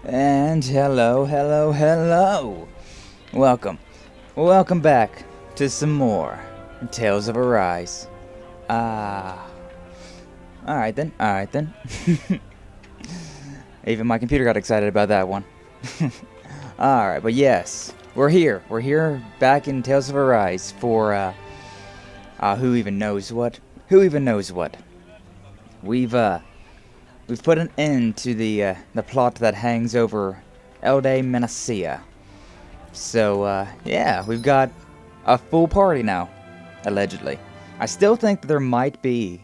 And hello. Welcome back to some more Tales of Arise. Alright then. Even my computer got excited about that one. Alright, but yes, we're here. We're here back in Tales of Arise for, who even knows what? We've put an end to the plot that hangs over Elde Menancia. So, yeah, we've got a full party now, allegedly. I still think that there might be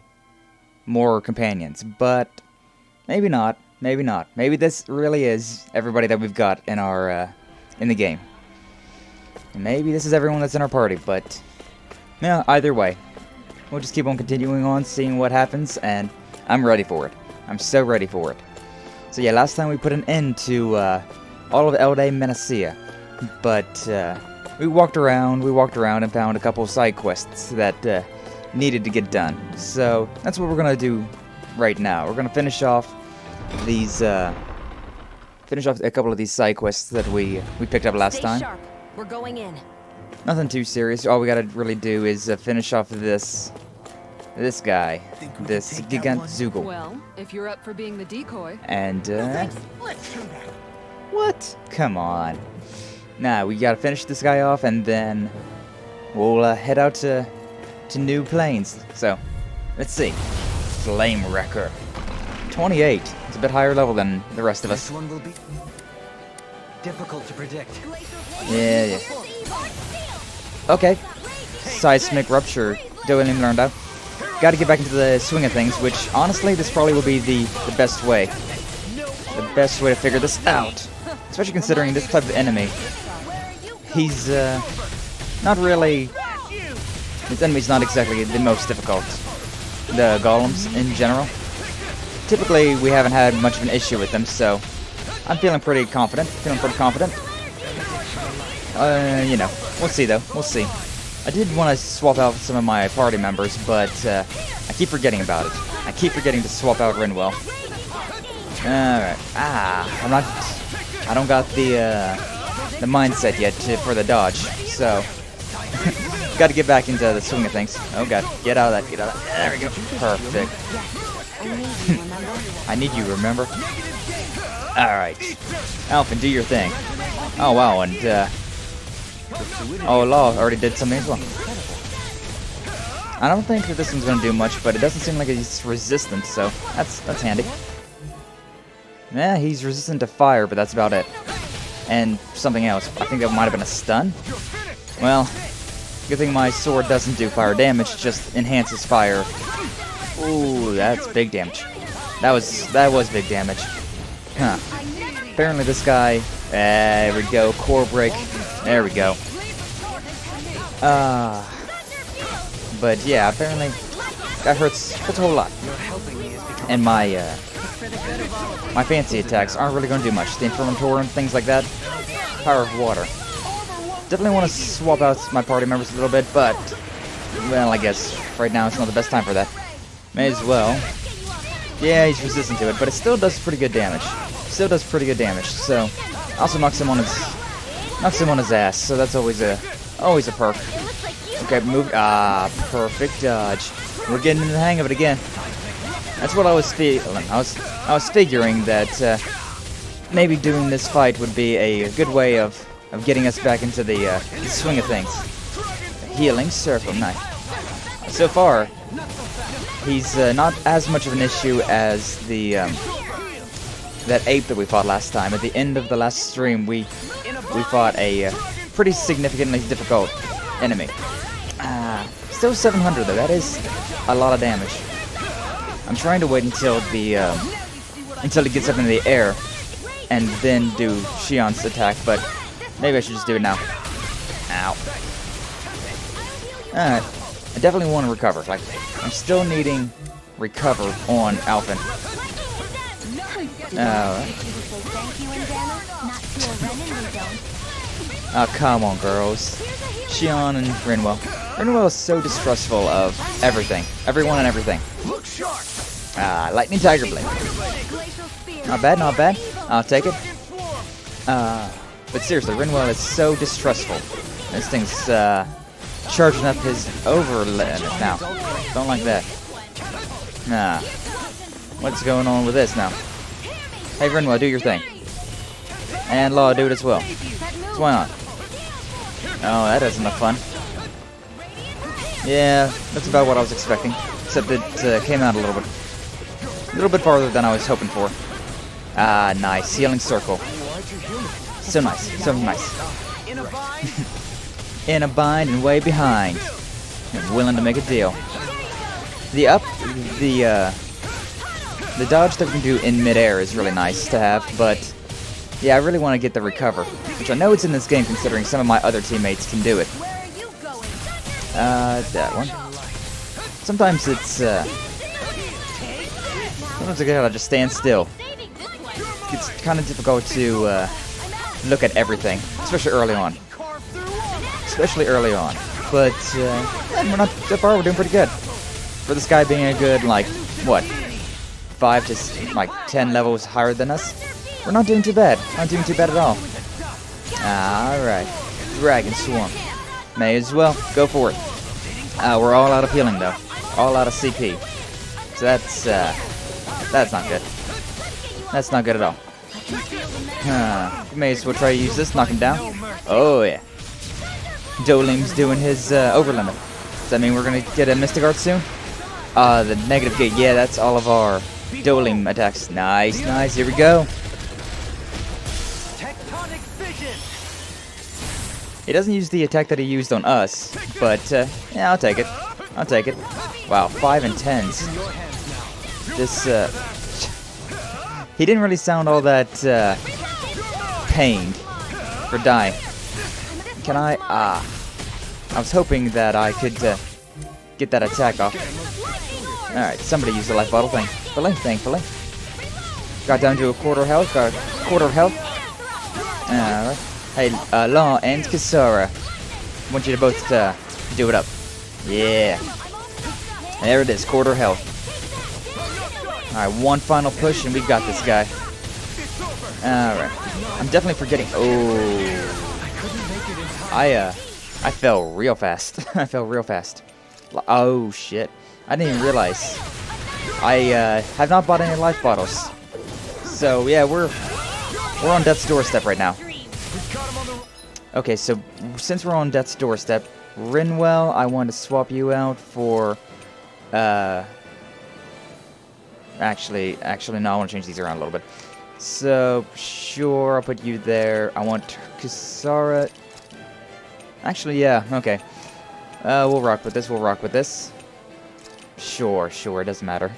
more companions, but maybe not. Maybe this really is everybody that we've got in our, in the game. Maybe this is everyone that's in our party, but, yeah, either way. We'll just keep on continuing on, seeing what happens, and I'm ready for it. I'm so ready for it. So yeah, last time we put an end to all of Elde Menancia, but we walked around and found a couple of side quests that needed to get done. So that's what we're gonna do right now. We're gonna finish off these, finish off a couple of these side quests that we picked up last time. Sharp. We're going in. Nothing too serious. All we gotta really do is finish off this guy, this Gigant Zoogle. Well, if you're up for being the decoy. And, what? Come on. Nah, we gotta finish this guy off, and then we'll head out to new plains. So, let's see. Flame Wrecker. 28. It's a bit higher level than the rest of us. This one will be difficult to predict. Yeah. Okay. Seismic Rupture. Dohalim learned out. Gotta get back into the swing of things, which, honestly, this probably will be the best way. The best way to figure this out. Especially considering this type of enemy. He's, not really... His enemy's not exactly the most difficult. The golems, in general. Typically, we haven't had much of an issue with them, so... I'm feeling pretty confident. You know, we'll see, though. We'll see. I did want to swap out some of my party members, but I keep forgetting about it. I keep forgetting to swap out Renwell. Alright. I don't got the mindset yet for the dodge, so got to get back into the swing of things. Oh god, get out of that, There we go. Perfect. I need you, remember? Alright. Alphen, do your thing. Oh wow, and oh, Law already did something as well. I don't think that this one's gonna do much, but it doesn't seem like he's resistant, so that's handy. Yeah, he's resistant to fire, but that's about it. And something else. I think that might have been a stun. Well, good thing my sword doesn't do fire damage, just enhances fire. Ooh, that's big damage. That was big damage. Huh. Apparently this guy... There we go, core break. There we go. But yeah, apparently that hurts a whole lot. And my fancy attacks aren't really going to do much. The Infirmator and things like that. Power of water. Definitely want to swap out my party members a little bit, but well, I guess right now it's not the best time for that. May as well. Yeah, he's resistant to it, but it still does pretty good damage. So also knocks him on his ass. So that's always a perk. Okay, move. Perfect dodge. We're getting in the hang of it again. That's what I was feeling. I was figuring that maybe doing this fight would be a good way of getting us back into the swing of things. The healing circle, nice. So far, he's not as much of an issue as the that ape that we fought last time. At the end of the last stream, we fought a pretty significantly difficult enemy. Still 700 though. That is a lot of damage. I'm trying to wait until until it gets up into the air, and then do Shion's attack. But maybe I should just do it now. Ow. Alright. I definitely want to recover. Like, I'm still needing recover on Alphen. Alright. Oh, come on, girls. Shion and Renwell. Renwell is so distrustful of everything. Everyone and everything. Lightning Tiger Blade. Not bad. I'll take it. But seriously, Rinwell is so distrustful. This thing's charging up his overlimit now. Don't like that. Nah. What's going on with this now? Hey, Rinwell, do your thing. And Law, do it as well. What's going on? Oh, that doesn't look fun. Yeah, that's about what I was expecting. Except it came out a little bit farther than I was hoping for. Ah, nice. Healing circle. So nice. So nice. In a bind and way behind. And willing to make a deal. The dodge that we can do in midair is really nice to have, but yeah, I really want to get the recover, which I know it's in this game considering some of my other teammates can do it. That one. Sometimes it's I gotta just stand still. It's kind of difficult to look at everything, especially early on. But we're not so far. We're doing pretty good. For this guy being a good, like, what, 5 to like 10 levels higher than us, we're not doing too bad. Not doing too bad at all. Alright. Dragon Swarm. May as well. Go for it. We're all out of healing, though. All out of CP. So that's not good. That's not good at all. We may as well try to use this, knock him down. Oh, yeah. Dohalim's doing his overlimit. Does that mean we're going to get a Mystic Art soon? The negative gate. Yeah, that's all of our Dohalim attacks. Nice, nice. Here we go. He doesn't use the attack that he used on us, but yeah, I'll take it. I'll take it. Wow, 5 and 10s. This, he didn't really sound all that pained for dying. Can I? I was hoping that I could get that attack off. Alright, somebody used the life bottle. Thankfully. Got down to a quarter health. Got a quarter of health. Alright. Hey, Lord and Kisara. I want you to both do it up. Yeah. There it is, quarter health. Alright, one final push and we've got this guy. Alright. I'm definitely forgetting. Oh. I fell real fast. I fell real fast. Oh, shit. I didn't even realize. I have not bought any life bottles. So, yeah, we're on death's doorstep right now. Okay, so since we're on death's doorstep, Rinwell, I want to swap you out for, actually, no, I want to change these around a little bit. So, sure, I'll put you there. I want Kisara. Actually, yeah, okay. We'll rock with this, Sure, it doesn't matter.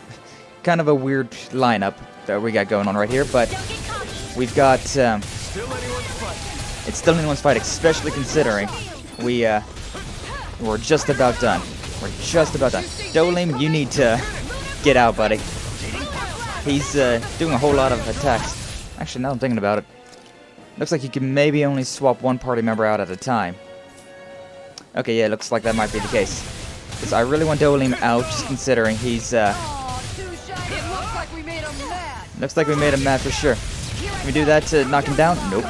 Kind of a weird lineup that we got going on right here, but we've got, it's still anyone's fight, especially considering we're just about done. We're just about done. Dohalim, you need to get out, buddy. He's doing a whole lot of attacks. Actually, now I'm thinking about it, looks like you can maybe only swap one party member out at a time. Okay, yeah, looks like that might be the case. Because I really want Dohalim out, just considering he's, looks like we made him mad for sure. Can we do that to knock him down? Nope.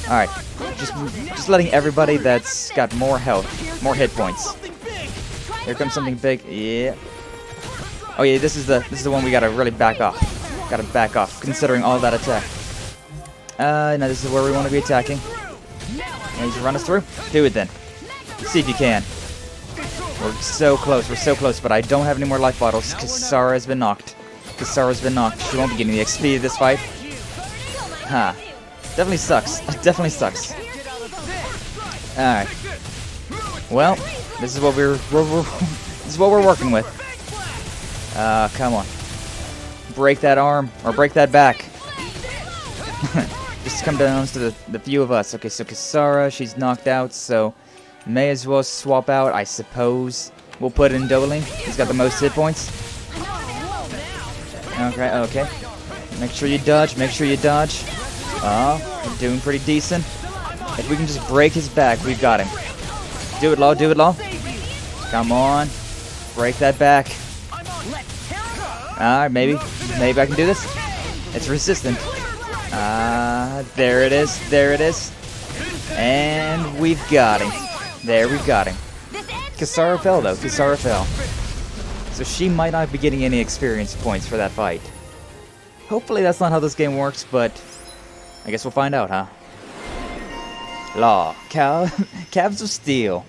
Alright. Just letting everybody that's got more health, more hit points. Here comes something big. Yeah. Oh yeah, this is the one we gotta really back off. Gotta back off, considering all that attack. Now this is where we want to be attacking. And you run us through? Do it then. See if you can. We're so close, but I don't have any more life bottles. Kisara has been knocked. She won't be getting the XP of this fight. Huh. Definitely sucks. Definitely sucks. Alright. Well, this is what this is what we're working with. Come on. Break that arm, or break that back. Just come down to the few of us. Okay, so Kisara, she's knocked out, so may as well swap out, I suppose. We'll put in Dohalim. He's got the most hit points. Okay. Make sure you dodge. We're doing pretty decent. If we can just break his back, we've got him. Do it, Law. Come on. Break that back. Alright, maybe I can do this. It's resistant. There it is. There it is. And we've got him. There, we've got him. Kisara fell, though. Kisara fell. So she might not be getting any experience points for that fight. Hopefully that's not how this game works, but I guess we'll find out, huh? Law. Calves of Steel.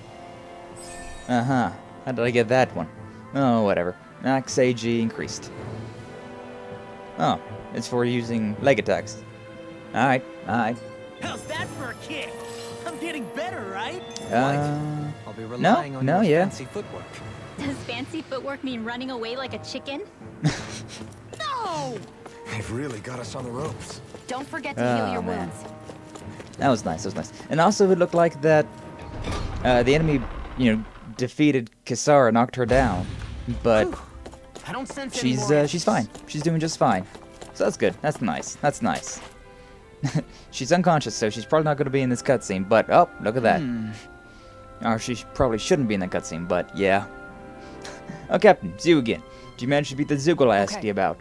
Uh-huh. How did I get that one? Oh, whatever. Max AG increased. Oh, it's for using leg attacks. Alright, alright. How's that for a kick? I'm getting better, right? I'll be relying on your fancy footwork. Does fancy footwork mean running away like a chicken? No! They've really got us on the ropes. Don't forget to heal your man. wounds. That was nice, that was nice. And also it looked like that the enemy, defeated Kisara, knocked her down. But I don't sense she's fine. She's doing just fine. So that's good. That's nice. That's nice. She's unconscious, so she's probably not going to be in this cutscene, but oh, look at that. Or she probably shouldn't be in the cutscene, but yeah. Oh, Captain, it's you again. Did you manage to beat the Zoogle I asked you about?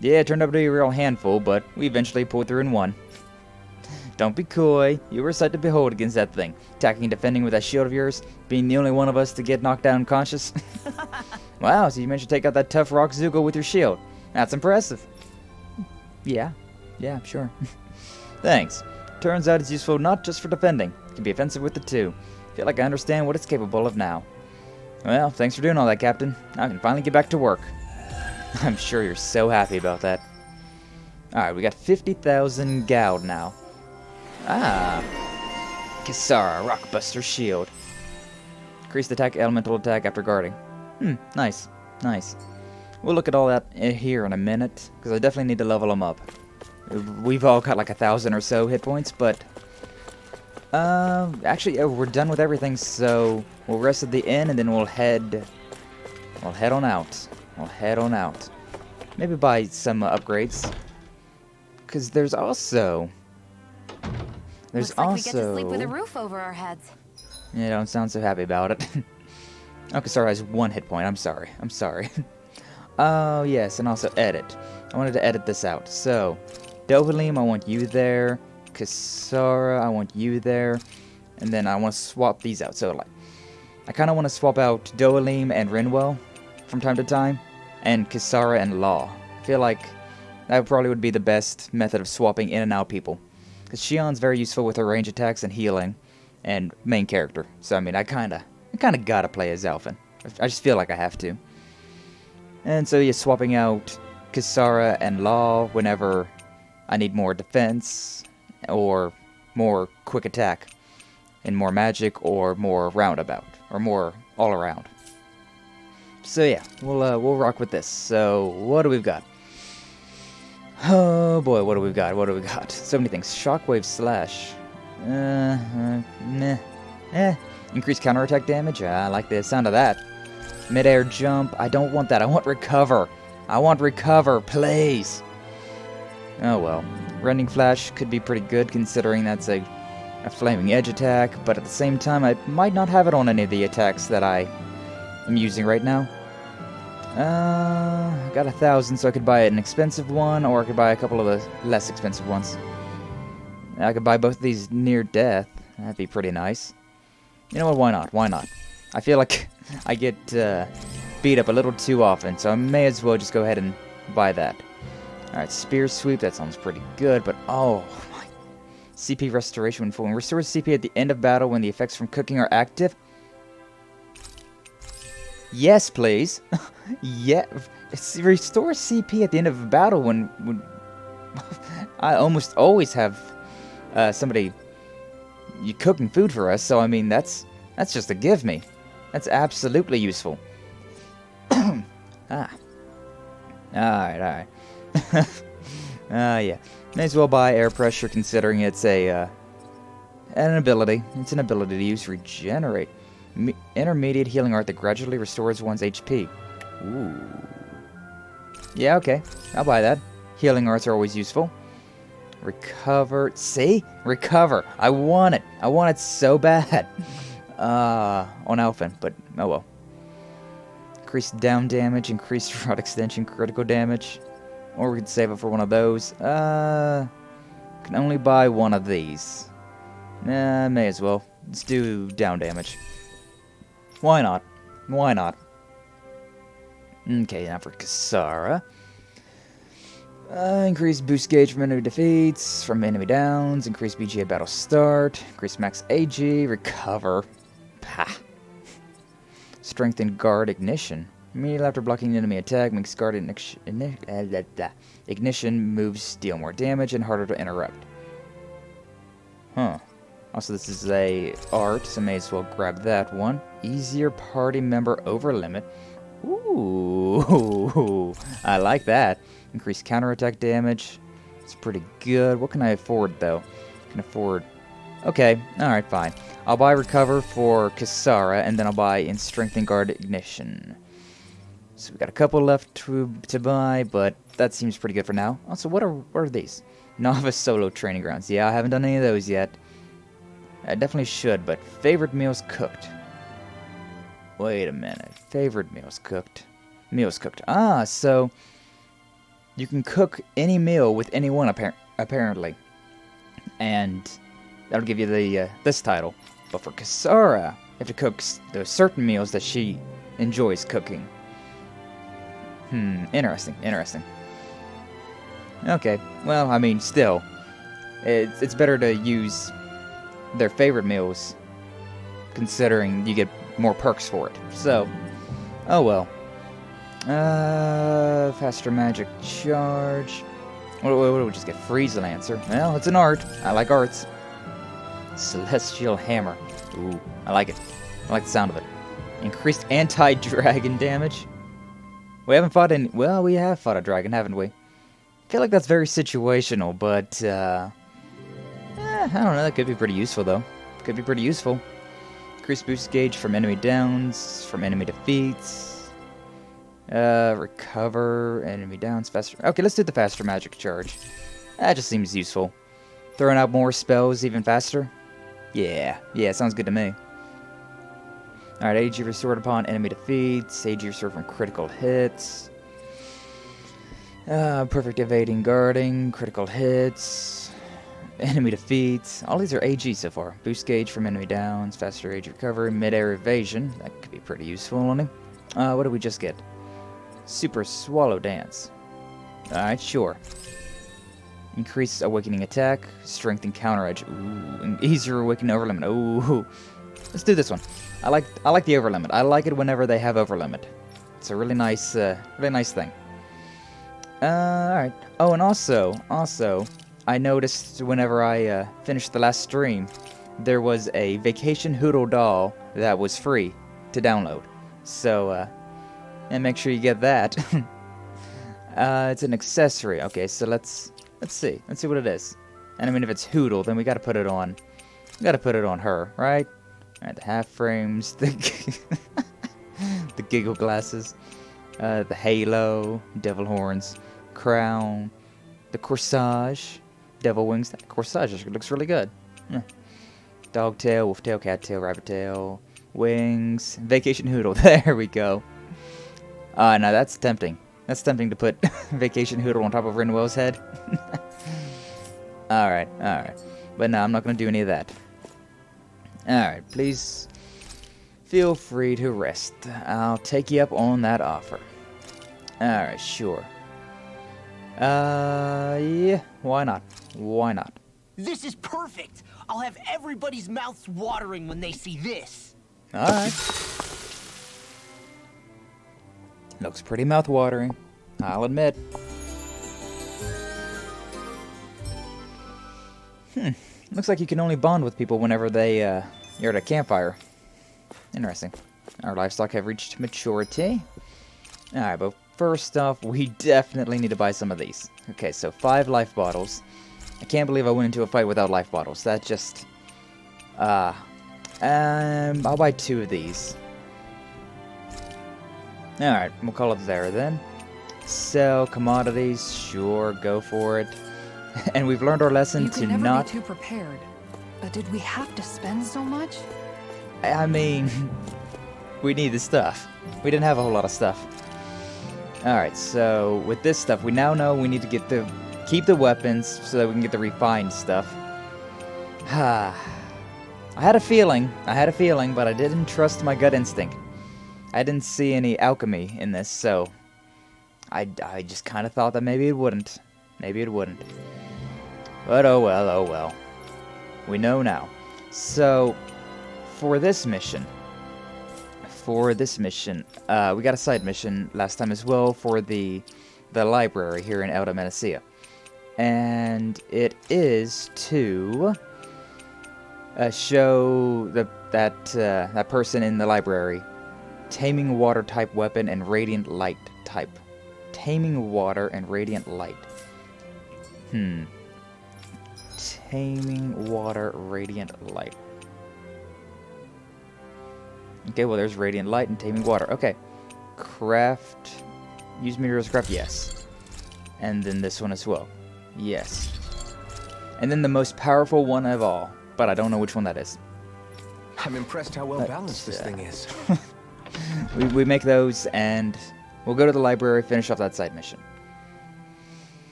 Yeah, it turned out to be a real handful, but we eventually pulled through and won. Don't be coy. You were a sight to behold against that thing. Attacking and defending with that shield of yours, being the only one of us to get knocked down unconscious. Wow, so you managed to take out that tough rock Zoogle with your shield. That's impressive. Yeah, sure. Thanks. Turns out it's useful not just for defending. It can be offensive with it too. Feel like I understand what it's capable of now. Well, thanks for doing all that, Captain. Now I can finally get back to work. I'm sure you're so happy about that. Alright, we got 50,000 goud now. Ah. Kisara, Rockbuster Shield. Increased attack, elemental attack after guarding. Nice. Nice. We'll look at all that here in a minute, because I definitely need to level them up. We've all got like 1,000 or so hit points, but actually, we're done with everything, so we'll rest at the inn, and then we'll head on out. We'll head on out. Maybe buy some upgrades, because there's also Looks like we get to sleep with a roof over our heads. You don't sound so happy about it. Okay, sorry, has 1 hit point. I'm sorry. Oh, yes, and also edit. I wanted to edit this out. So, Dohalim, I want you there. Kisara, I want you there. And then I want to swap these out. So, like, I kind of want to swap out Dohalim and Rinwell from time to time. And Kisara and Law. I feel like that probably would be the best method of swapping in and out people. Because Shion's very useful with her range attacks and healing. And main character. So, I mean, I kind of gotta play as Alphen. I just feel like I have to. And so, yeah, swapping out Kisara and Law whenever I need more defense, or more quick attack, and more magic, or more roundabout, or more all around. So yeah, we'll rock with this. So what do we've got? Oh boy, what do we got? So many things. Shockwave slash. Increased counterattack damage. I like the sound of that. Mid-air jump. I don't want that. I want recover. Please. Oh well. Rending Flash could be pretty good considering that's a flaming edge attack, but at the same time I might not have it on any of the attacks that I am using right now. I got 1,000, so I could buy an expensive one, or I could buy a couple of the less expensive ones. I could buy both of these near death. That'd be pretty nice. You know what, why not? I feel like I get beat up a little too often, so I may as well just go ahead and buy that. Alright, Spear Sweep, that sounds pretty good, but oh my... CP Restoration when full. And restores CP at the end of battle when the effects from cooking are active. Yes, please. Yeah, restore CP at the end of a battle when I almost always have somebody cooking food for us, so I mean, that's just a give me. That's absolutely useful. Alright. Yeah. May as well buy air pressure considering it's an ability. It's an ability to use regenerate. Intermediate healing art that gradually restores one's HP. Ooh. Yeah, okay. I'll buy that. Healing arts are always useful. Recover. See? Recover. I want it. I want it so bad. On Alphen, but oh well. Increased down damage, increased rod extension, critical damage. Or we could save it for one of those. Can only buy one of these. May as well. Let's do down damage. Why not? Why not? Okay, now for Kisara. Increase boost gauge from enemy defeats, from enemy downs, increase BG at battle start, increase max AG, recover. Pah. Strengthen guard ignition. Immediately after blocking enemy attack, makes guard ignition moves deal more damage and harder to interrupt. Huh. Also, this is a art, so may as well grab that one. Easier party member over limit. Ooh, I like that. Increased counterattack damage. It's pretty good. What can I afford, though? Can afford... Okay, alright, fine. I'll buy Recover for Kisara, and then I'll buy in Strengthen Guard Ignition. So we got a couple left to buy, but that seems pretty good for now. Also, what are these? Novice Solo Training Grounds. Yeah, I haven't done any of those yet. I definitely should, but favorite meals cooked. Wait a minute. Favorite meals cooked. Meals cooked. Ah, so... you can cook any meal with anyone, apparently. And that'll give you the this title. But for Kisara, you have to cook those certain meals that she enjoys cooking. Interesting, interesting. Okay, well, I mean, still, it's better to use their favorite meals, considering you get more perks for it. So, oh well. Faster magic charge. What do we just get? Freeze Lancer. Well, it's an art. I like arts. Celestial Hammer. Ooh, I like it. I like the sound of it. Increased anti-dragon damage. We haven't fought any... well, we have fought a dragon, haven't we? I feel like that's very situational, but, I don't know. That could be pretty useful, though. Could be pretty useful. Increased boost gauge from enemy downs, from enemy defeats. Recover, enemy downs, faster... okay, let's do the faster magic charge. That just seems useful. Throwing out more spells even faster? Yeah, sounds good to me. Alright, AG restored upon enemy defeats. AG restored from critical hits. Perfect evading, guarding, critical hits. Enemy defeats. All these are AG so far. Boost gauge from enemy downs, faster AG recovery, mid-air evasion. That could be pretty useful, only. What did we just get? Super Swallow Dance. Alright, sure. Increase awakening attack, strength and counter edge. Ooh, and easier awakening over limit. Ooh, let's do this one. I like the over limit. I like it whenever they have over limit. It's a really nice thing. All right. Oh, and also, I noticed whenever I finished the last stream, there was a Vacation Hoodle doll that was free to download. So, and make sure you get that. It's an accessory. Okay, so let's see what it is. And I mean, if it's Hoodle, then we gotta put it on. We gotta put it on her, right? All right, the half frames, the giggle glasses, the halo, devil horns, crown, the corsage, devil wings. That corsage looks really good. Dog tail, wolf tail, cat tail, rabbit tail, wings, vacation Hoodle. There we go. Now that's tempting. That's tempting to put Vacation Hoodle on top of Rinwell's head. Alright. But no, I'm not going to do any of that. Alright, please feel free to rest. I'll take you up on that offer. Alright, sure. Yeah, why not? Why not? This is perfect! I'll have everybody's mouths watering when they see this. Alright. Looks pretty mouth-watering, I'll admit. Looks like you can only bond with people whenever you're at a campfire. Interesting. Our livestock have reached maturity. Alright, but first off, we definitely need to buy some of these. Okay, so 5 life bottles. I can't believe I went into a fight without life bottles. That just... I'll buy 2 of these. Alright, we'll call it there then. Sell commodities, sure, go for it. And we've learned our lesson to not... You could never be too prepared. But did we have to spend so much? I mean, we need the stuff. We didn't have a whole lot of stuff. Alright, so with this stuff, we now know we need to get the keep the weapons so that we can get the refined stuff. I had a feeling, but I didn't trust my gut instinct. I didn't see any alchemy in this, so I just kind of thought that maybe it wouldn't. Maybe it wouldn't. But oh well, oh well. We know now. So, for this mission, we got a side mission last time as well for the library here in Elde Menancia. And it is to show that person in the library taming water type weapon and radiant light type. Taming water and radiant light. Taming water, radiant light. Okay, well there's radiant light and taming water. Okay. Craft. Use meteors craft, yes. And then this one as well. Yes. And then the most powerful one of all. But I don't know which one that is. I'm impressed how well balanced this thing is. we make those and we'll go to the library, finish off that side mission.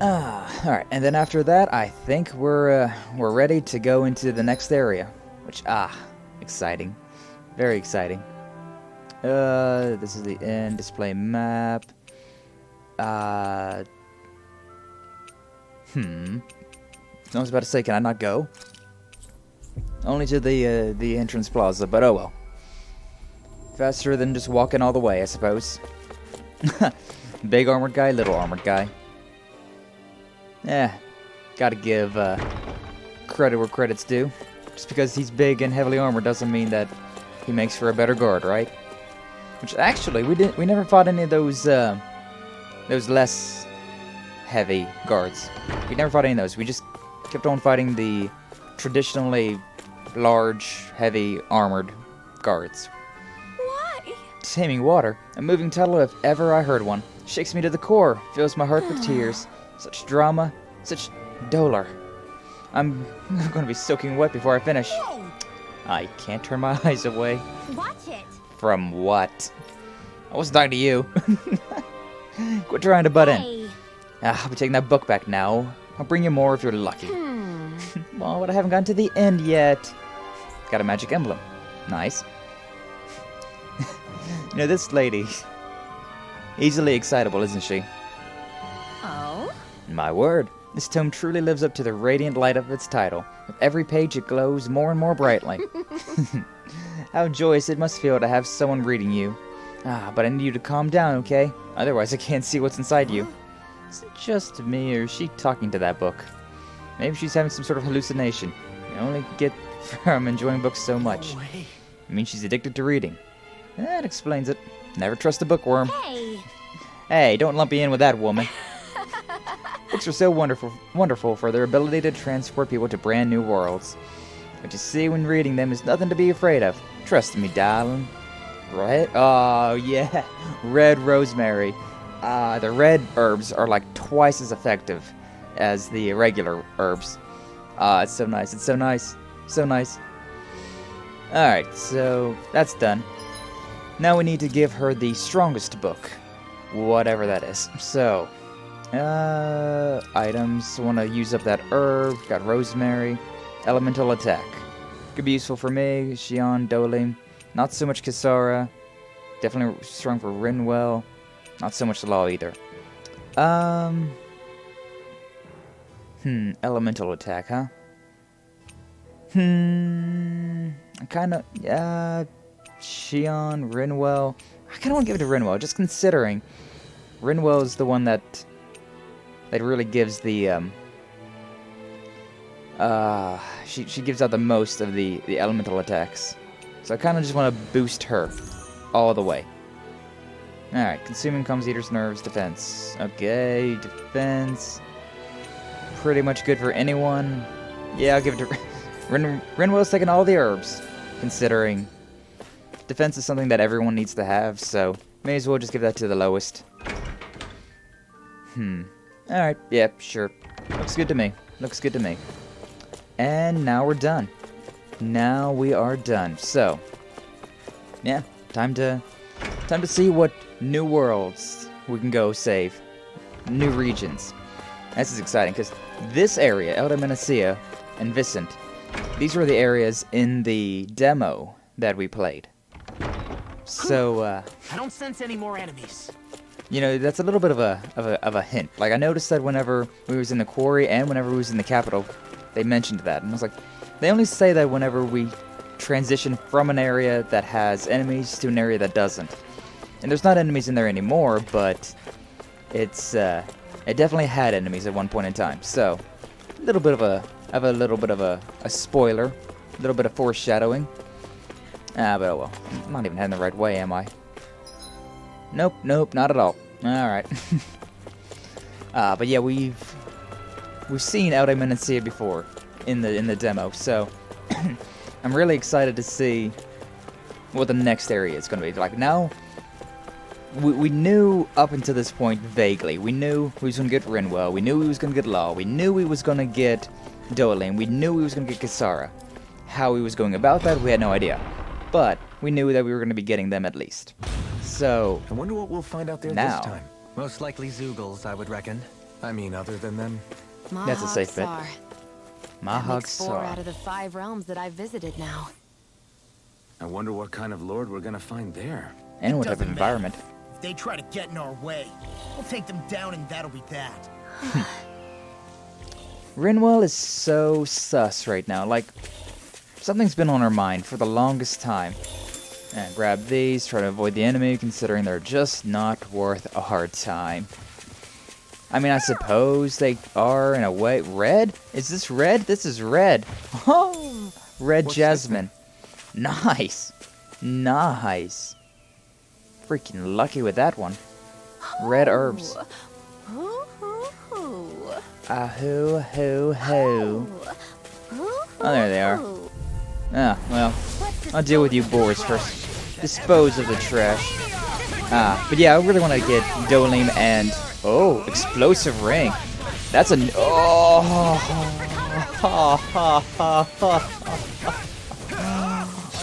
Alright, and then after that, I think we're ready to go into the next area. Which, exciting. Very exciting. This is the end, display map. I was about to say, can I not go? Only to the entrance plaza, but oh well. Faster than just walking all the way, I suppose. Big armored guy, little armored guy. Gotta give credit where credit's due. Just because he's big and heavily armored doesn't mean that he makes for a better guard, right? Which actually, we never fought any of those less heavy guards. We never fought any of those. We just kept on fighting the traditionally large, heavy, armored guards. Why? Taming water, a moving title if ever I heard one. Shakes me to the core, fills my heart with tears. Such drama, such dolor. I'm gonna be soaking wet before I finish. Whoa! I can't turn my eyes away. Watch it. From what? I wasn't talking to you. Quit trying to butt in. I'll be taking that book back now. I'll bring you more if you're lucky. Well, but I haven't gotten to the end yet. Got a magic emblem. Nice. You know, this lady, easily excitable, isn't she? Oh? My word, this tome truly lives up to the radiant light of its title. With every page it glows more and more brightly. How joyous it must feel to have someone reading you. But I need you to calm down, okay? Otherwise I can't see what's inside you. Is it just me, or is she talking to that book? Maybe she's having some sort of hallucination. You only get from enjoying books so much. I mean, she's addicted to reading. That explains it. Never trust a bookworm. Hey! Hey, don't lump me in with that, woman. Books are so wonderful for their ability to transport people to brand new worlds. What you see when reading them is nothing to be afraid of. Trust me, darling. Right? Oh, yeah. Red rosemary. The red herbs are like twice as effective as the regular herbs. It's so nice. It's so nice. So nice. Alright, so that's done. Now we need to give her the strongest book. Whatever that is. So, items. Want to use up that herb. Got rosemary. Elemental attack. Could be useful for me. Xion, Dohalim. Not so much Kisara. Definitely strong for Rinwell. Not so much the law either. Elemental attack, huh? Kinda, Xion, Rinwell. I kinda wanna give it to Rinwell, just considering Rinwell is the one that really gives the, she gives out the most of the elemental attacks. So I kinda just wanna boost her all the way. Alright, consuming comes Eater's Nerves, defense. Okay, defense. Pretty much good for anyone. Yeah, I'll give it to Rinwell's taking all the herbs, considering defense is something that everyone needs to have, so may as well just give that to the lowest. Alright, yeah, sure. Looks good to me. Looks good to me. And now we're done. Now we are done. So, yeah, time to see what new worlds we can go save. New regions. This is exciting, because this area, Elde Menancia and Vicent, these were the areas in the demo that we played. So, I don't sense any more enemies. you know, that's a little bit of a hint. Like, I noticed that whenever we was in the quarry and whenever we was in the capital, they mentioned that. And I was like, they only say that whenever we transition from an area that has enemies to an area that doesn't. And there's not enemies in there anymore, but it's, it definitely had enemies at one point in time. So, a little bit of a spoiler, a little bit of foreshadowing. But oh well, I'm not even heading the right way, am I? Nope, not at all. Alright. But yeah, we've seen Elde Menancia before in the demo, so I'm really excited to see what the next area is going to be. Like, now, we knew up until this point vaguely. We knew we was going to get Rinwell, we knew we was going to get Law, we knew we was going to get Dohalim, we knew we was going to get Kisara. How he was going about that, we had no idea. But we knew that we were going to be getting them at least. So, I wonder what we'll find out there now, this time. Most likely Zoogles, I would reckon. I mean, other than them. that's a safe bet. That makes 4 Mahag out of the 5 realms that I've visited now. I wonder what kind of lord we're gonna find there. And what type of Doesn't environment. matter. If they try to get in our way, we'll take them down and that'll be that. Rinwell is so sus right now. Like, something's been on our mind for the longest time. And grab these, try to avoid the enemy, considering they're just not worth a hard time. I mean, I suppose they are in a way. Red? Is this red? This is red. Oh, red What's jasmine. Nice. Nice. Freaking lucky with that one. Red herbs. Ahoo, ho, ho. Oh, there they are. Ah, well, I'll deal with you boars first. Dispose of the trash. But yeah, I really want to get Dohalim and... Oh, explosive ring. That's a... Oh!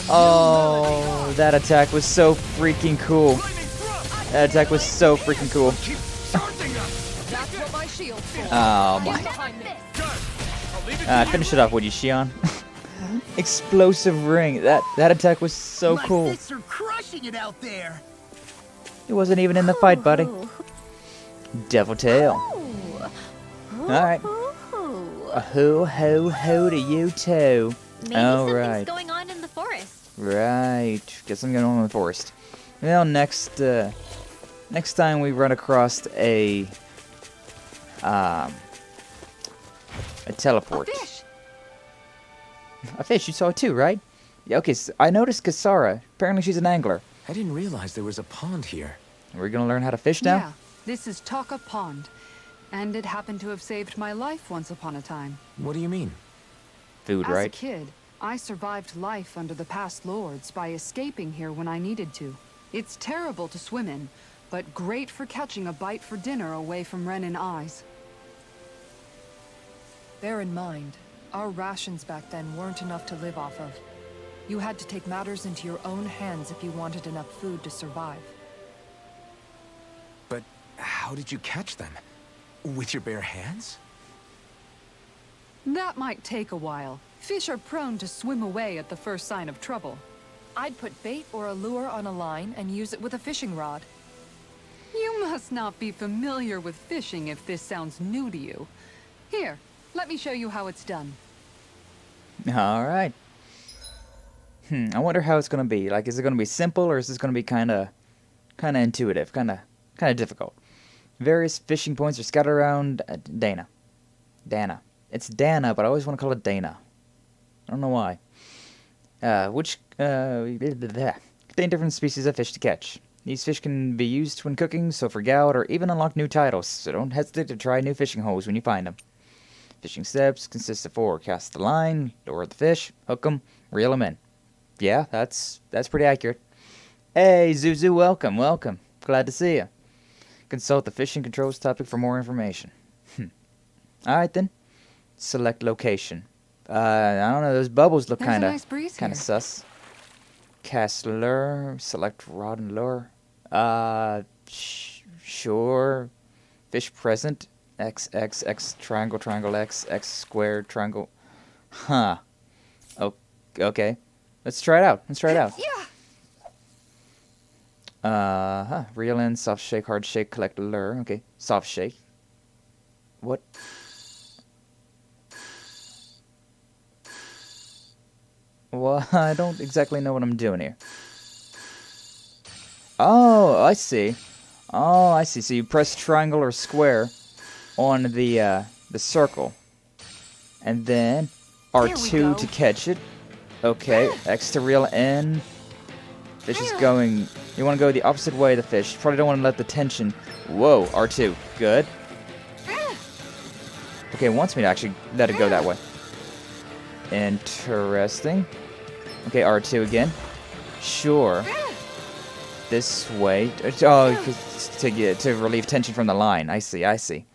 Oh, that attack was so freaking cool. That attack was so freaking cool. Oh my. Finish it off, would you, Shion? Explosive ring. That attack was so cool. My fists are crushing it out there. He wasn't even in the fight, buddy. Devil tail. Alright. A ho ho ho to you too. Maybe Alright. something's going on in the forest. Right. Get something going on in the forest. Well, next time we run across a teleport. A fish. A fish, you saw it too, right? Yeah, okay, so I noticed Kisara. Apparently she's an angler. I didn't realize there was a pond here. We're gonna learn how to fish now? Yeah, this is Taka Pond. And it happened to have saved my life once upon a time. What do you mean? Food, As right? a kid, I survived life under the past lords by escaping here when I needed to. It's terrible to swim in, but great for catching a bite for dinner away from Renan eyes. Bear in mind, our rations back then weren't enough to live off of. You had to take matters into your own hands if you wanted enough food to survive. But how did you catch them? With your bare hands? That might take a while. Fish are prone to swim away at the first sign of trouble. I'd put bait or a lure on a line and use it with a fishing rod. You must not be familiar with fishing if this sounds new to you. Here, let me show you how it's done. Alright. I wonder how it's gonna be. Like, is it gonna be simple or is this gonna be kinda intuitive, kinda difficult? Various fishing points are scattered around Dahna. It's Dahna, but I always want to call it Dahna. I don't know why. Contain different species of fish to catch. These fish can be used when cooking, so for gout, or even unlock new titles, so don't hesitate to try new fishing holes when you find them. Fishing steps consist of 4. Cast the line, lure the fish, hook them, reel them in. Yeah, that's pretty accurate. Hey, Zuzu, welcome. Glad to see you. Consult the fishing controls topic for more information. Alright then. Select location. I don't know, those bubbles look There's a nice breeze kinda here. sus. Cast lure, select rod and lure. Sure. Fish present. X, X, X, triangle, triangle, X, X squared, triangle. Huh. Oh, okay. Let's try it out. Let's try it out. Yeah. Reel in, soft shake, hard shake, collect lure. Okay, soft shake. What? Well, I don't exactly know what I'm doing here. Oh, I see. Oh, I see. So you press triangle or square on the circle, and then R2 to catch it. Okay, X to reel in. Fish is going. You want to go the opposite way of the fish. Probably don't want to let the tension. Whoa, R2. Good. Okay, it wants me to actually let it go that way. Interesting. Okay, R2 again. Sure. This way. Oh, to relieve tension from the line. I see, I see.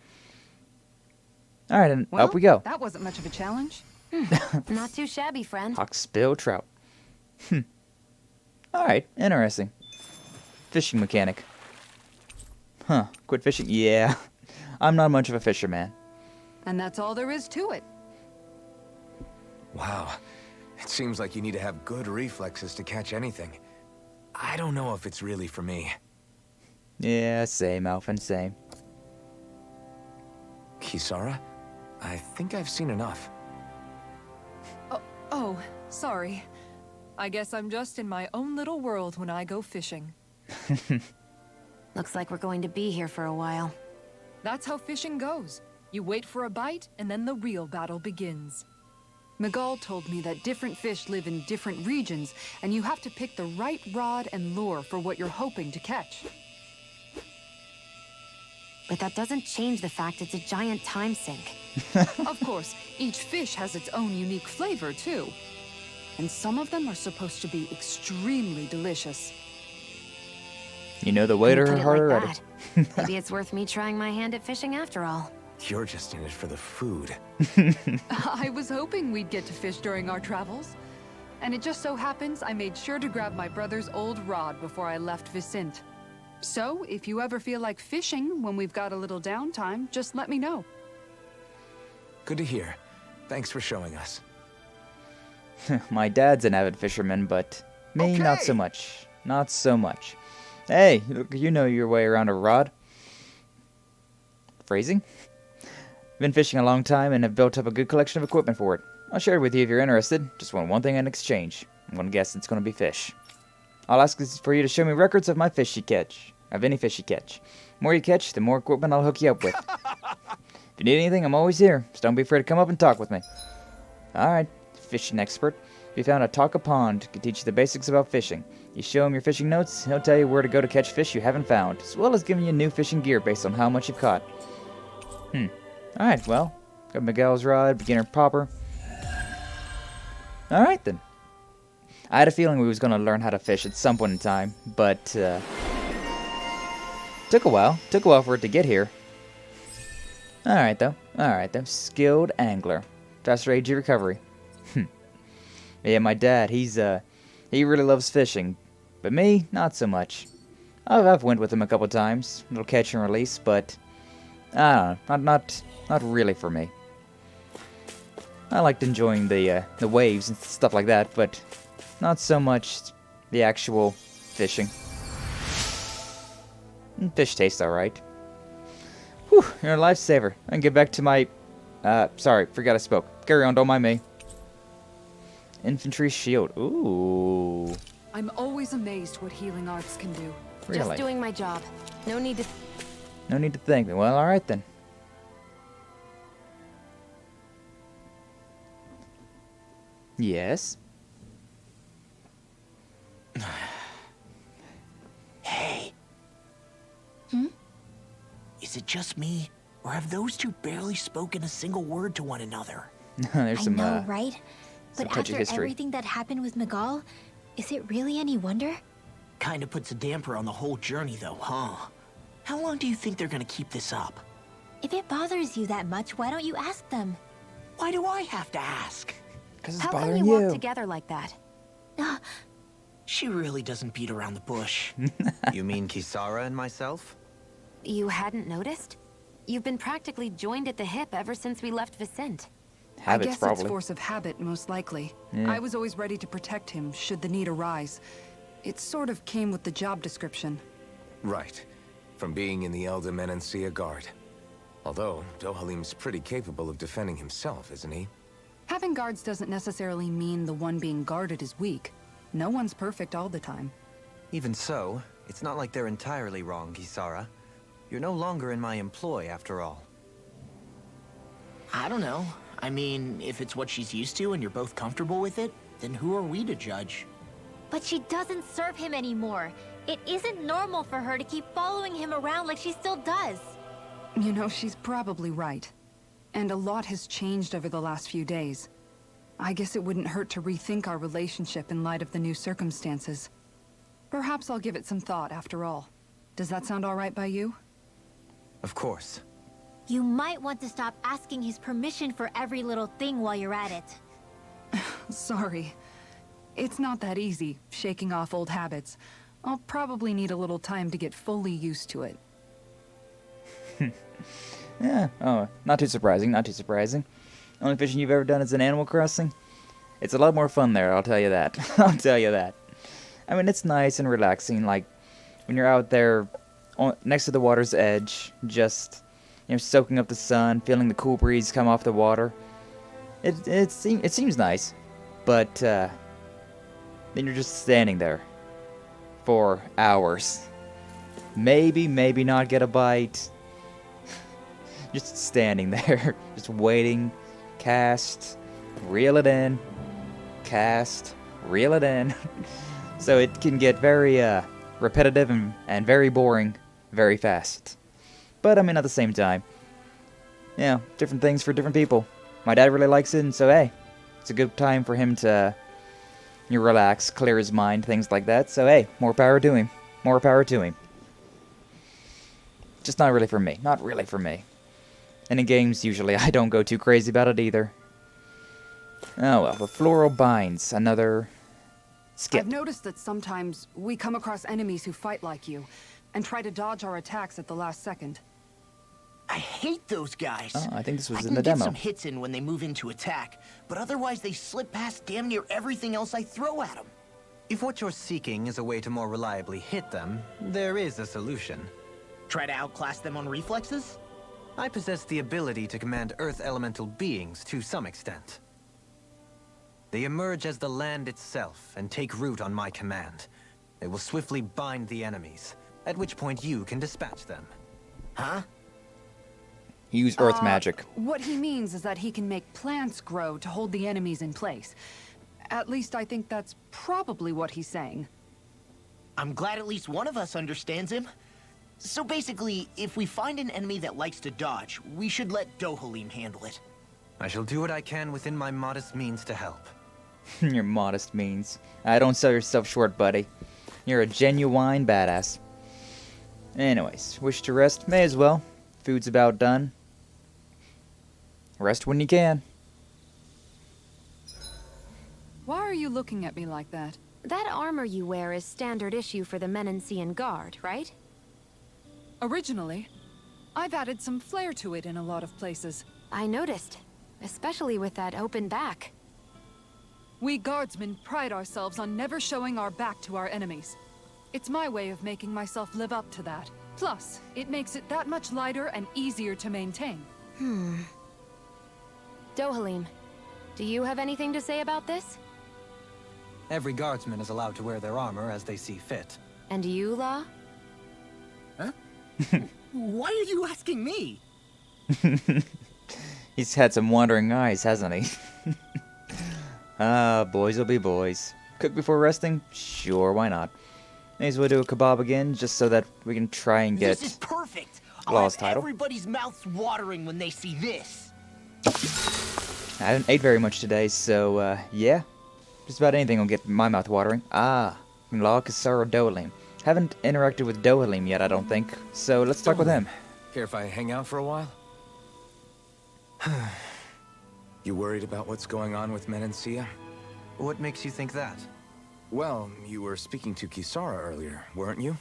Alright, and Well, up we go. That wasn't much of a challenge. Not too shabby, friend. Hawksbill trout. Alright, interesting. Fishing mechanic. Huh, quit fishing? Yeah. I'm not much of a fisherman. And that's all there is to it. Wow. It seems like you need to have good reflexes to catch anything. I don't know if it's really for me. Yeah, same, Alphen, same. Kisara? I think I've seen enough. Oh, sorry. I guess I'm just in my own little world when I go fishing. Looks like we're going to be here for a while. That's how fishing goes. You wait for a bite, and then the real battle begins. Miguel told me that different fish live in different regions, and you have to pick the right rod and lure for what you're hoping to catch. But that doesn't change the fact it's a giant time sink. Of course, each fish has its own unique flavor, too. And some of them are supposed to be extremely delicious. You know the waiter When you put it harder like at that, it. maybe it's worth me trying my hand at fishing after all. You're just in it for the food. I was hoping we'd get to fish during our travels. And it just so happens I made sure to grab my brother's old rod before I left Vicente. So, if you ever feel like fishing when we've got a little downtime, just let me know. Good to hear. Thanks for showing us. My dad's an avid fisherman, but me, not so much. Not so much. Hey, look, you know your way around a rod. Phrasing? Been fishing a long time and have built up a good collection of equipment for it. I'll share it with you if you're interested. Just want one thing in exchange. I'm gonna guess it's gonna be fish. I'll ask for you to show me records of my fish you catch. Of any fish you catch. The more you catch, the more equipment I'll hook you up with. If you need anything, I'm always here. So don't be afraid to come up and talk with me. Alright, fishing expert. If you found a Taka pond, can teach you the basics about fishing. You show him your fishing notes, he'll tell you where to go to catch fish you haven't found, as well as giving you new fishing gear based on how much you've caught. Alright, well, got Miguel's rod, beginner popper. Alright then. I had a feeling we was going to learn how to fish at some point in time, but took a while. Took a while for it to get here. Alright though. Alright though. Skilled angler. Faster AG recovery. Yeah, my dad, he really loves fishing. But me, not so much. I've went with him a couple times. Little catch and release, but I don't know. Not really for me. I liked enjoying the waves and stuff like that, but not so much the actual fishing. Fish tastes alright. Whew, you're a lifesaver. I can get back to my... sorry, forgot I spoke. Carry on, don't mind me. Infantry shield. Ooh. I'm always amazed what healing arts can do. Really? Just doing my job. No need to... No need to thank me. Well, alright then. Yes? Hey. Is it just me, or have those two barely spoken a single word to one another? There's some, I know, right? some But touchy after history. everything that happened with Miguel, is it really any wonder? Kinda puts a damper on the whole journey, though, huh? How long do you think they're gonna keep this up? If it bothers you that much, why don't you ask them? Why do I have to ask? Because it's How come we bothering walk you. together like that? She really doesn't beat around the bush. You mean Kisara and myself? You hadn't noticed? You've been practically joined at the hip ever since we left Vicente. Habits, I guess probably. it's force of habit, most likely. Yeah. I was always ready to protect him, should the need arise. It sort of came with the job description. Right. From being in the Elde Menancia guard. Although, Dohalim's pretty capable of defending himself, isn't he? Having guards doesn't necessarily mean the one being guarded is weak. No one's perfect all the time. Even so, it's not like they're entirely wrong, Kisara. You're no longer in my employ, after all. I don't know. I mean, if it's what she's used to and you're both comfortable with it, then who are we to judge? But she doesn't serve him anymore. It isn't normal for her to keep following him around like she still does. You know, she's probably right. And a lot has changed over the last few days. I guess it wouldn't hurt to rethink our relationship in light of the new circumstances. Perhaps I'll give it some thought after all. Does that sound all right by you? Of course. You might want to stop asking his permission for every little thing while you're at it. Sorry. It's not that easy, shaking off old habits. I'll probably need a little time to get fully used to it. Yeah, oh, not too surprising, not too surprising. Only fishing you've ever done is in Animal Crossing? It's a lot more fun there, I'll tell you that. I'll tell you that. I mean, it's nice and relaxing, like, when you're out there next to the water's edge, just, you know, soaking up the sun, feeling the cool breeze come off the water. It seems nice, but, then you're just standing there for hours. Maybe not get a bite. Just standing there, just waiting, cast, reel it in, cast, reel it in. So it can get very repetitive and very boring very fast. But I mean, at the same time, yeah, different things for different people. My dad really likes it, and so hey, it's a good time for him to relax, clear his mind, things like that. So hey, more power to him. More power to him. Just not really for me. Not really for me. And in games, usually, I don't go too crazy about it either. Oh well, the floral binds. Another skip. I've noticed that sometimes we come across enemies who fight like you, and try to dodge our attacks at the last second. I hate those guys. Oh, I think this was I in the can get demo. some hits in when they move into attack, but otherwise they slip past damn near everything else I throw at them. If what you're seeking is a way to more reliably hit them, there is a solution. Try to outclass them on reflexes? I possess the ability to command Earth elemental beings to some extent. They emerge as the land itself and take root on my command. They will swiftly bind the enemies, at which point you can dispatch them. Huh? Use earth magic. What he means is that he can make plants grow to hold the enemies in place. At least I think that's probably what he's saying. I'm glad at least one of us understands him. So basically, if we find an enemy that likes to dodge, we should let Dohalim handle it. I shall do what I can within my modest means to help. Your modest means. Don't sell yourself short, buddy. You're a genuine badass. Anyways, wish to rest? May as well. Food's about done. Rest when you can. Why are you looking at me like that? That armor you wear is standard issue for the Menancian Guard, right? Originally, I've added some flair to it in a lot of places. I noticed, especially with that open back. We guardsmen pride ourselves on never showing our back to our enemies. It's my way of making myself live up to that. Plus, it makes it that much lighter and easier to maintain. Dohalim, do you have anything to say about this? Every guardsman is allowed to wear their armor as they see fit. And you, La? Why are you asking me? He's had some wandering eyes, hasn't he? Boys will be boys. Cook before resting? Sure, why not? May as well do a kebab again, just so that we can try and get This is perfect. Law's I'll have title. everybody's mouths watering when they see this. I haven't ate very much today, so, yeah. Just about anything will get my mouth watering. Lord Kisara Dohalim. Haven't interacted with Dohalim yet, I don't think. So let's talk with him. Care if I hang out for a while? You worried about what's going on with Menancia? What makes you think that? Well, you were speaking to Kisara earlier, weren't you?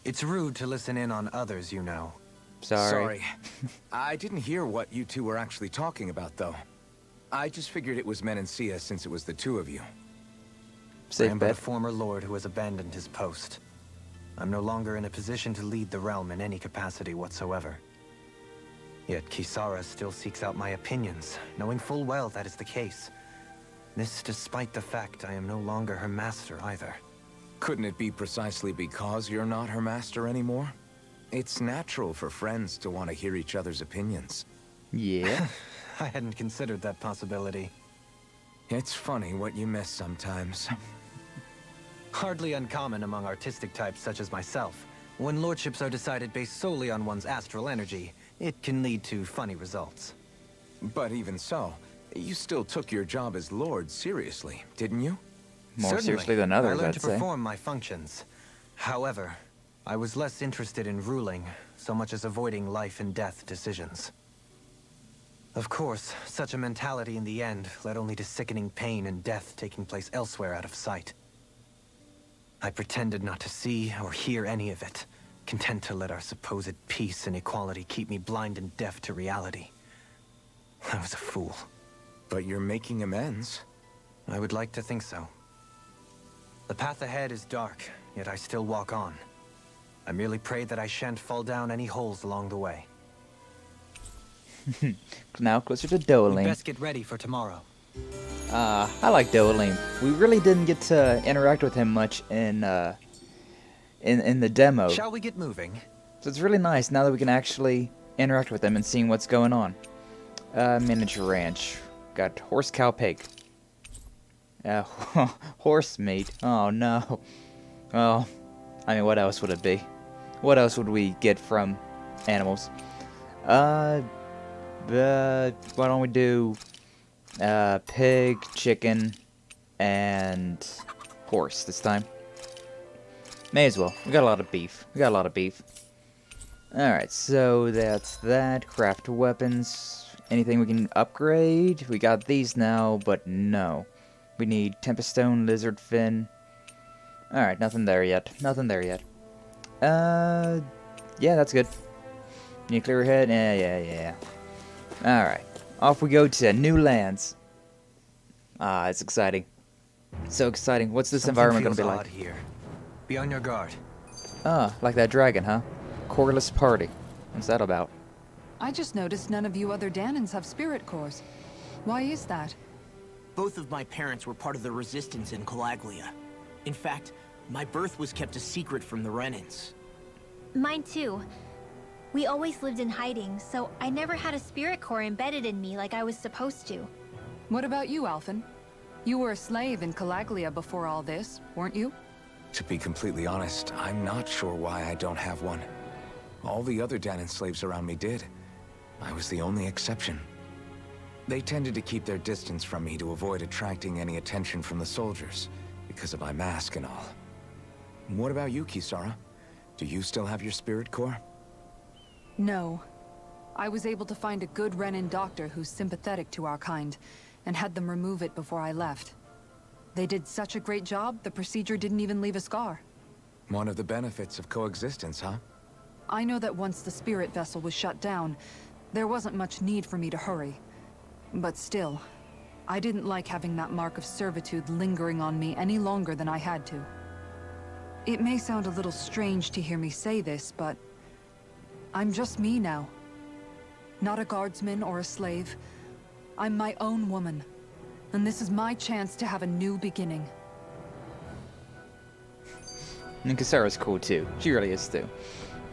It's rude to listen in on others, you know. Sorry. I didn't hear what you two were actually talking about, though. I just figured it was Menancia since it was the two of you. I Safe am but a bet. former lord who has abandoned his post. I'm no longer in a position to lead the realm in any capacity whatsoever. Yet Kisara still seeks out my opinions, knowing full well that is the case. This despite the fact I am no longer her master either. Couldn't it be precisely because you're not her master anymore? It's natural for friends to want to hear each other's opinions. Yeah. I hadn't considered that possibility. It's funny what you miss sometimes. Hardly uncommon among artistic types such as myself. When lordships are decided based solely on one's astral energy, it can lead to funny results. But even so, you still took your job as Lord seriously, didn't you? More Certainly. seriously than others, I learned I'd to say. perform my functions. However, I was less interested in ruling, so much as avoiding life and death decisions. Of course, such a mentality in the end led only to sickening pain and death taking place elsewhere out of sight. I pretended not to see or hear any of it, content to let our supposed peace and equality keep me blind and deaf to reality. I was a fool. But you're making amends. I would like to think so. The path ahead is dark, yet I still walk on. I merely pray that I shan't fall down any holes along the way. Now closer to We'd Dohalim. best get ready for tomorrow. I like Dohalim. We really didn't get to interact with him much in the demo. Shall we get moving? So it's really nice now that we can actually interact with him and seeing what's going on. Miniature ranch. Got horse, cow, pig. Horse meat. Oh no. Well, I mean, what else would it be? What else would we get from animals? Why don't we do pig, chicken, and horse this time? May as well. We got a lot of beef. Alright, so that's that. Craft weapons. Anything we can upgrade? We got these now, but no. We need Tempest Stone, Lizard Fin. Alright, nothing there yet. Yeah, that's good. Nuclear head? Yeah. Alright. Off we go to new lands. It's exciting. So exciting. What's this environment going to be like? Here. Be on your guard. Like that dragon, huh? Coreless party. What's that about? I just noticed none of you other Dahans have spirit cores. Why is that? Both of my parents were part of the resistance in Calaglia. In fact, my birth was kept a secret from the Renans. Mine too. We always lived in hiding, so I never had a spirit core embedded in me like I was supposed to. What about you, Alphen? You were a slave in Calaglia before all this, weren't you? To be completely honest, I'm not sure why I don't have one. All the other Dahan slaves around me did. I was the only exception. They tended to keep their distance from me to avoid attracting any attention from the soldiers, because of my mask and all. What about you, Kisara? Do you still have your spirit core? No. I was able to find a good Renan doctor who's sympathetic to our kind, and had them remove it before I left. They did such a great job, the procedure didn't even leave a scar. One of the benefits of coexistence, huh? I know that once the spirit vessel was shut down, there wasn't much need for me to hurry. But still, I didn't like having that mark of servitude lingering on me any longer than I had to. It may sound a little strange to hear me say this, but I'm just me now. Not a guardsman or a slave. I'm my own woman, and this is my chance to have a new beginning. And Kisara's cool too. She really is too.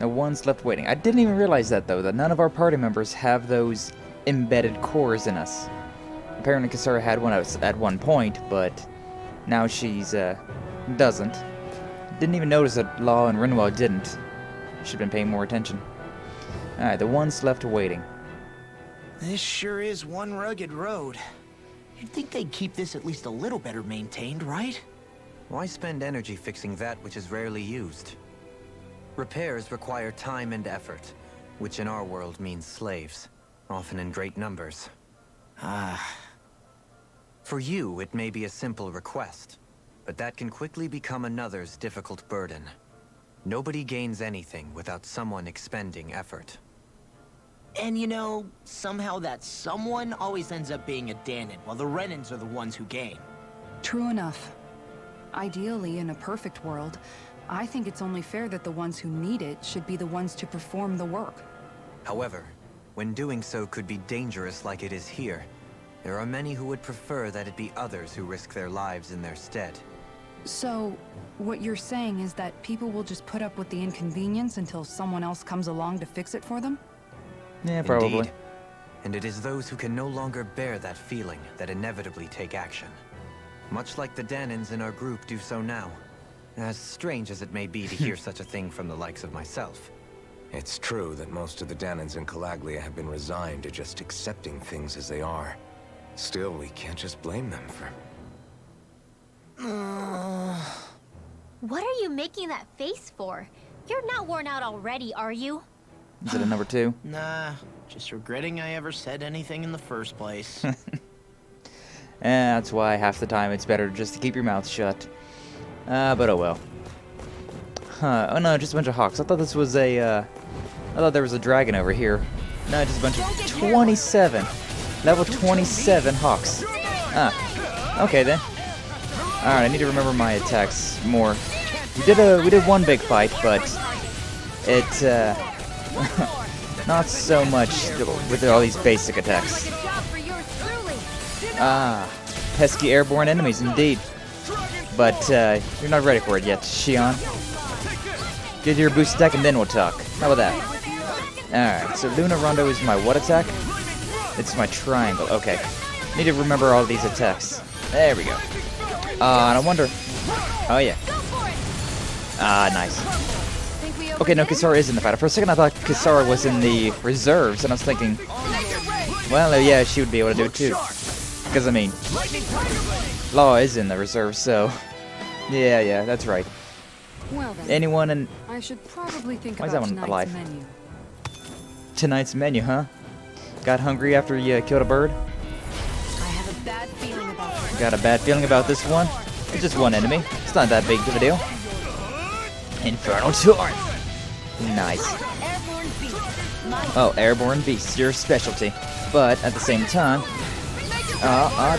No one's left waiting. I didn't even realize that though, that none of our party members have those embedded cores in us. Apparently Kisara had one at one point, but now she's doesn't. Didn't even notice that Law and Rinwell didn't. Should've been paying more attention. Alright, the ones left waiting. This sure is one rugged road. You'd think they'd keep this at least a little better maintained, right? Why spend energy fixing that which is rarely used? Repairs require time and effort, which in our world means slaves, often in great numbers. For you, it may be a simple request, but that can quickly become another's difficult burden. Nobody gains anything without someone expending effort. And you know, somehow that someone always ends up being a Dahnan, while the Renans are the ones who gain. True enough. Ideally, in a perfect world, I think it's only fair that the ones who need it should be the ones to perform the work. However, when doing so could be dangerous like it is here, there are many who would prefer that it be others who risk their lives in their stead. So, what you're saying is that people will just put up with the inconvenience until someone else comes along to fix it for them? Yeah, probably. Indeed. And it is those who can no longer bear that feeling that inevitably take action. Much like the Dahnans in our group do so now. As strange as it may be to hear such a thing from the likes of myself. It's true that most of the Dahnans in Calaglia have been resigned to just accepting things as they are. Still, we can't just blame them for... What are you making that face for? You're not worn out already, are you? Is it a number 2? Nah, just regretting I ever said anything in the first place. That's why half the time it's better just to keep your mouth shut. But oh well. Huh, oh no, just a bunch of hawks. I thought this was a, I thought there was a dragon over here. No, just a bunch of 27. Level 27 hawks. Ah, okay then. Alright, I need to remember my attacks more. We did one big fight, but it, not so much with all these basic attacks. Ah, pesky airborne enemies indeed. But, you're not ready for it yet, Shion. Get your boost attack and then we'll talk. How about that? Alright, so Luna Rondo is my what attack? It's my triangle, okay. Need to remember all these attacks. There we go. And I wonder... Oh yeah. Ah, nice. Okay, no, Kisara is in the fight. For a second I thought Kisara was in the reserves, and I was thinking... Well, yeah, she would be able to do it too. Because, I mean... Law is in the reserves, so... Yeah, that's right. Well then, Anyone in... I should probably think Why is that about one tonight's alive? menu. Tonight's menu, huh? Got hungry after you killed a bird? I have a bad feeling about this. Got a bad feeling about this one? It's just one enemy. It's not that big of a deal. Infernal Torrent. Nice. Oh, airborne beasts, your specialty. But at the same time...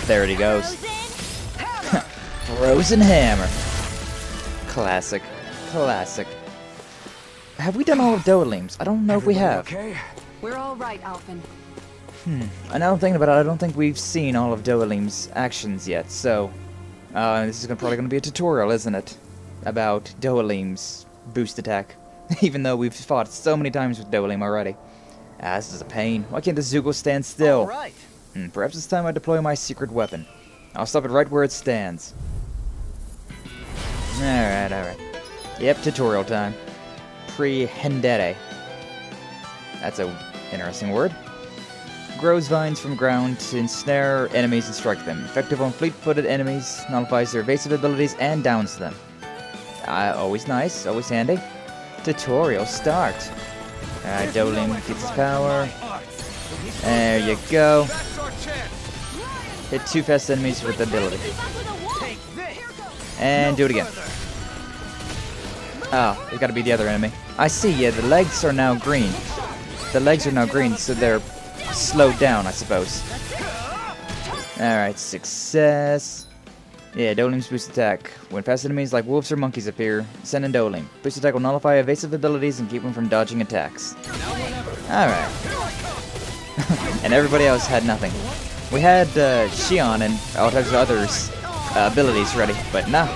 there he goes. Frozen Hammer. Classic. Classic. Have we done all of Dohalim's? I don't know if we have. Okay? We're all right, Alphen. And now I'm thinking about it, I don't think we've seen all of Dohalim's actions yet, so... this is probably going to be a tutorial, isn't it? About Dohalim's boost attack. Even though we've fought so many times with Dohalim already. This is a pain. Why can't the Zugo stand still? Alright. Perhaps it's time I deploy my secret weapon. I'll stop it right where it stands. Alright. Yep, tutorial time. Prehendere. That's a interesting word. Grows vines from ground to ensnare enemies and strike them. Effective on fleet-footed enemies, nullifies their evasive abilities, and downs them. Always nice, always handy. Tutorial start. Alright, Dohalim gets his power. There you go. Hit 2 fast enemies with ability. And do it again. Oh, it gotta be the other enemy. I see, yeah, the legs are now green. The legs are now green, so they're slowed down, I suppose. Alright, success. Yeah, Dohalim's boost attack. When fast enemies like wolves or monkeys appear, send in Dohalim. Boost attack will nullify evasive abilities and keep them from dodging attacks. Alright. And everybody else had nothing. We had Shion and all types of others abilities ready, but nah.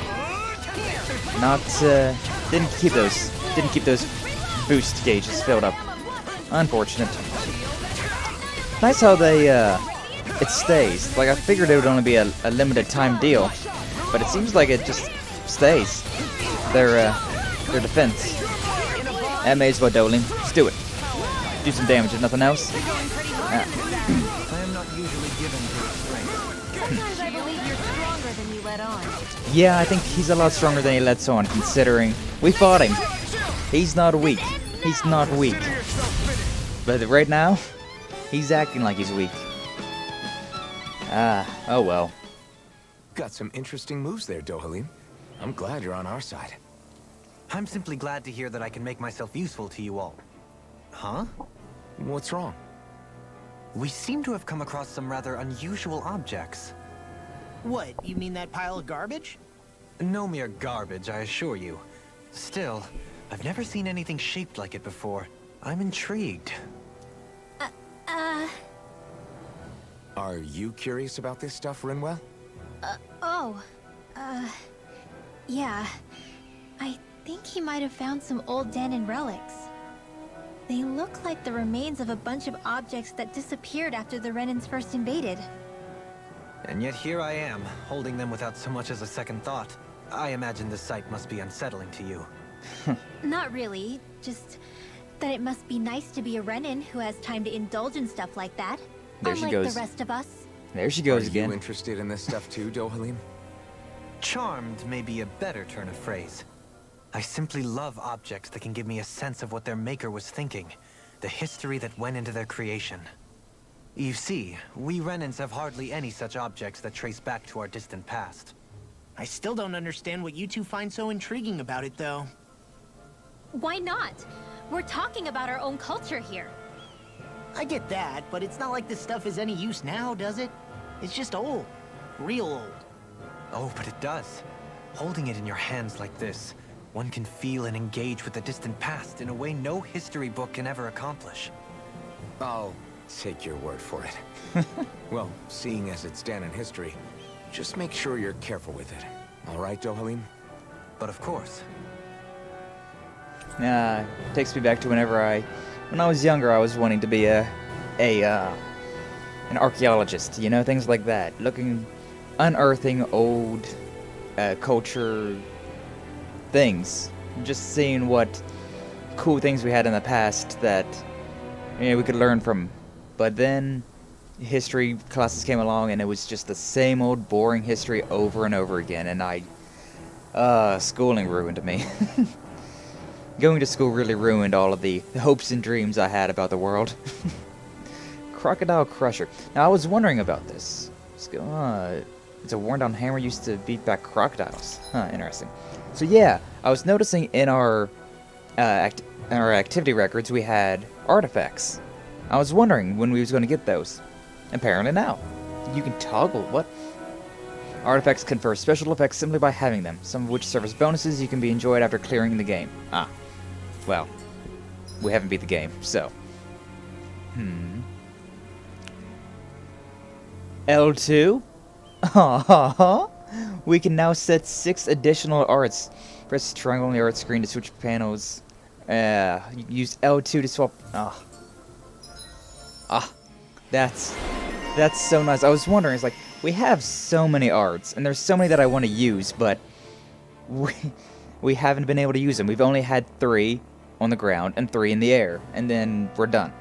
Didn't keep those boost gauges filled up. Unfortunate. Nice how they, it stays. Like, I figured it would only be a limited time deal, but it seems like it just stays. Their defense. That may as well, Dohalim. Just do it. Do some damage, if nothing else. I am not usually given to strength. Sometimes I believe you're stronger than you let on. Yeah, I think he's a lot stronger than he lets on, considering we fought him. He's not weak. He's not weak. But right now, he's acting like he's weak. Oh well. Got some interesting moves there, Dohalim. I'm glad you're on our side. I'm simply glad to hear that I can make myself useful to you all. Huh? What's wrong? we seem to have come across some rather unusual objects. What, you mean that pile of garbage? No mere garbage, I assure you. Still, I've never seen anything shaped like it before. I'm intrigued. Are you curious about this stuff, Rinwell? Yeah. I think he might have found some old Dahnan relics. They look like the remains of a bunch of objects that disappeared after the Renans first invaded. And yet here I am, holding them without so much as a second thought. I imagine the sight must be unsettling to you. Not really, just that it must be nice to be a Renan who has time to indulge in stuff like that. There she unlike goes. the rest of us. There she goes Are again. you interested in this stuff too, Dohalim? Charmed may be a better turn of phrase. I simply love objects that can give me a sense of what their maker was thinking, the history that went into their creation. You see, we Renans have hardly any such objects that trace back to our distant past. I still don't understand what you two find so intriguing about it, though. Why not? We're talking about our own culture here. I get that, but it's not like this stuff is any use now, does it? It's just old. Real old. Oh, but it does. Holding it in your hands like this, one can feel and engage with the distant past in a way no history book can ever accomplish. I'll take your word for it. Well, seeing as it's Dahnan history, just make sure you're careful with it. All right, Dohalim? But of course. Takes me back to when I was younger, I was wanting to be an archaeologist, you know, things like that. Unearthing old culture things. Just seeing what cool things we had in the past that we could learn from. But then history classes came along and it was just the same old boring history over and over again, and schooling ruined me. Going to school really ruined all of the hopes and dreams I had about the world. Crocodile Crusher. Now, I was wondering about this. It's a worn-down hammer used to beat back crocodiles. Huh, interesting. So yeah, I was noticing in our activity records we had artifacts. I was wondering when we was going to get those. Apparently now. You can toggle. What? Artifacts confer special effects simply by having them, some of which serve as bonuses you can be enjoyed after clearing the game. Ah. Well, we haven't beat the game, so. L2? We can now set 6 additional arts. Press triangle on the art screen to switch panels. Use L2 to swap. That's so nice. I was wondering, it's like, we have so many arts, and there's so many that I want to use, but we haven't been able to use them. We've only had 3 on the ground and 3 in the air, and then we're done.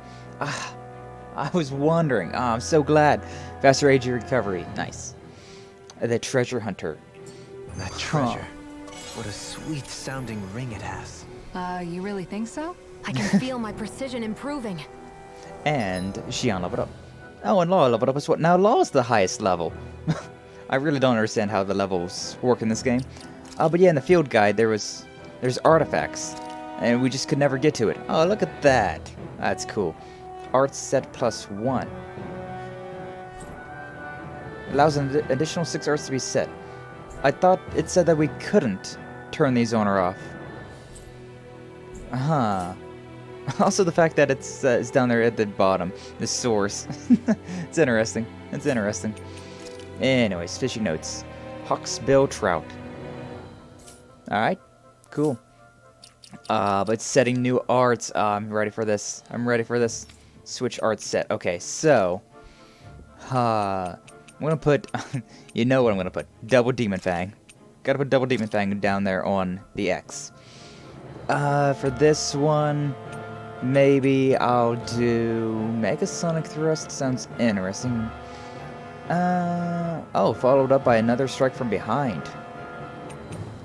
I was wondering. I'm so glad. Faster age recovery. Nice. The treasure hunter. That treasure. What a sweet-sounding ring it has. You really think so? I can feel my precision improving. And Xian leveled up. Oh, and Law leveled up as well. Now Law's the highest level. I really don't understand how the levels work in this game. But yeah, in the field guide there's artifacts, and we just could never get to it. Oh, look at that. That's cool. Art set +1. Allows an additional 6 arts to be set. I thought it said that we couldn't turn these on or off. Also the fact that it's down there at the bottom, the source. It's interesting. It's interesting. Anyways, fishing notes. Hawksbill trout. Alright, cool. But setting new arts. I'm ready for this. I'm ready for this. Switch art set. Okay, so I'm gonna put you know what I'm gonna put. Double Demon Fang. Gotta put Double Demon Fang down there on the X. For this one, maybe I'll do Mega Sonic Thrust. Sounds interesting. Oh, followed up by another strike from behind.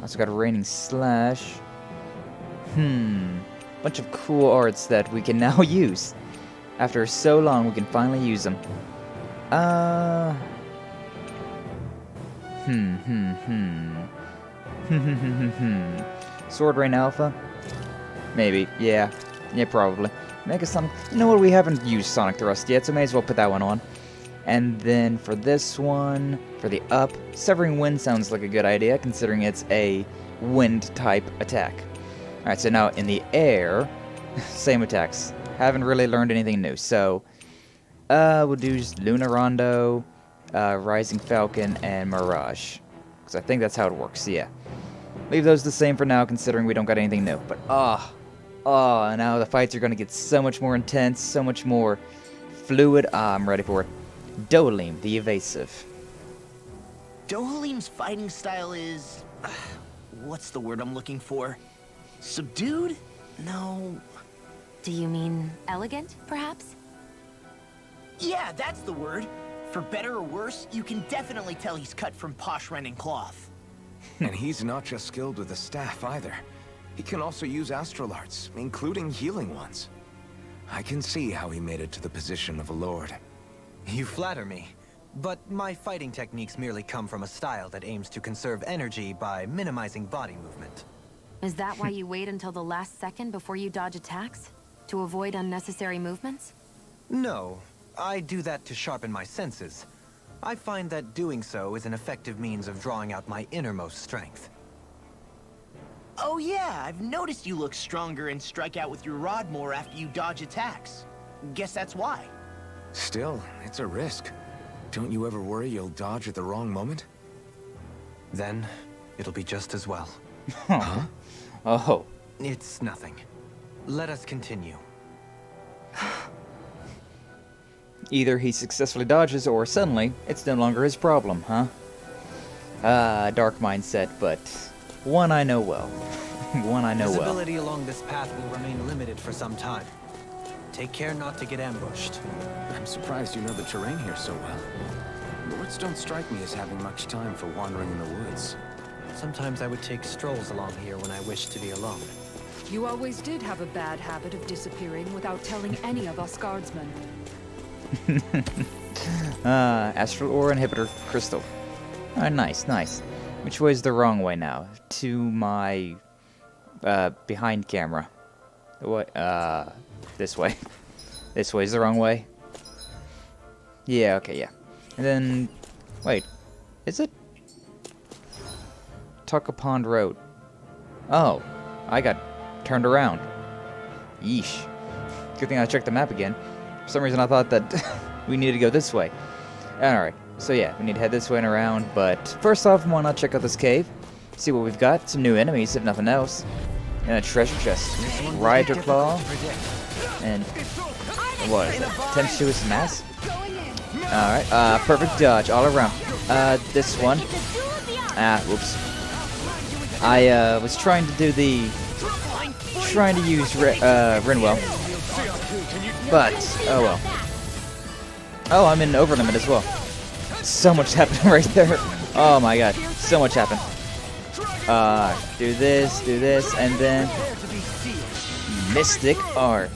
Also got a Raining Slash. Bunch of cool arts that we can now use. After so long, we can finally use them. Sword Rain Alpha? Maybe, yeah. Yeah, probably. Mega Sonic. You know what? We haven't used Sonic Thrust yet, so may as well put that one on. And then for this one, for the up, Severing Wind sounds like a good idea, considering it's a wind-type attack. Alright, so now in the air, same attacks. Haven't really learned anything new, so we'll do just Luna Rondo, Rising Falcon, and Mirage. Because I think that's how it works, yeah. Leave those the same for now, considering we don't got anything new. But, now the fights are going to get so much more intense, so much more fluid. I'm ready for it. Dohalim, the Evasive. Dohalim's fighting style is... what's the word I'm looking for? Subdued? No... Do you mean elegant, perhaps? Yeah, that's the word. For better or worse, you can definitely tell he's cut from posh Renan cloth. And he's not just skilled with the staff either. He can also use astral arts, including healing ones. I can see how he made it to the position of a lord. You flatter me, but my fighting techniques merely come from a style that aims to conserve energy by minimizing body movement. Is that why you wait until the last second before you dodge attacks? To avoid unnecessary movements? No, I do that to sharpen my senses. I find that doing so is an effective means of drawing out my innermost strength. Oh yeah, I've noticed you look stronger and strike out with your rod more after you dodge attacks. Guess that's why. Still, it's a risk. Don't you ever worry you'll dodge at the wrong moment? Then, it'll be just as well. Huh? Oh. It's nothing. Let us continue. Either he successfully dodges, or suddenly, it's no longer his problem, huh? Dark mindset, but one I know well. One I know well. Visibility along this path will remain limited for some time. Take care not to get ambushed. I'm surprised you know the terrain here so well. Lords don't strike me as having much time for wandering in the woods. Sometimes I would take strolls along here when I wished to be alone. You always did have a bad habit of disappearing without telling any of us guardsmen. Astral Ore Inhibitor Crystal. Nice, nice. Which way is the wrong way now? To my, behind camera. What, this way. This way is the wrong way? Yeah, okay, yeah. And then, wait, is it? Tucka Pond Road. Oh, I got turned around. Yeesh. Good thing I checked the map again. For some reason I thought that we needed to go this way. Alright, so yeah, we need to head this way and around, but first off, why not check out this cave? See what we've got, some new enemies, if nothing else. And a treasure chest. Rioter Claw. And what is that? Tempestuous Mass? Alright, perfect dodge all around. This one. Whoops. I was trying to do the... trying to use Rinwell. But, oh well. Oh, I'm in overlimit as well. So much happened right there. Oh my god, so much happened. Do this, and then... Mystic Art.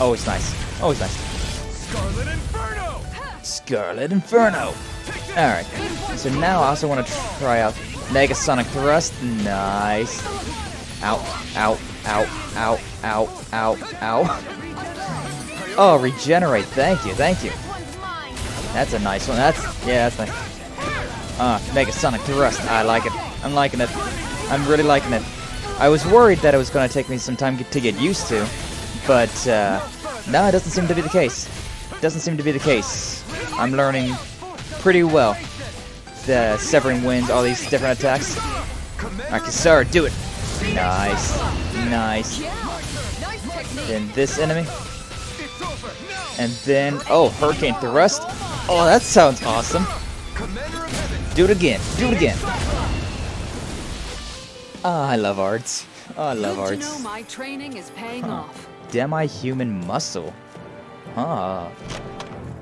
Always nice. Always nice. Scarlet Inferno! Scarlet Inferno! Alright, so now I also want to try out Mega Sonic Thrust. Nice. Ow, ow, ow, ow, ow, ow, ow. Oh, regenerate. Thank you, thank you. That's a nice one. Yeah, that's nice. Mega Sonic Thrust. I like it. I'm liking it. I'm really liking it. I was worried that it was going to take me some time to get used to, but no, it doesn't seem to be the case. Doesn't seem to be the case. I'm learning pretty well. The Severing Winds, all these different attacks. Alright, Kisara, do it. Nice. Nice. Then this enemy. And then, oh, Hurricane Thrust. Oh, that sounds awesome. Do it again. Do it again. Oh, I love arts. Oh, I love arts. Good to know my training is paying off. Demi-human muscle. Huh.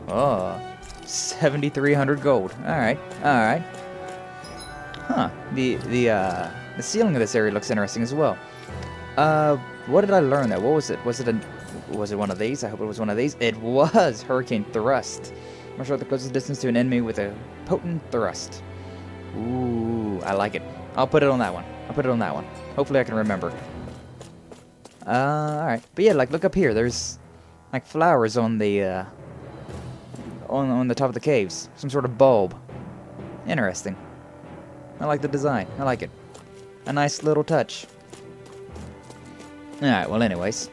Oh. 7,300 gold. Alright. Alright. Huh. The ceiling of this area looks interesting as well. What did I learn there? What was it? Was it one of these? I hope it was one of these. It was Hurricane Thrust. Measure the closest distance to an enemy with a potent thrust. Ooh, I like it. I'll put it on that one. I'll put it on that one. Hopefully I can remember. Alright. But yeah, like, look up here. There's, like, flowers on the, on the top of the caves. Some sort of bulb. Interesting. I like the design. I like it. A nice little touch. Alright, well, anyways.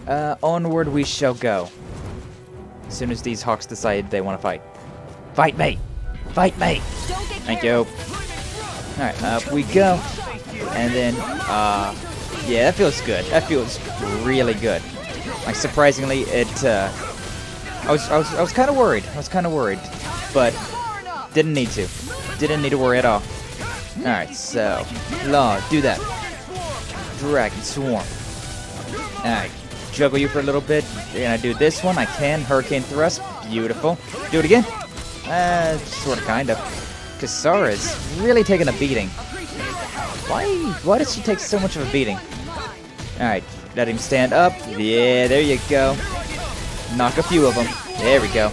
Onward we shall go. As soon as these hawks decide they want to fight. Fight me! Fight me! Thank you. Alright, up we go. And then, yeah, that feels good. That feels really good. Like, surprisingly, it, I was kind of worried. I was kind of worried. But, didn't need to. Didn't need to worry at all. Alright, so, Law, do that. Dragon Swarm. Alright, juggle you for a little bit. You're gonna do this one. I can. Hurricane Thrust. Beautiful. Do it again. Sort of, kind of. Kisara is really taking a beating. Why does she take so much of a beating? Alright, let him stand up. Yeah, there you go. Knock a few of them. There we go.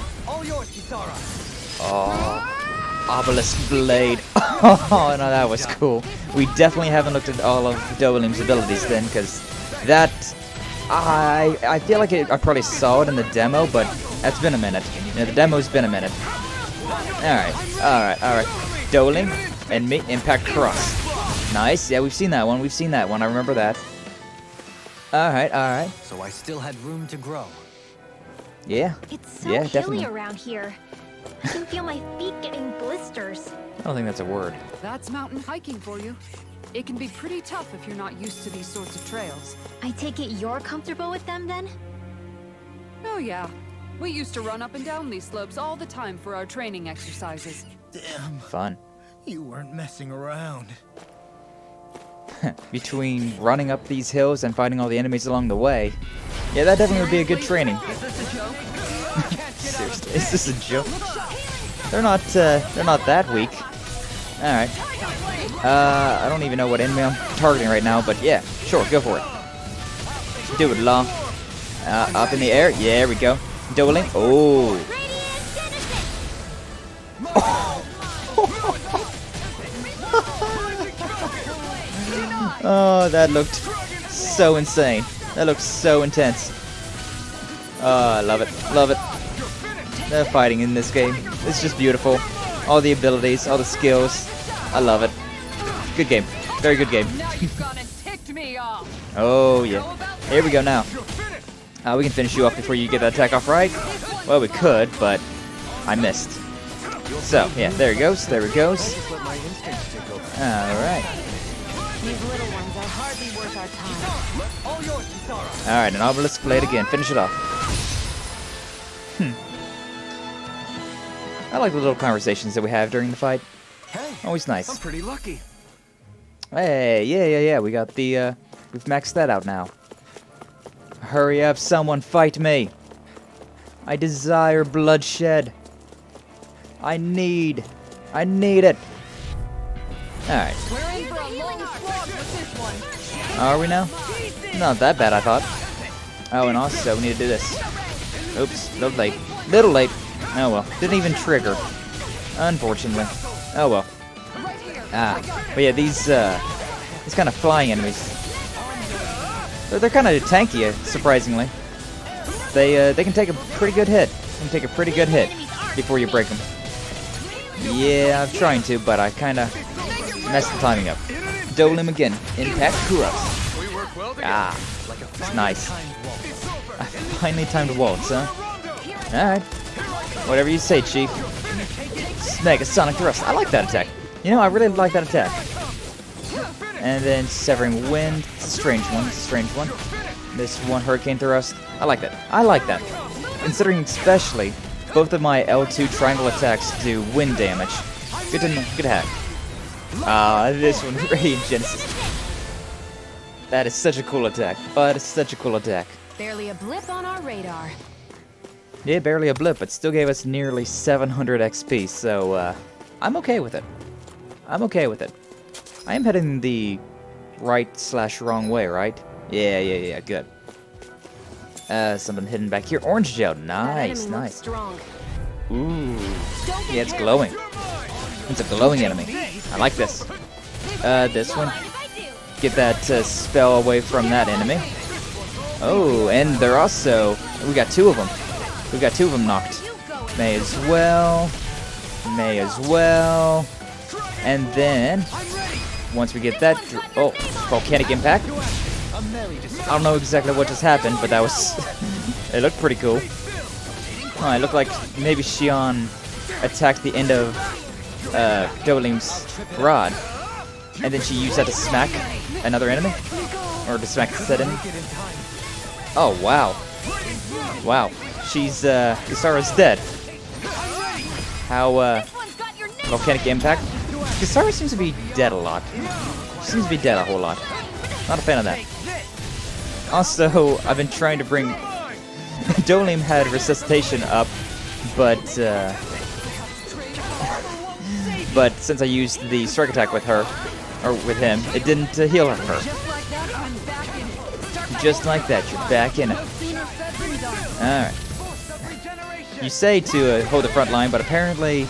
Oh, Obelisk Blade. Oh, no, that was cool. We definitely haven't looked at all of Dohalim's abilities then, because that... I feel like I probably saw it in the demo, but that's been a minute. The demo's been a minute. Alright. Dohalim and me, Impact Cross. Nice. Yeah, we've seen that one. I remember that. Alright. So I still had room to grow. Yeah. It's so hilly definitely. around here. I can feel my feet getting blisters. I don't think that's a word. That's mountain hiking for you. It can be pretty tough if you're not used to these sorts of trails. I take it you're comfortable with them then? Oh yeah. We used to run up and down these slopes all the time for our training exercises. Damn. Fun. You weren't messing around. Between running up these hills and fighting all the enemies along the way. Yeah, that definitely would be a good training. Is this a joke? Seriously, is this a joke? They're not that weak. Alright. I don't even know what enemy I'm targeting right now, but yeah, sure, go for it. Do it, Law. Up in the air. Yeah, there we go. Dohalim. Oh. Oh, that looked so insane. That looks so intense. I love it. Love it. The fighting in this game. It's just beautiful. All the abilities, all the skills. I love it. Good game. Very good game. Now you've gone and ticked me off. Oh, yeah. Here we go now. We can finish you off before you get that attack off, right? Well, we could, but I missed. So, yeah, there he goes. There he goes. Alright. These little ones are hardly worth our time. Alright, an Obelisk Blade again. Finish it off. I like the little conversations that we have during the fight. Hey, Always nice. I'm pretty lucky. Hey, yeah. We got the, we've maxed that out now. Hurry up, someone fight me. I desire bloodshed. I need it. Alright. We're in for a long slog with this one. Are we now? Not that bad, I thought. Oh, and also, we need to do this. Oops, little late. Little late. Oh well, didn't even trigger. Unfortunately. Oh well. But yeah, these kind of flying enemies. They're kind of tanky, surprisingly. They can take a pretty good hit. Before you break them. Yeah, I'm trying to, but I kind of messed the timing up. Dohalim again. Impact Kuros. We work well together. It's nice. I finally timed a waltz, huh? Alright. Whatever you say, Chief. Mega Sonic Thrust. I like that attack. You know, I really like that attack. And then Severing Wind. It's a strange one. This one, Hurricane Thrust. I like that. Considering especially both of my L2 triangle attacks do wind damage. Good hack. This one, Radiant Genesis. That is such a cool attack. Barely a blip on our radar. Yeah, barely a blip, but still gave us nearly 700 XP, so, I'm okay with it. I am heading the right/wrong way, right? Yeah, good. Something hidden back here. Orange gel, nice. Strong. Ooh. Yeah, it's glowing. It's a glowing enemy. I like this. This one. get that spell away from that enemy. Oh, and they're also... We got 2 of them. We got 2 of them knocked. May as well. May as well. And then, once we get that... Oh, volcanic impact. I don't know exactly what just happened, but that was... it looked pretty cool. Oh, it looked like maybe Xion attacked the end of Dohalim's rod. And then she used that to smack another enemy? Or to smack said enemy? Oh, wow. Wow. She's, Kisara's dead. How, volcanic impact? Kisara seems to be dead a lot. She seems to be dead a whole lot. Not a fan of that. Also, I've been trying to bring... Dohalim had resuscitation up, but since I used the strike attack with her, or with him, it didn't heal her. Just like that, you're back in it. Alright. You say to hold the front line, but apparently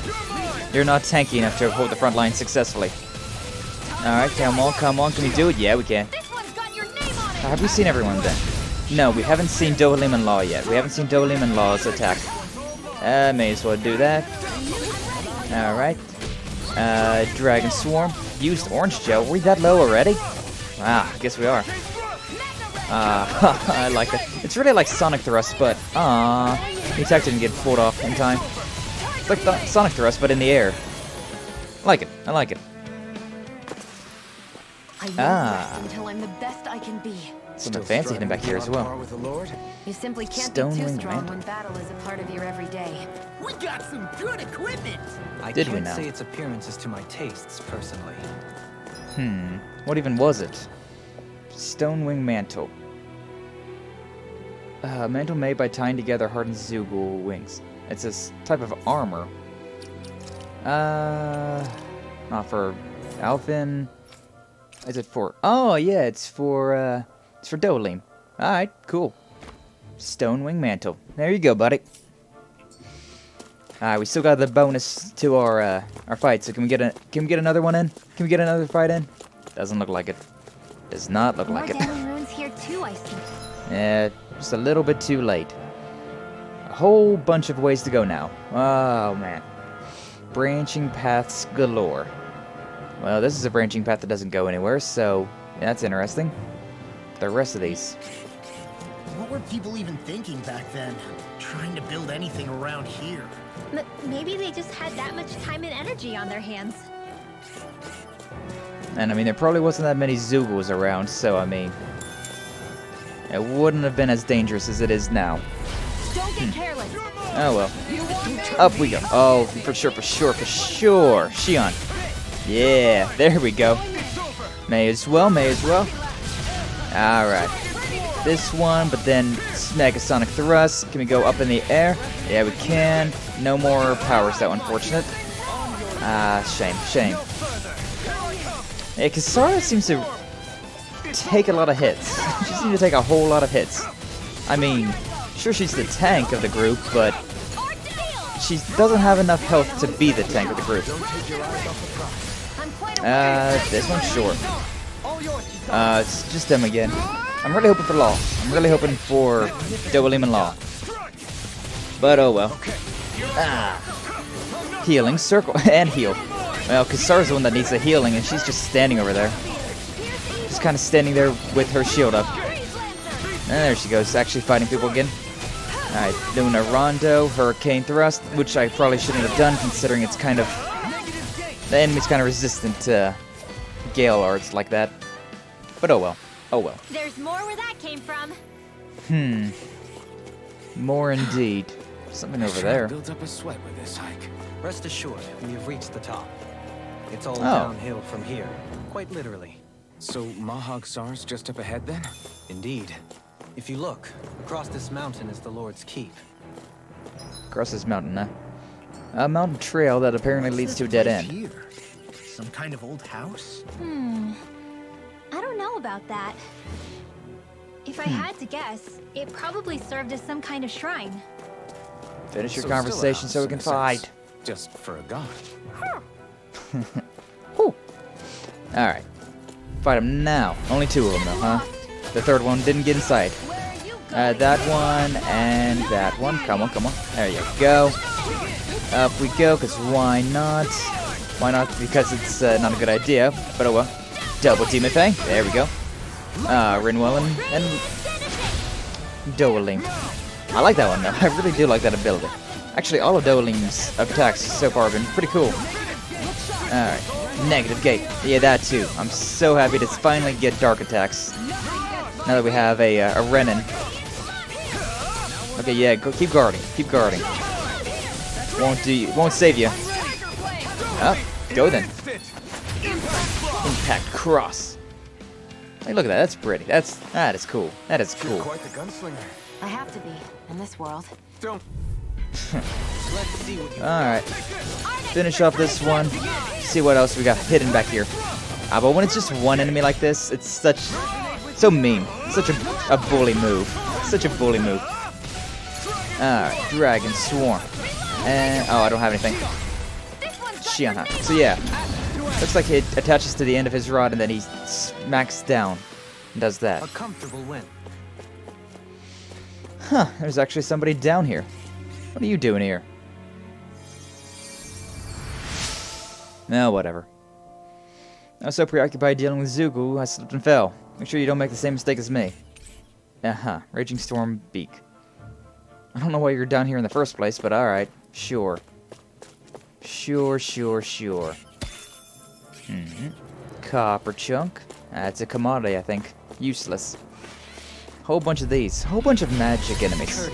you're not tanky enough to hold the front line successfully. Alright, come on, can we do it? Yeah, we can. Have we seen everyone then? No, we haven't seen Dohalim and Law yet. We haven't seen Dohalim and Law's attack. May as well do that. Alright. Dragon Swarm. Used Orange Gel. Were we that low already? Ah, I guess we are. I like it. It's really like Sonic Thrust, but the attack didn't get pulled off in time. It's like Sonic Thrust, but in the air. I like it. I like it. Until I'm the best I can be. Something fancy hidden back here as well. You simply can't Stone be too wing strong mantle. when battle is a part of your everyday. We got some good equipment. I Did we can't now? say its appearance is to my tastes, personally. What even was it? Stone wing mantle. Mantle made by tying together hardened Zugul wings. It's a type of armor. Not for Alphin. Is it for... Oh, yeah, it's for Dohalim. Alright, cool. Stone wing mantle. There you go, buddy. Alright, we still got the bonus to our fight, so can we get another one in? Can we get another fight in? Doesn't look like it. Does not look like it. More Dahnan runes here too, I see. Yeah, just a little bit too late. A whole bunch of ways to go now. Oh, man. Branching paths galore. Well, this is a branching path that doesn't go anywhere, so yeah, that's interesting. The rest of these. What were people even thinking back then? Trying to build anything around here. Maybe they just had that much time and energy on their hands. And I mean, there probably wasn't that many Zuguls around, so I mean, it wouldn't have been as dangerous as it is now. Don't get careless. Oh well. Up we go. Oh, for sure. Xion. Yeah, there we go. May as well. Alright. This one, but then Mega Sonic Thrust. Can we go up in the air? Yeah, we can. No more powers, though, unfortunate. Shame. Yeah, Kisara seems to take a lot of hits. She seems to take a whole lot of hits. I mean, sure, she's the tank of the group, but she doesn't have enough health to be the tank of the group. This one's short. It's just them again. I'm really hoping for Law. I'm really hoping for Dohalim and Law. But oh well. Healing circle and heal. Well, Kisara's the one that needs the healing, and she's just standing over there. Just kind of standing there with her shield up. And there she goes, actually fighting people again. Alright, doing a Rondo, Hurricane Thrust, which I probably shouldn't have done considering it's kind of... The enemy's kind of resistant to Gale Arts like that. But oh well. Oh well. There's more where that came from. More indeed. Something over there. Built up a sweat with this hike. Rest assured, we have reached the top. It's all Oh. downhill from here, quite literally. So Mahag Sar's just up ahead then? Indeed. If you look, across this mountain is the Lord's Keep. Across this mountain, huh? A mountain trail that apparently leads to a dead end. Here? Some kind of old house? I don't know about that. If I had to guess, it probably served as some kind of shrine. Finish your So still a conversation house so we in can a sense. fight. Just for a god. Whew. Alright. Fight him now. Only 2 of them, though, huh? The third one didn't get inside. That one and that one. Come on, come on. There you go. Up we go, because why not? Why not? Because it's not a good idea, but oh well. Double team thing. There we go. Renan and Dohalim. I like that one, though. I really do like that ability. Actually, all of Dohalim's attacks so far have been pretty cool. Alright. Negative gate. Yeah, that too. I'm so happy to finally get dark attacks. Now that we have a Renan. Okay, yeah, go, keep guarding. Keep guarding. Won't save you. Oh, go then. Impact cross. Hey, look at that. That's pretty. That is cool. That is cool. Quite the gunslinger. I have to be, in this world. Don't. Alright. Finish off this one. See what else we got hidden back here. But when it's just one enemy like this, it's so mean. Such a bully move. Such a bully move. Alright, Dragon Swarm. And oh, I don't have anything. Shiana. So yeah. Looks like it attaches to the end of his rod and then he smacks down and does that. A comfortable win. Huh, there's actually somebody down here. What are you doing here? No, whatever. I was so preoccupied dealing with Zugu, I slipped and fell. Make sure you don't make the same mistake as me. Raging Storm Beak. I don't know why you're down here in the first place, but alright. Sure. Sure. Copper chunk. That's a commodity, I think. Useless. Whole bunch of these. Whole bunch of magic enemies.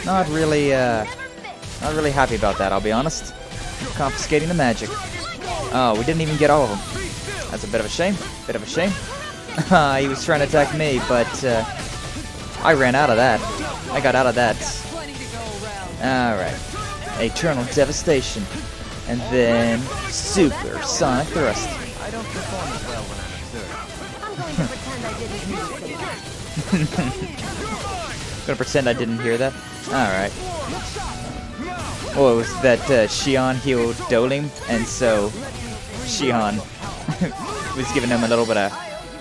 Not really happy about that, I'll be honest. Confiscating the magic. Oh, we didn't even get all of them. That's a bit of a shame. Bit of a shame. He was trying to attack me, but I ran out of that. I got out of that. Alright. Eternal Devastation. And then Super Sonic Thrust. I don't perform as well when I'm observed. I'm going to pretend I didn't hear you say that. Gonna pretend I didn't hear that? Alright. Oh, it was that Xion healed Dohalim, and so Xion was giving him a little bit of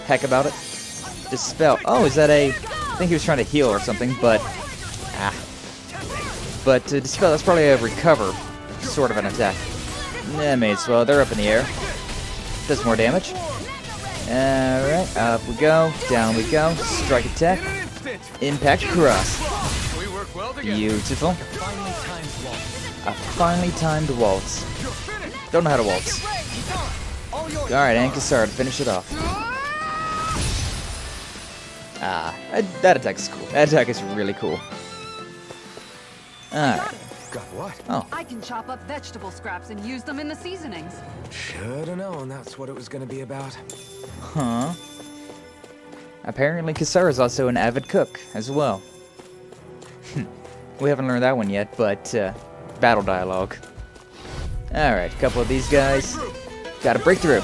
heck about it. Dispel. Oh, is that a... I think he was trying to heal or something, but... But Dispel, that's probably a recover sort of an attack. Yeah, may as well. They're up in the air. Does more damage. Alright, up we go. Down we go. Strike attack. Impact cross. Beautiful. A finely timed waltz. Don't know how to waltz. Alright, and Kisara to finish it off. That attack is cool. That attack is really cool. Alright. Got what? Oh. I can chop up vegetable scraps and use them in the seasonings. Should've known that's what it was gonna be about. Huh. Apparently Kisara is also an avid cook as well. We haven't learned that one yet, but battle dialogue. Alright, a couple of these guys. Got a breakthrough.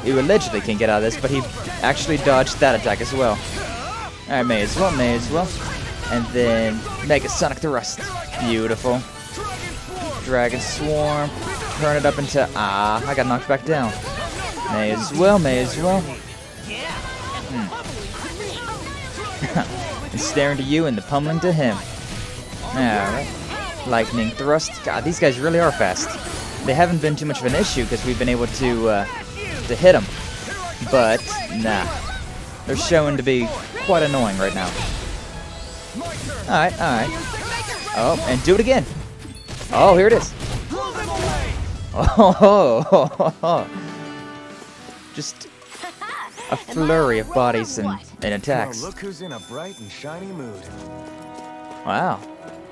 You allegedly can't get out of this, but he actually dodged that attack as well. Alright, may as well. And then Mega Sonic Thrust. Beautiful. Dragon Swarm. Turn it up into... I got knocked back down. May as well. And staring to you and the pummeling to him. Alright. Lightning Thrust. God, these guys really are fast. They haven't been too much of an issue because we've been able to hit them. But, nah. They're showing to be quite annoying right now. Alright. Oh, and do it again. Oh, here it is. Oh. Just a flurry of bodies and attacks. Now look who's in a bright and shiny mood. Wow.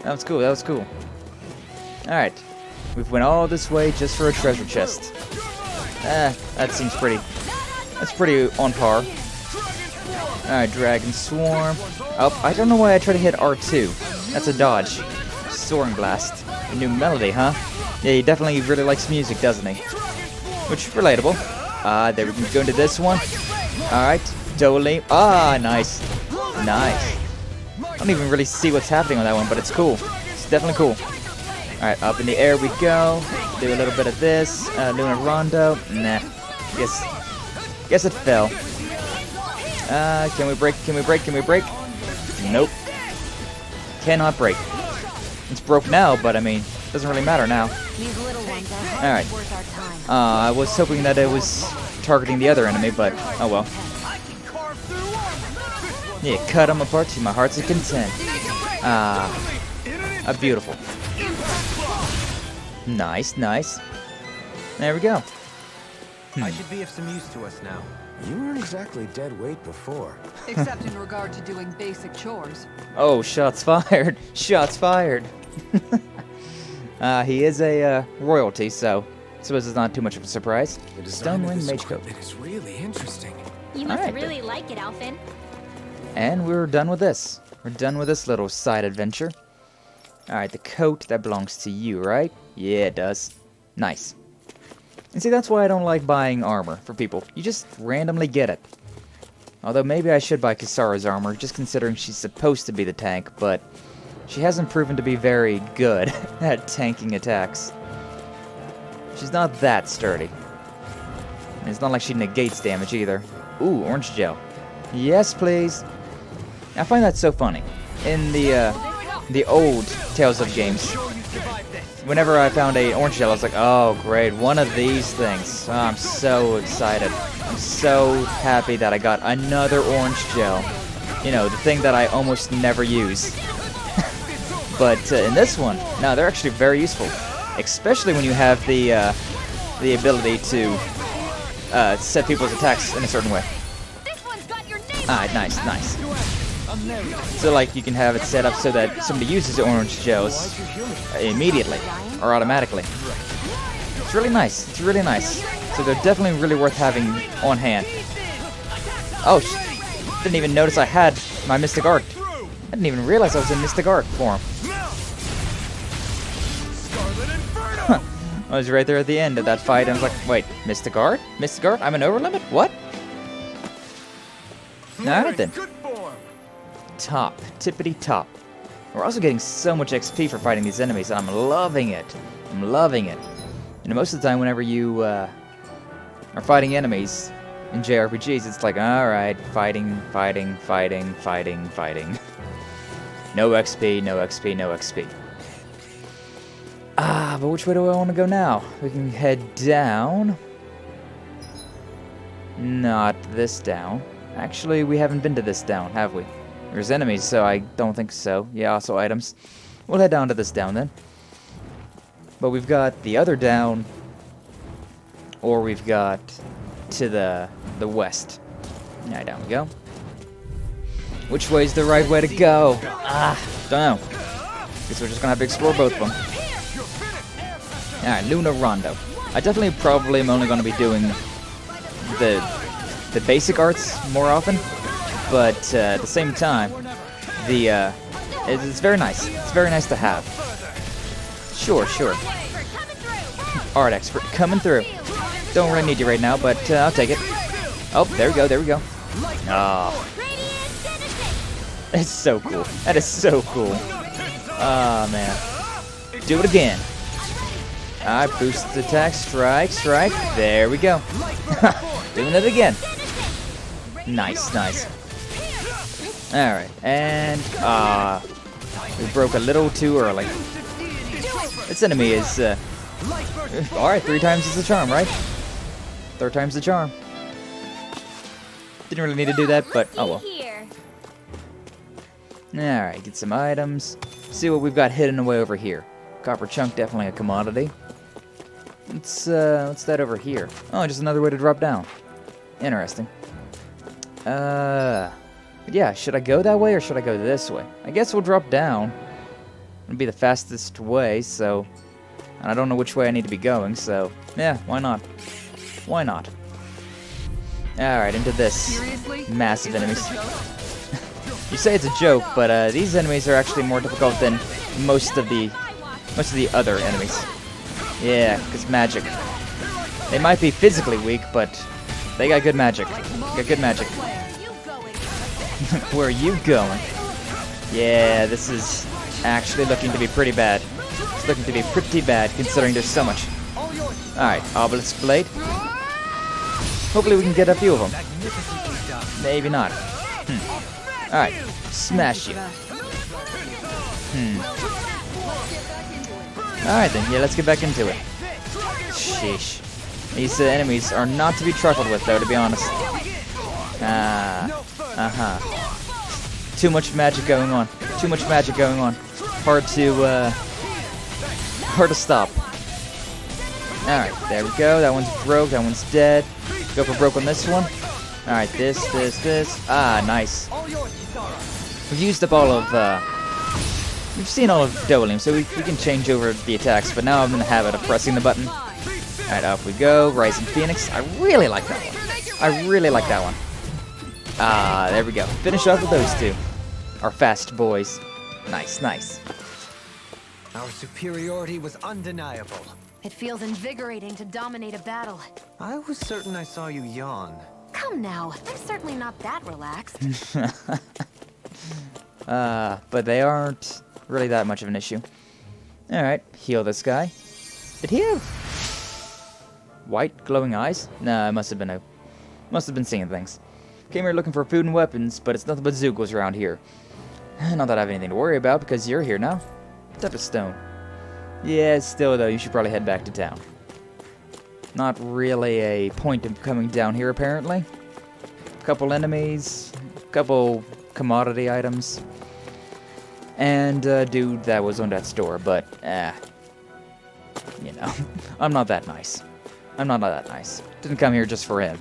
That was cool. Alright. We've went all this way just for a treasure chest. That seems pretty... That's pretty on par. Alright, Dragon Swarm. Oh, I don't know why I try to hit R2. That's a dodge. Soaring Blast. A new melody, huh? Yeah, he definitely really likes music, doesn't he? Which, relatable. There we can go into this one. Alright, Dohalim. Nice. I don't even really see what's happening on that one, but it's cool. It's definitely cool. Alright, up in the air we go. Do a little bit of this. Lunar Rondo. Nah. Guess it fell. Can we break? Can we break? Can we break? Nope. Cannot break. It's broke now, but I mean, doesn't really matter now. These little ones are Alright. worth our time. I was hoping that it was targeting the other enemy, but oh well. Yeah, cut them apart to my heart's content. Beautiful. Nice, nice. There we go. I should be of some use to us now. You weren't exactly dead weight before. Except in regard to doing basic chores. Oh, shots fired. Shots fired. He is a royalty, so I suppose it's not too much of a surprise. The design of Stonewind this Mage Coat. equipment is really interesting. You must Alright, really like it, Alphen. And we're done with this. We're done with this little side adventure. Alright, the coat, that belongs to you, right? Yeah, it does. Nice. And see, that's why I don't like buying armor for people. You just randomly get it. Although maybe I should buy Kisara's armor, just considering she's supposed to be the tank, but she hasn't proven to be very good at tanking attacks. She's not that sturdy. And it's not like she negates damage either. Ooh, orange gel. Yes, please. I find that so funny. In the old Tales of games, whenever I found a orange gel, I was like, oh great, one of these things. Oh, I'm so excited. I'm so happy that I got another orange gel. You know, the thing that I almost never use. But in this one, no, they're actually very useful. Especially when you have the ability to set people's attacks in a certain way. Ah, nice, nice. So like you can have it set up so that somebody uses the orange gels immediately or automatically. It's really nice. It's really nice. So they're definitely really worth having on hand. Oh, didn't even notice I had my Mystic Art. I didn't even realize I was in Mystic Art form. Huh. I was right there at the end of that fight, and I was like, wait, Mystic Art? Mystic Art? I'm an overlimit? What? Alright then. Top. Tippity top. We're also getting so much XP for fighting these enemies, and I'm loving it. I'm loving it. And most of the time, whenever you are fighting enemies in JRPGs, it's like, alright, fighting, fighting, fighting, fighting, fighting. No XP, no XP, no XP. But which way do I want to go now? We can head down. Not this down. Actually, we haven't been to this down, have we? There's enemies, so I don't think so. Yeah, also items. We'll head down to this down then. But we've got the other down, or we've got to the west. Alright, down we go. Which way's the right way to go? Don't know. Guess we're just gonna have to explore both of them. Alright, Luna Rondo. I definitely probably am only gonna be doing the basic arts more often, but at the same time, it's very nice. It's very nice to have. Sure, sure. Art expert coming through. Don't really need you right now, but I'll take it. Oh, there we go, there we go. Oh. It's so cool. That is so cool. Ah, man. Do it again. I boost the attack. Strike, strike. There we go. Doing it again. Nice, nice. Alright, and we broke a little too early. This enemy is alright, 3 times is the charm, right? 3rd time's the charm. Didn't really need to do that, but oh well. Alright, get some items. See what we've got hidden away over here. Copper chunk, definitely a commodity. What's that over here? Oh, just another way to drop down. Interesting. But yeah, should I go that way or should I go this way? I guess we'll drop down. It'll be the fastest way, so... And I don't know which way I need to be going, so... Yeah, why not? Why not? Alright, into this massive enemies. You say it's a joke, but these enemies are actually more difficult than most of the other enemies. Yeah, because magic. They might be physically weak, but they got good magic. Got good magic. Where are you going? Yeah, this is actually looking to be pretty bad. It's looking to be pretty bad, considering there's so much. Alright, Obelisk Blade. Hopefully we can get a few of them. Magnificently done. Maybe not. Alright, smash you. Alright then, yeah, let's get back into it. Sheesh. These enemies are not to be trifled with, though, to be honest. Too much magic going on. Too much magic going on. Hard to stop. Alright, there we go. That one's broke. That one's dead. Go for broke on this one. Alright, this. Ah, nice. We've used up all of, we've seen all of Dohalim, so we can change over the attacks, but now I'm in the habit of pressing the button. Alright, off we go. Rising Phoenix. I really like that one. I really like that one. Ah, there we go. Finish off with those two. Our fast boys. Nice, nice. Our superiority was undeniable. It feels invigorating to dominate a battle. I was certain I saw you yawn. Come now, I'm certainly not that relaxed. But they aren't really that much of an issue. Alright, heal this guy. Did he have white glowing eyes? Nah, it must have been seeing things. Came here looking for food and weapons, but it's nothing but Zoogles around here. Not that I have anything to worry about, because you're here now. Type of stone. Yeah, still though, you should probably head back to town. Not really a point of coming down here, apparently. Couple enemies, couple commodity items, and a dude that was on that store, but, you know, I'm not that nice. I'm not that nice. Didn't come here just for him.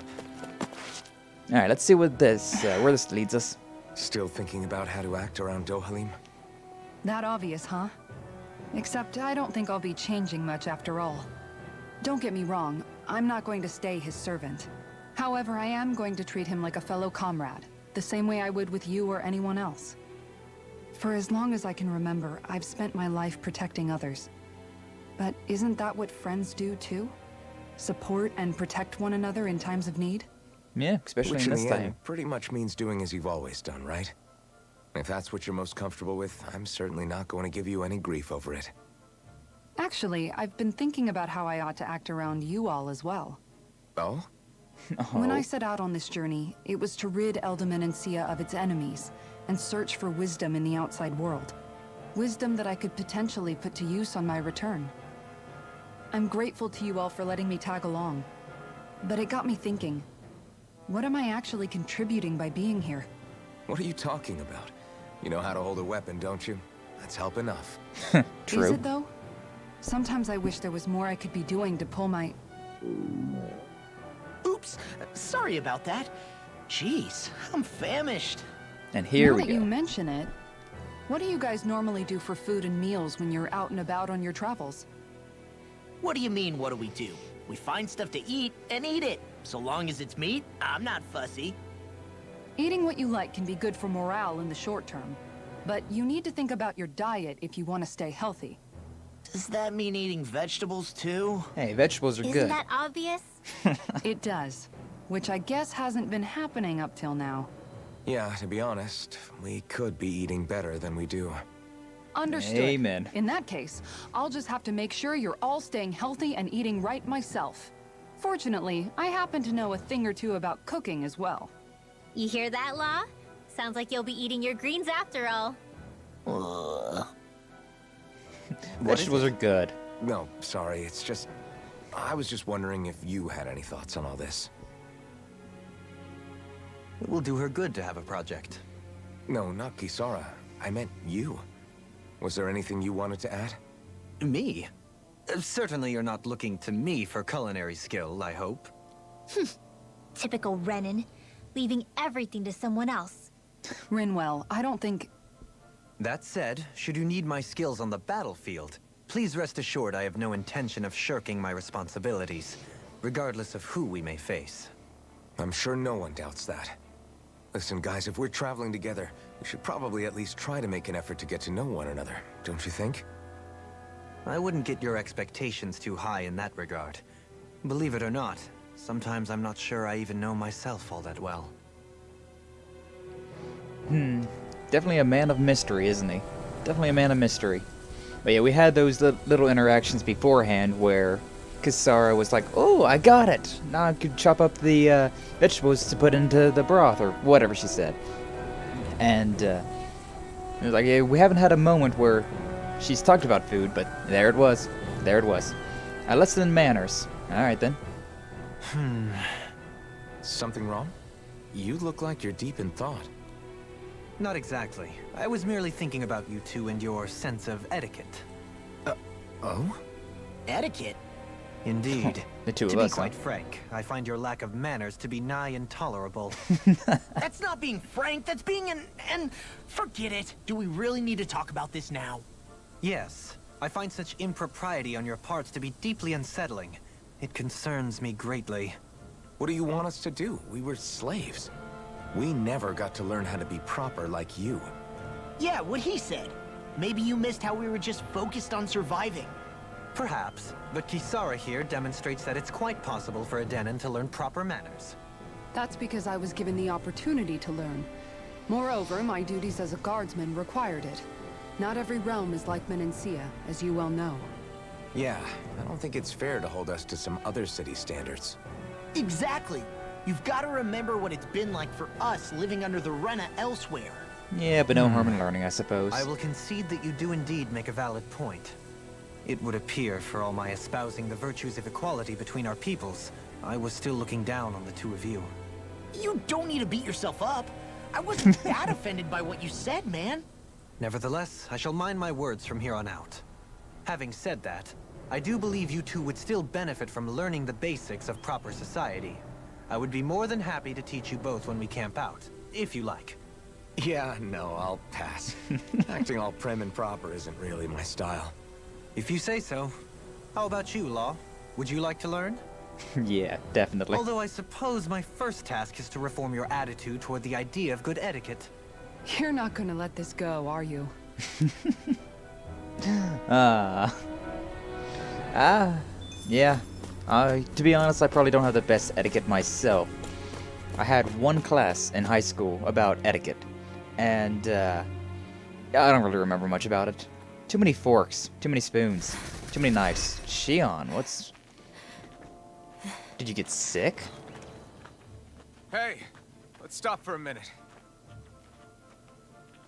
Alright, let's see what this, where this leads us. Still thinking about how to act around Dohalim? That obvious, huh? Except I don't think I'll be changing much after all. Don't get me wrong, I'm not going to stay his servant. However, I am going to treat him like a fellow comrade, the same way I would with you or anyone else. For as long as I can remember, I've spent my life protecting others. But isn't that what friends do too? Support and protect one another in times of need? Yeah, especially Which in in this the time. end pretty much means doing as you've always done, right? If that's what you're most comfortable with, I'm certainly not going to give you any grief over it. Actually, I've been thinking about how I ought to act around you all as well. Oh? When I set out on this journey, it was to rid Elde Menancia of its enemies and search for wisdom in the outside world. Wisdom that I could potentially put to use on my return. I'm grateful to you all for letting me tag along. But it got me thinking, what am I actually contributing by being here? What are you talking about? You know how to hold a weapon, don't you? That's help enough. True. Is it though? Sometimes I wish there was more I could be doing to pull my... Oops, sorry about that. Jeez, I'm famished. And here now we that go. you mention it, what do you guys normally do for food and meals when you're out and about on your travels? What do you mean, what do we do? We find stuff to eat and eat it. So long as it's meat, I'm not fussy. Eating what you like can be good for morale in the short term, but you need to think about your diet if you want to stay healthy. Does that mean eating vegetables too? Hey, vegetables are Isn't good. that obvious? It does, which I guess hasn't been happening up till now. Yeah, to be honest, we could be eating better than we do. Understood. Amen. In that case, I'll just have to make sure you're all staying healthy and eating right myself. Fortunately, I happen to know a thing or two about cooking as well. You hear that, Law? Sounds like you'll be eating your greens after all. Vegetables are good. No, sorry, it's just... I was just wondering if you had any thoughts on all this. It will do her good to have a project. No, not Kisara. I meant you. Was there anything you wanted to add? Me? Certainly you're not looking to me for culinary skill, I hope. Typical Renan, leaving everything to someone else. Rinwell, I don't think... That said, should you need my skills on the battlefield, please rest assured I have no intention of shirking my responsibilities, regardless of who we may face. I'm sure no one doubts that. Listen, guys, if we're traveling together, we should probably at least try to make an effort to get to know one another, don't you think? I wouldn't get your expectations too high in that regard. Believe it or not, sometimes I'm not sure I even know myself all that well. Definitely a man of mystery, isn't he? Definitely a man of mystery. But yeah, we had those little interactions beforehand where Kisara was like, "Oh, I got it! Now I could chop up the vegetables to put into the broth," or whatever she said. And it was like, yeah, we haven't had a moment where she's talked about food, but there it was. There it was. A lesson in manners. Alright then. Something wrong? You look like you're deep in thought. Not exactly. I was merely thinking about you two and your sense of etiquette. Oh? Etiquette? Indeed. The two To of be us, huh? quite frank, I find your lack of manners to be nigh intolerable. That's not being frank, that's being and forget it. Do we really need to talk about this now? Yes, I find such impropriety on your parts to be deeply unsettling. It concerns me greatly. What do you want us to do? We were slaves. We never got to learn how to be proper like you. Yeah, what he said. Maybe you missed how we were just focused on surviving. Perhaps, but Kisara here demonstrates that it's quite possible for a Dahnan to learn proper manners. That's because I was given the opportunity to learn. Moreover, my duties as a guardsman required it. Not every realm is like Menancia, as you well know. Yeah, I don't think it's fair to hold us to some other city standards. Exactly. You've got to remember what it's been like for us living under the Rena elsewhere. Yeah, but no harm in learning, I suppose. I will concede that you do indeed make a valid point. It would appear, for all my espousing the virtues of equality between our peoples, I was still looking down on the two of you. You don't need to beat yourself up. I wasn't that offended by what you said, man. Nevertheless, I shall mind my words from here on out. Having said that, I do believe you two would still benefit from learning the basics of proper society. I would be more than happy to teach you both when we camp out, if you like. Yeah, no, I'll pass. Acting all prim and proper isn't really my style. If you say so. How about you, Law? Would you like to learn? Yeah, definitely. Although I suppose my first task is to reform your attitude toward the idea of good etiquette. You're not gonna let this go, are you? Yeah. To be honest, I probably don't have the best etiquette myself. I had one class in high school about etiquette, and I don't really remember much about it. Too many forks, too many spoons, too many knives. Shion, what's... Did you get sick? Hey, let's stop for a minute.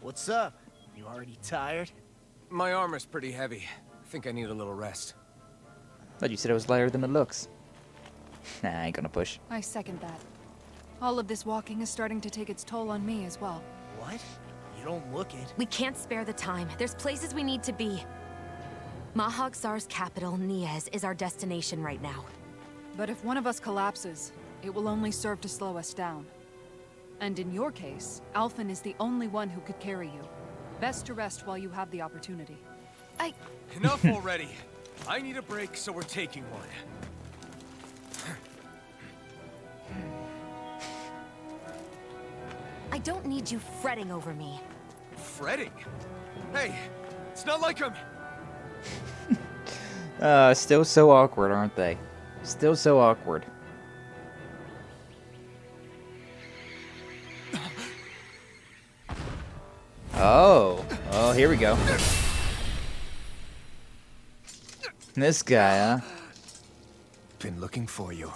What's up? You already tired? My armor's pretty heavy. I think I need a little rest. Thought you said it was lighter than it looks. Nah, I ain't gonna push. I second that. All of this walking is starting to take its toll on me as well. What? You don't look it. We can't spare the time. There's places we need to be. Mahag-Sar's capital, Niez, is our destination right now. But if one of us collapses, it will only serve to slow us down. And in your case, Alphen is the only one who could carry you. Best to rest while you have the opportunity. Enough already. I need a break, so we're taking one. I don't need you fretting over me. Fretting? Hey, it's not like I'm... Still so awkward, aren't they? Still so awkward. Oh, here we go. This guy, huh? Been looking for you.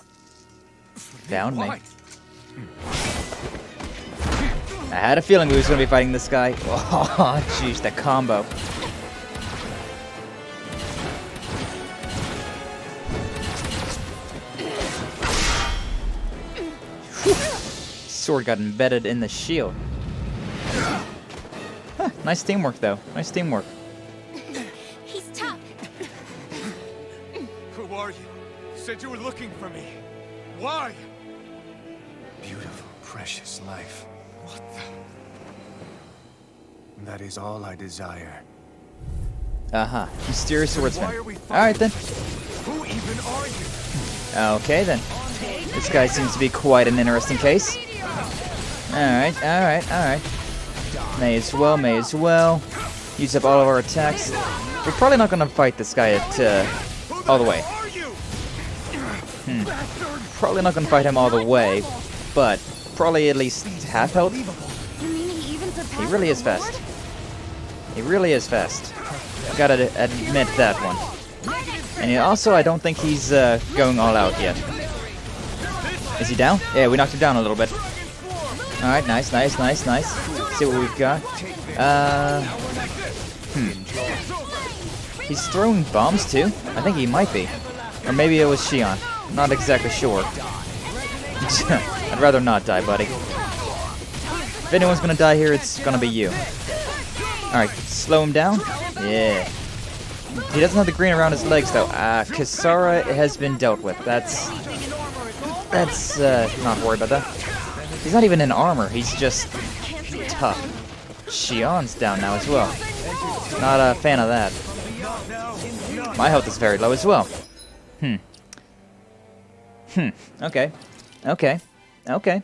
Found me. Why? I had a feeling we was gonna be fighting this guy. Oh, jeez, the combo. Whew. Sword got embedded in the shield. Huh, nice teamwork, though. Nice teamwork. He's tough. Who are you? You said you were looking for me. Why? Beautiful, precious life. What the... That is all I desire. Uh-huh. Mysterious swordsman. Why are we fighting? Alright then. Who even are you? Okay then. This guy seems to be quite an interesting case. Alright. May as well. Use up all of our attacks. We're probably not gonna fight this guy at, all the way. Are you? Probably not gonna fight him all the way, but probably at least half health. You mean he even surpassed He really is the Lord? fast. He really is fast. Gotta admit that one. And also, I don't think he's going all out yet. Is he down? Yeah, we knocked him down a little bit. Alright, nice, nice, nice, nice. See what we've got. He's throwing bombs too? I think he might be. Or maybe it was Shion. Not exactly sure. I'd rather not die, buddy. If anyone's gonna die here, it's gonna be you. Alright, slow him down. Yeah. He doesn't have the green around his legs, though. Kisara has been dealt with. That's not worried about that. He's not even in armor. He's just tough. Shion's down now as well. Not a fan of that. My health is very low as well. Okay. Okay. Okay.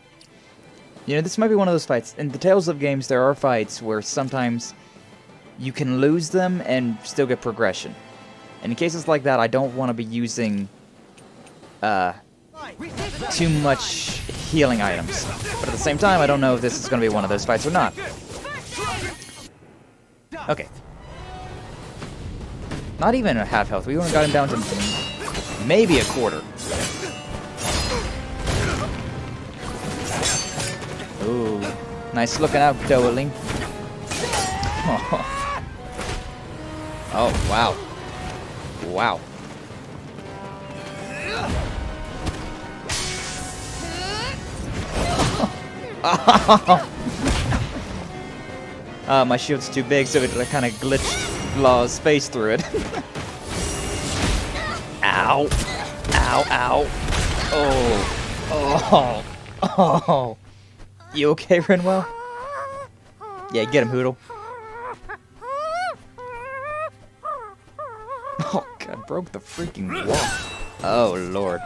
You know, this might be one of those fights. In the Tales of games, there are fights where sometimes you can lose them and still get progression. And in cases like that, I don't want to be using too much healing items. But at the same time, I don't know if this is going to be one of those fights or not. Okay. Not even a half health. We only got him down to maybe a quarter. Ooh. Nice looking out, Dohalim. Oh, wow. Wow. My shield's too big, so it kind of glitched Law's face through it. Ow. Ow, ow. Oh. Oh. You okay, Renwell? Yeah, get him, Hoodle. Oh, God, broke the freaking wall. Oh, Lord.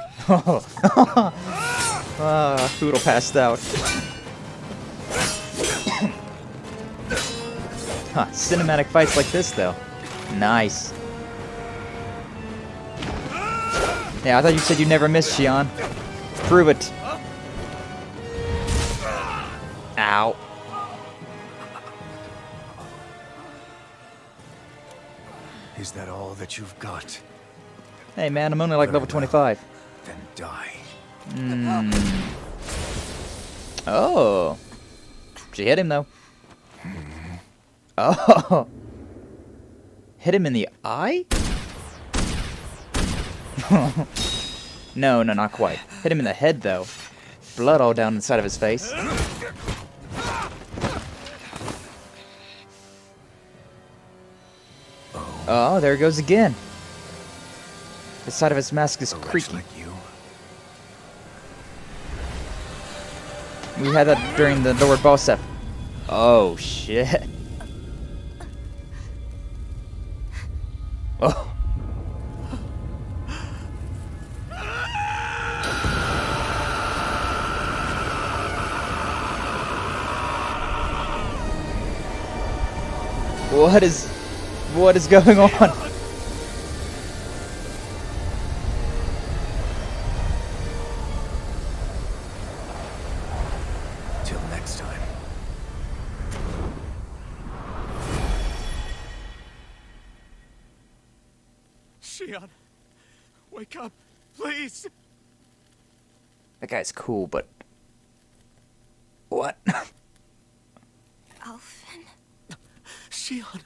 Hoodle passed out. Huh, cinematic fights like this, though. Nice. Yeah, I thought you said you never missed, Shion. Prove it. Ow. Is that all that you've got? Hey, man, I'm only like level 25. Then die. Oh. She hit him, though. Oh. Hit him in the eye? No, not quite. Hit him in the head, though. Blood all down inside of his face. Oh, there it goes again. The side of his mask is creaking. Like you. We had that during the Lord boss set. Oh, shit. Oh. What is going on? Till next time. Shion, wake up, please. That guy's cool, but what? Alphen? Shion.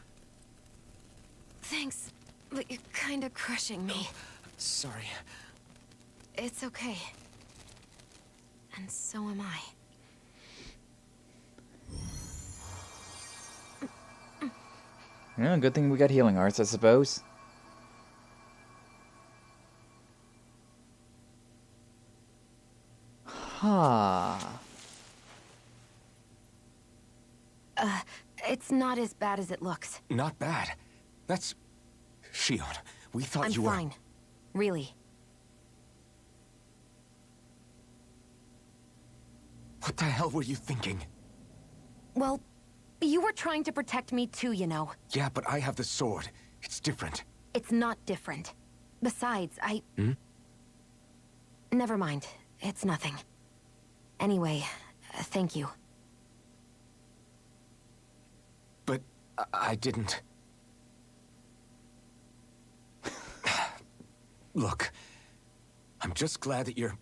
Thanks, but you're kinda crushing me. Sorry. It's okay. And so am I. Yeah, good thing we got healing arts, I suppose. Huh. It's not as bad as it looks. Not bad. That's... Shion, we thought I'm you were... fine. Really. What the hell were you thinking? Well, you were trying to protect me too, you know. Yeah, but I have the sword. It's different. It's not different. Besides, Never mind. It's nothing. Anyway, thank you. But I didn't... Look, I'm just glad that you're...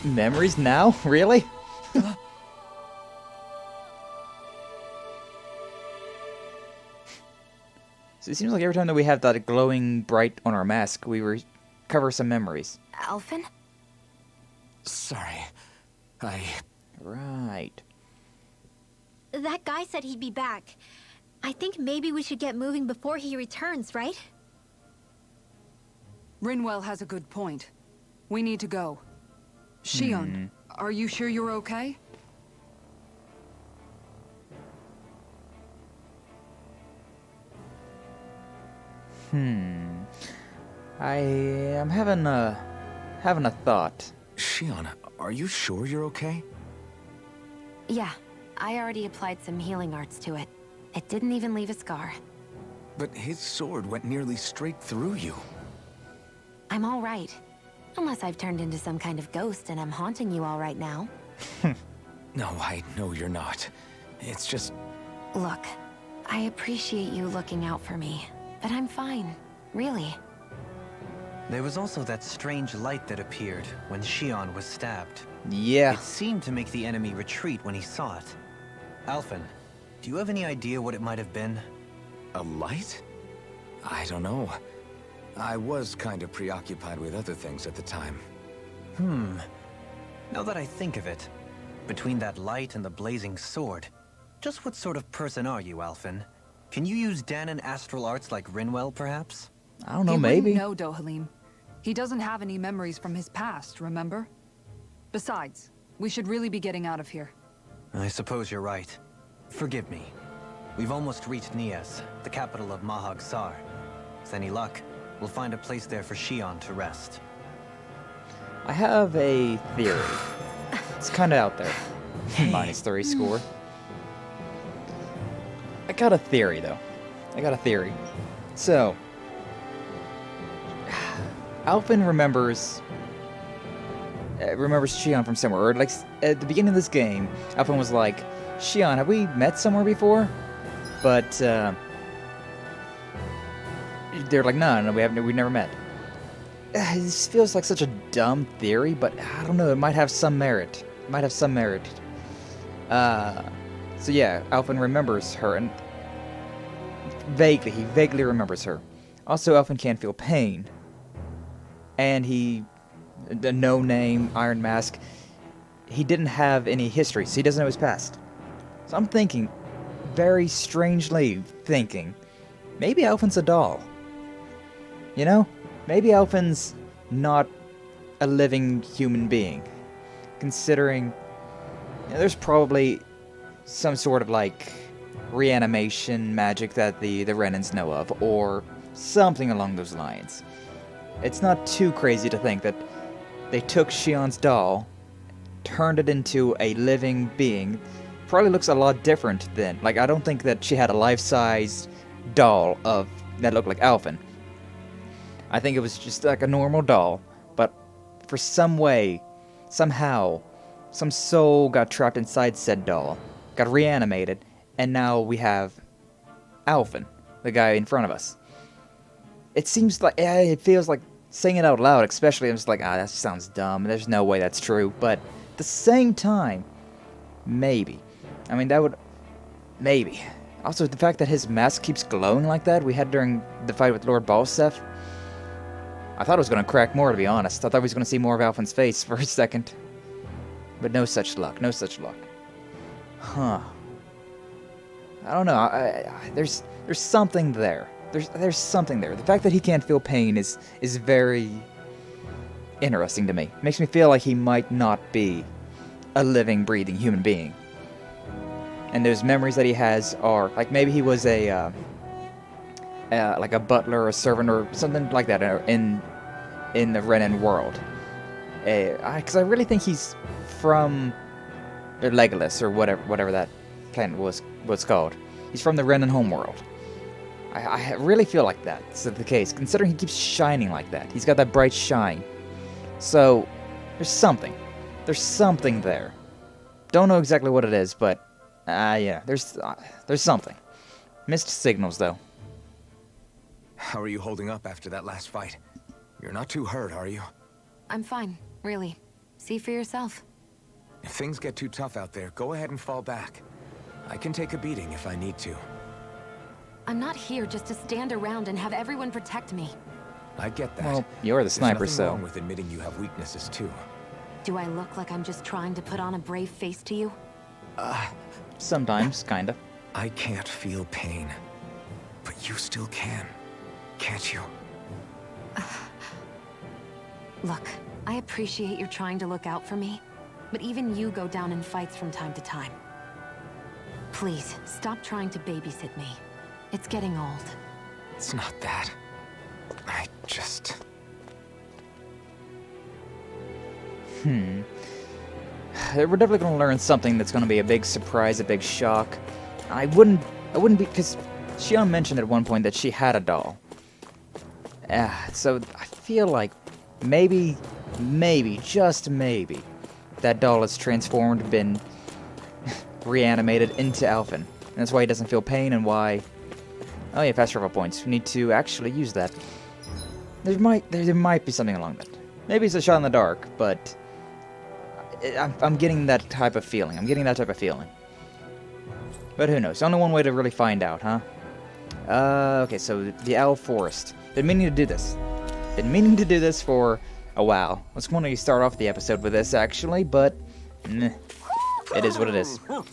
Memories now? Really? So it seems like every time that we have that glowing bright on our mask, we recover some memories. Alphen? Sorry. Right. That guy said he'd be back. I think maybe we should get moving before he returns, right? Rinwell has a good point. We need to go. Shion, are you sure you're okay? I am having a thought. Shion, are you sure you're okay? Yeah, I already applied some healing arts to it. It didn't even leave a scar. But his sword went nearly straight through you. I'm all right. Unless I've turned into some kind of ghost and I'm haunting you all right now. No, I know you're not. It's just... Look, I appreciate you looking out for me, but I'm fine. Really. There was also that strange light that appeared when Shion was stabbed. Yeah. It seemed to make the enemy retreat when he saw it. Alphen, do you have any idea what it might have been? A light? I don't know. I was kind of preoccupied with other things at the time. Now that I think of it, between that light and the blazing sword, just what sort of person are you, Alphen? Can you use Dahnan astral arts like Rinwell, perhaps? I don't know, He maybe. wouldn't know, Dohalim. He doesn't have any memories from his past, remember? Besides, we should really be getting out of here. I suppose you're right. Forgive me. We've almost reached Nias, the capital of Mahag Sar. With any luck, we'll find a place there for Shion to rest. I have a theory. It's kind of out there. -3 score. I got a theory, though. I got a theory. So, Alphen remembers Shion from somewhere. Or, like, at the beginning of this game, Alphen was like, Shion, have we met somewhere before? But, they're like, no, we've never met. This feels like such a dumb theory, but I don't know, it might have some merit. So yeah, Alphen remembers her, and he vaguely remembers her. Also, Alphen can't feel pain. And the no-name Iron Mask, he didn't have any history, so he doesn't know his past. So I'm thinking, very strangely thinking, maybe Alphen's a doll. You know? Maybe Alphen's not a living human being. Considering, there's probably some sort of, like, reanimation magic that the Renans know of, or something along those lines. It's not too crazy to think that they took Shion's doll, turned it into a living being. Probably looks a lot different than, like, I don't think that she had a life-size doll that looked like Alphen. I think it was just like a normal doll, but for somehow, some soul got trapped inside said doll, got reanimated, and now we have Alphen, the guy in front of us. It seems like, it feels like, saying it out loud especially, I'm just like, that sounds dumb, there's no way that's true, but at the same time, maybe. I mean, that would, maybe. Also, the fact that his mask keeps glowing like that, we had during the fight with Lord Balsef, I thought it was going to crack more, to be honest. I thought we was going to see more of Alphen's face for a second. But no such luck. Huh. I don't know. There's something there. There's something there. The fact that he can't feel pain is very interesting to me. Makes me feel like he might not be a living, breathing human being. And those memories that he has are, like, maybe he was like a butler or a servant or something like that in the Renan world. Because I really think he's from Legolas or whatever that planet was called. He's from the Renan homeworld. I really feel like that's the case, considering he keeps shining like that. He's got that bright shine. So, there's something. There's something there. Don't know exactly what it is, but yeah, there's something. Missed signals, though. How are you holding up after that last fight? You're not too hurt, are you? I'm fine, really. See for yourself. If things get too tough out there, go ahead and fall back. I can take a beating if I need to. I'm not here just to stand around and have everyone protect me. I get that. Well, you're the sniper, There's nothing so... wrong with admitting you have weaknesses too. Do I look like I'm just trying to put on a brave face to you? Sometimes, kinda. I can't feel pain. But you still can. Can't you? Look, I appreciate you're trying to look out for me, but even you go down in fights from time to time. Please, stop trying to babysit me. It's getting old. It's not that. I just... We're definitely gonna learn something that's gonna be a big surprise, a big shock. I wouldn't be, because Shion mentioned at one point that she had a doll. So I feel like maybe, just maybe, that doll has transformed, been reanimated into Alphen. And that's why he doesn't feel pain and why... Oh yeah, fast travel points. We need to actually use that. There might be something along that. Maybe it's a shot in the dark, but... I'm getting that type of feeling. But who knows? Only one way to really find out, huh? Okay, so the Owl Forest. Been meaning to do this for a while. I was wanting to start off the episode with this, actually, but... It is what it is. Hoot,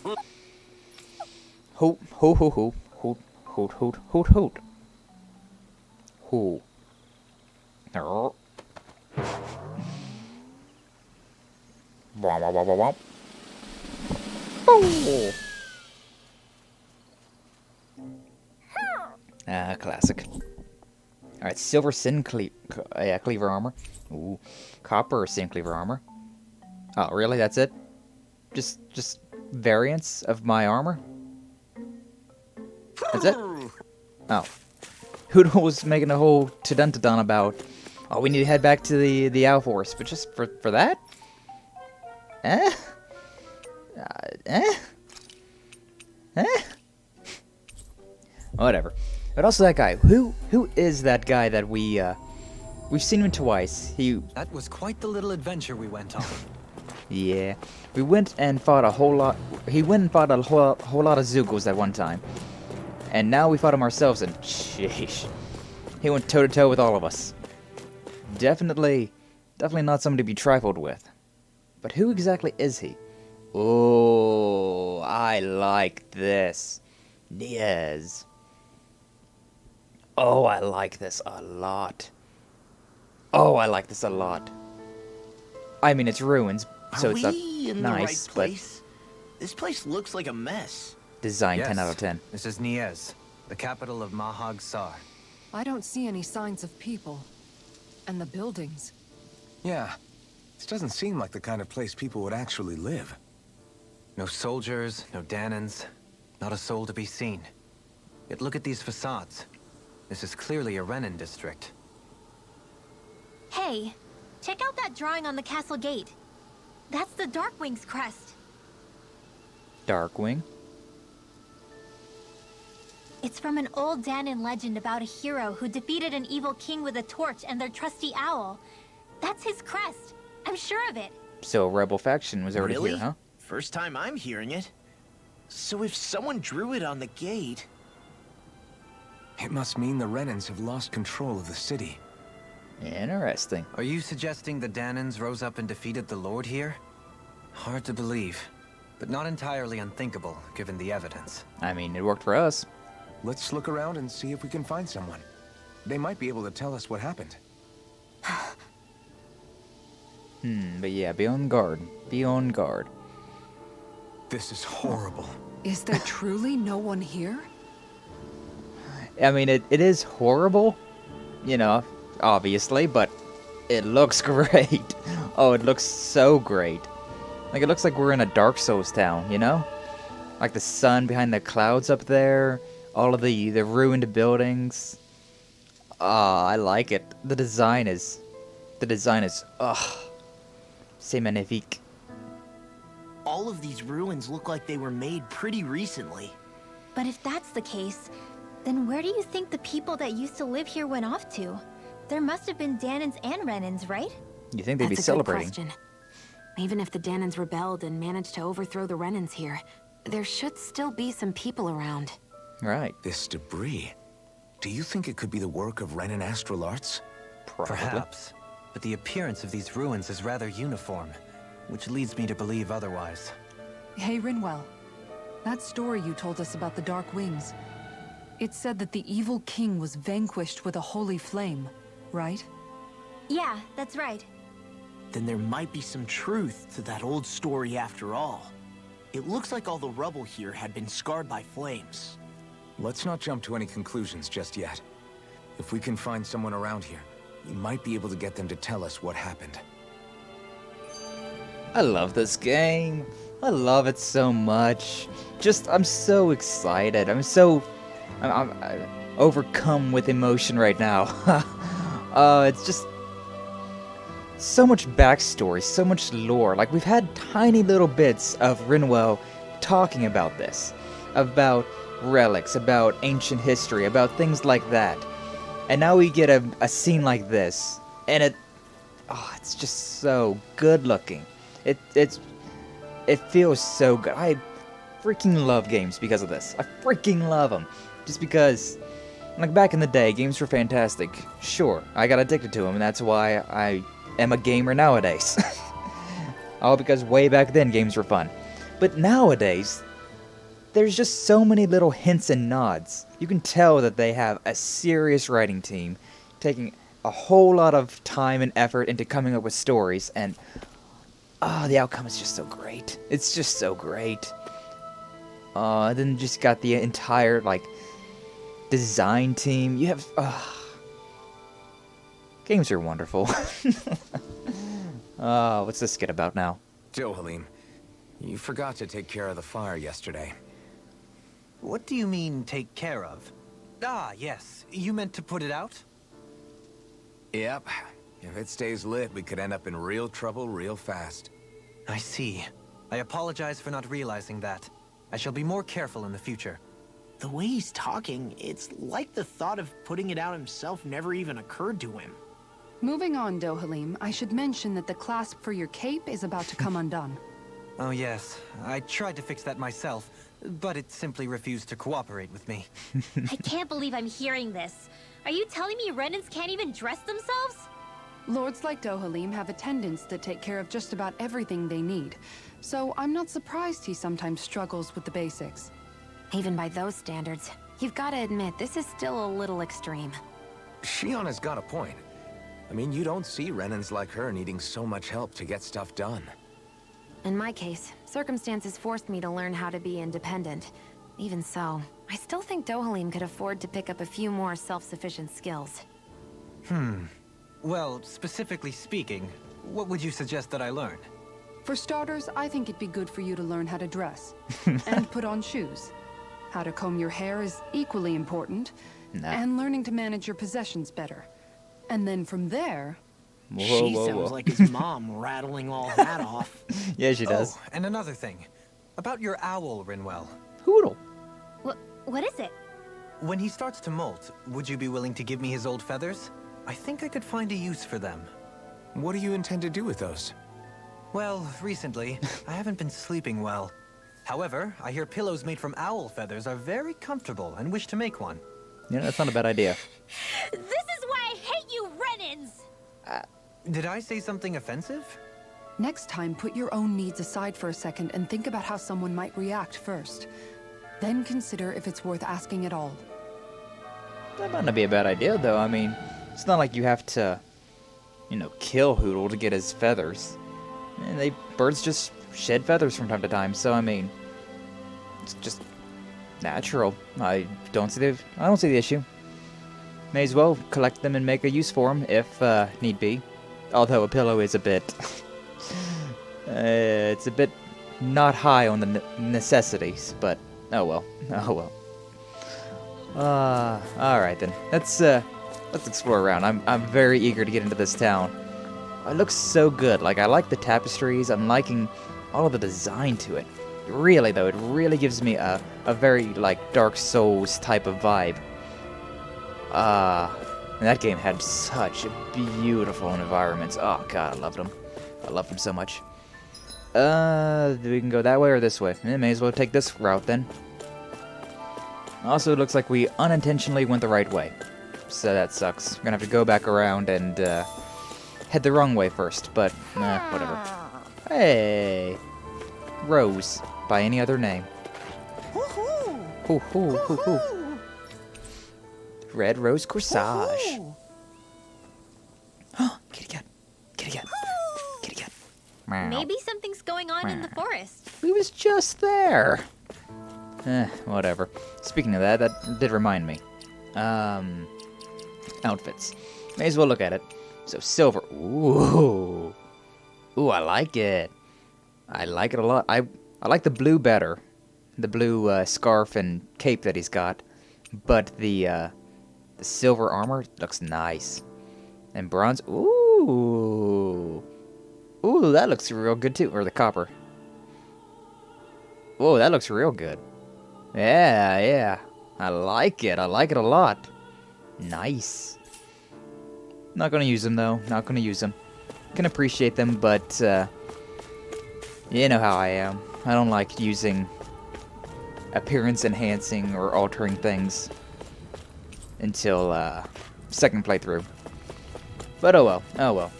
hoot, hoot, hoot, hoot, hoot, hoot, hoot, hoot. Hoo. Wah, wah, wah, wah, wah. Oh. Classic. Alright, silver sin cleaver armor. Ooh. Copper sin cleaver armor. Oh, really? That's it? Just variants of my armor? That's it? Oh. Hoodle was making a whole tudun about, oh, we need to head back to the Owl Forest, but just for that? Whatever. But also that guy. Who is that guy that we've seen him twice. That was quite the little adventure we went on. Yeah. We went and fought a whole lot. He went and fought a whole lot of Zugos at one time. And now we fought him ourselves and sheesh. He went toe to toe with all of us. Definitely not somebody to be trifled with. But who exactly is he? Oh, I like this. Niaz. Oh, I like this a lot. I mean, it's ruins, so it's not nice, but... This place looks like a mess. Design Yes, 10 out of 10. This is Niaz, the capital of Mahag Sar. I don't see any signs of people. And the buildings. Yeah. This doesn't seem like the kind of place people would actually live. No soldiers, no Dahans, not a soul to be seen. Yet look at these facades. This is clearly a Renan district. Hey, check out that drawing on the castle gate. That's the Darkwing's crest. Darkwing? It's from an old Dahnan legend about a hero who defeated an evil king with a torch and their trusty owl. That's his crest. I'm sure of it. So a rebel faction was already Really? here, huh? First time I'm hearing it. So if someone drew it on the gate... It must mean the Renans have lost control of the city. Interesting. Are you suggesting the Dahans rose up and defeated the Lord here? Hard to believe, but not entirely unthinkable, given the evidence. I mean, it worked for us. Let's look around and see if we can find someone. They might be able to tell us what happened. But yeah, be on guard. Be on guard. This is horrible. Is there truly no one here? I mean, it is horrible, you know, obviously, but it looks great. Oh, it looks so great. Like, it looks like we're in a Dark Souls town, you know? Like the sun behind the clouds up there, all of the ruined buildings. Ah, I like it. The design is, c'est magnifique. All of these ruins look like they were made pretty recently. But if that's the case, Then where do you think the people that used to live here went off to? There must have been Dahans and Renans, right? You think they'd be That's a good celebrating? question. Even if the Dahans rebelled and managed to overthrow the Renans here, there should still be some people around. Right. This debris. Do you think it could be the work of Renan astral arts? Probably. Perhaps. But the appearance of these ruins is rather uniform, which leads me to believe otherwise. Hey, Rinwell. That story you told us about the Dark Wings. It said that the evil king was vanquished with a holy flame, right? Yeah, that's right. Then there might be some truth to that old story after all. It looks like all the rubble here had been scarred by flames. Let's not jump to any conclusions just yet. If we can find someone around here, you might be able to get them to tell us what happened. I love this game. I love it so much. I'm so excited. I'm overcome with emotion right now. It's just so much backstory, so much lore. Like, we've had tiny little bits of Rinwell talking about this, about relics, about ancient history, about things like that. And now we get a scene like this, and it's just so good looking. It feels so good. I freaking love games because of this. I freaking love them. Just because, like, back in the day, games were fantastic. Sure, I got addicted to them, and that's why I am a gamer nowadays. All because way back then games were fun. But nowadays, there's just so many little hints and nods. You can tell that they have a serious writing team, taking a whole lot of time and effort into coming up with stories, and the outcome is just so great. It's just so great. And then just got the entire, like, design team. You have, games are wonderful. What's this skit about now? Dohalim, you forgot to take care of the fire yesterday. What do you mean, take care of? Ah, yes. You meant to put it out? Yep. If it stays lit, we could end up in real trouble real fast. I see. I apologize for not realizing that. I shall be more careful in the future. The way he's talking, it's like the thought of putting it out himself never even occurred to him. Moving on, Dohalim, I should mention that the clasp for your cape is about to come undone. Oh yes, I tried to fix that myself, but it simply refused to cooperate with me. I can't believe I'm hearing this. Are you telling me Renans can't even dress themselves? Lords like Dohalim have attendants that take care of just about everything they need, so I'm not surprised he sometimes struggles with the basics. Even by those standards, you've got to admit this is still a little extreme. Shionna's got a point. I mean, you don't see Renans like her needing so much help to get stuff done. In my case, circumstances forced me to learn how to be independent. Even so, I still think Dohalim could afford to pick up a few more self-sufficient skills. Well, specifically speaking, what would you suggest that I learn? For starters, I think it'd be good for you to learn how to dress and put on shoes. How to comb your hair is equally important, and learning to manage your possessions better. And then from there... She sounds like his mom rattling all that off. Yeah, she does. Oh, and another thing. About your owl, Rinwell. Poodle. What is it? When he starts to molt, would you be willing to give me his old feathers? I think I could find a use for them. What do you intend to do with those? Well, recently, I haven't been sleeping well. However, I hear pillows made from owl feathers are very comfortable and wish to make one. Yeah, that's not a bad idea. This is why I hate you, Renans! Did I say something offensive? Next time, put your own needs aside for a second and think about how someone might react first. Then consider if it's worth asking at all. That might not be a bad idea, though. I mean, it's not like you have to, kill Hootle to get his feathers. And birds just shed feathers from time to time, so I mean, it's just natural. I don't see the issue. May as well collect them and make a use for them if need be. Although a pillow is a bit, it's a bit not high on the necessities, but oh well. All right then. Let's explore around. I'm very eager to get into this town. It looks so good. Like, I like the tapestries. I'm liking all of the design to it. Really though, it really gives me a very like Dark Souls type of vibe. And that game had such beautiful environments. Oh god, I loved them. I loved them so much. We can go that way or this way. May as well take this route then. Also, it looks like we unintentionally went the right way. So that sucks. We're gonna have to go back around and head the wrong way first, but whatever. Hey! Rose, by any other name. Hoo hoo hoo hoo. Red Rose Corsage. Kitty cat. Kitty cat. Kitty cat. Meow. Maybe something's going on in the forest. We was just there. Whatever. Speaking of that, that did remind me. Outfits. May as well look at it. So silver. Ooh. Ooh, I like it. I like it a lot. I like the blue better. The blue scarf and cape that he's got. But the silver armor looks nice. And bronze. Ooh. Ooh, that looks real good too. Or the copper. Whoa, that looks real good. Yeah, yeah. I like it. I like it a lot. Nice. Not gonna use them though. Not gonna use them. Can appreciate them, but you know how I am. I don't like using appearance enhancing or altering things until second playthrough. But oh well. Oh well.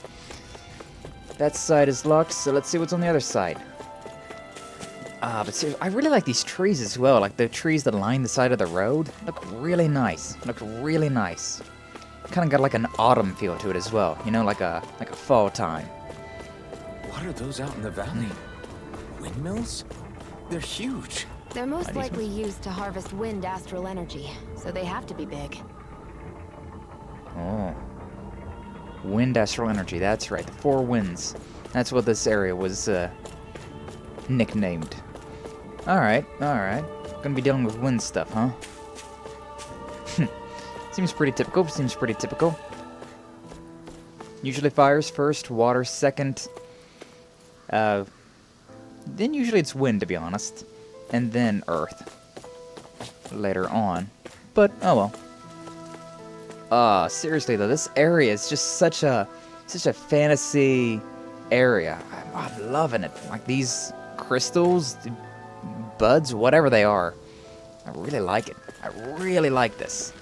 That side is locked, so let's see what's on the other side. But seriously, I really like these trees as well. Like the trees that line the side of the road. Look really nice. Look really nice. Kind of got like an autumn feel to it as well. You know, like a fall time. What are those out in the valley? Windmills? They're huge. They're most likely used to harvest wind astral energy, so they have to be big. Oh. Wind astral energy, that's right. The 4 winds. That's what this area was nicknamed. Alright, alright. Gonna be dealing with wind stuff, huh? Seems pretty typical, seems pretty typical. Usually fires first, water second. Then usually it's wind, to be honest. And then earth. Later on. But, oh well. Seriously though, this area is just such a fantasy area. I'm loving it. Like these crystals, buds, whatever they are. I really like it. I really like this.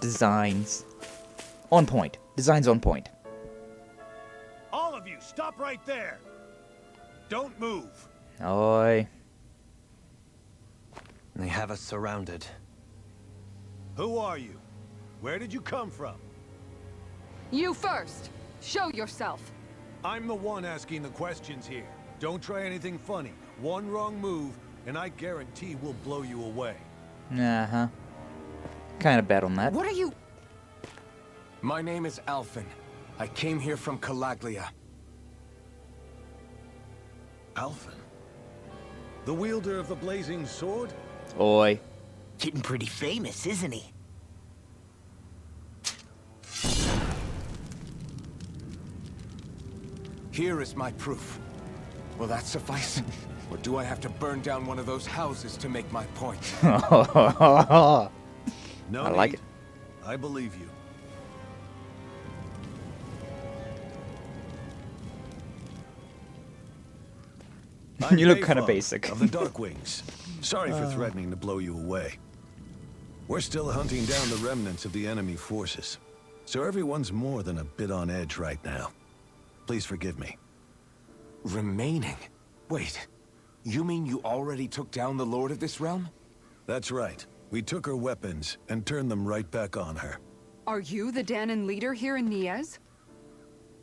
Designs. On point. Designs on point. All of you, stop right there. Don't move. Oi. They have us surrounded. Who are you? Where did you come from? You first! Show yourself! I'm the one asking the questions here. Don't try anything funny. One wrong move, and I guarantee we'll blow you away. Uh-huh. Kind of bet on that. What are you... My name is Alphen. I came here from Calaglia. Alphen? The wielder of the blazing sword? Oi. Getting pretty famous, isn't he? Here is my proof. Will that suffice? Or do I have to burn down one of those houses to make my point? No I like need. it. I believe you. You look Bayfog kind of basic. Of the Darkwings. Sorry for threatening to blow you away. We're still hunting down the remnants of the enemy forces. So everyone's more than a bit on edge right now. Please forgive me. Remaining? Wait, you mean you already took down the Lord of this realm? That's right. We took her weapons and turned them right back on her. Are you the Dahnan leader here in Niez?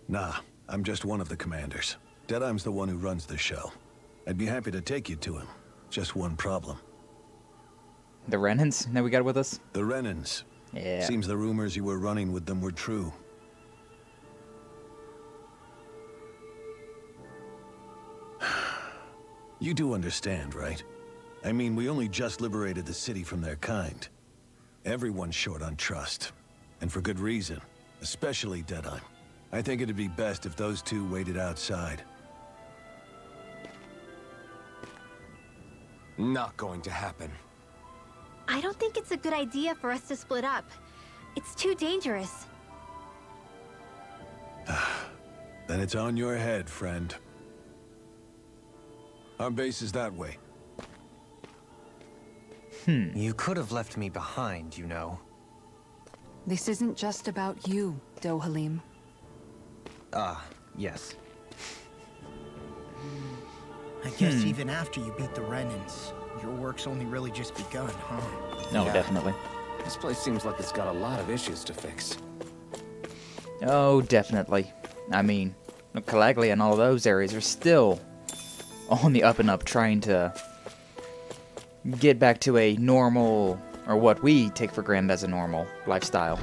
Nah, I'm just one of the commanders. Deadheim's the one who runs the show. I'd be happy to take you to him. Just one problem. The Renans that we got with us? The Renans. Yeah. Seems the rumors you were running with them were true. You do understand, right? I mean, we only just liberated the city from their kind. Everyone's short on trust. And for good reason. Especially Deadheim. I think it'd be best if those two waited outside. Not going to happen. I don't think it's a good idea for us to split up. It's too dangerous. Then it's on your head, friend. Our base is that way. You could have left me behind, you know. This isn't just about you, Dohalim. Yes. I guess even after you beat the Renans, your work's only really just begun, huh? No, Yeah. definitely. This place seems like it's got a lot of issues to fix. Oh, definitely. I mean, Calaglia and all those areas are still on the up and up, trying to get back to a normal, or what we take for granted as a normal lifestyle.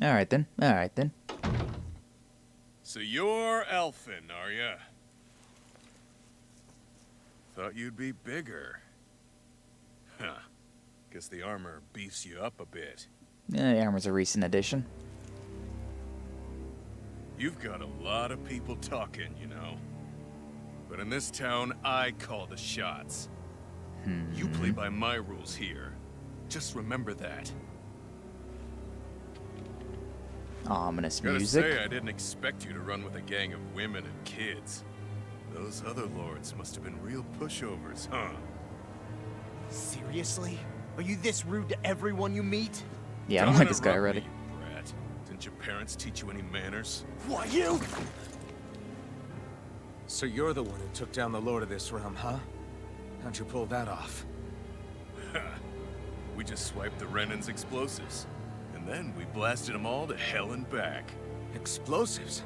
Alright then. Alright then. So you're elfin, are ya? Thought you'd be bigger. Huh. Guess the armor beefs you up a bit. Yeah, the armor's a recent addition. You've got a lot of people talking, you know. But in this town, I call the shots. You play by my rules here. Just remember that. Ominous Gotta music. say, I didn't expect you to run with a gang of women and kids. Those other lords must have been real pushovers, huh? Seriously? Are you this rude to everyone you meet? Yeah, I don't like this guy already. You brat. Didn't your parents teach you any manners? What, you? So you're the one who took down the Lord of this realm, huh? How'd you pull that off? We just swiped the Renan's explosives. And then we blasted them all to hell and back. Explosives?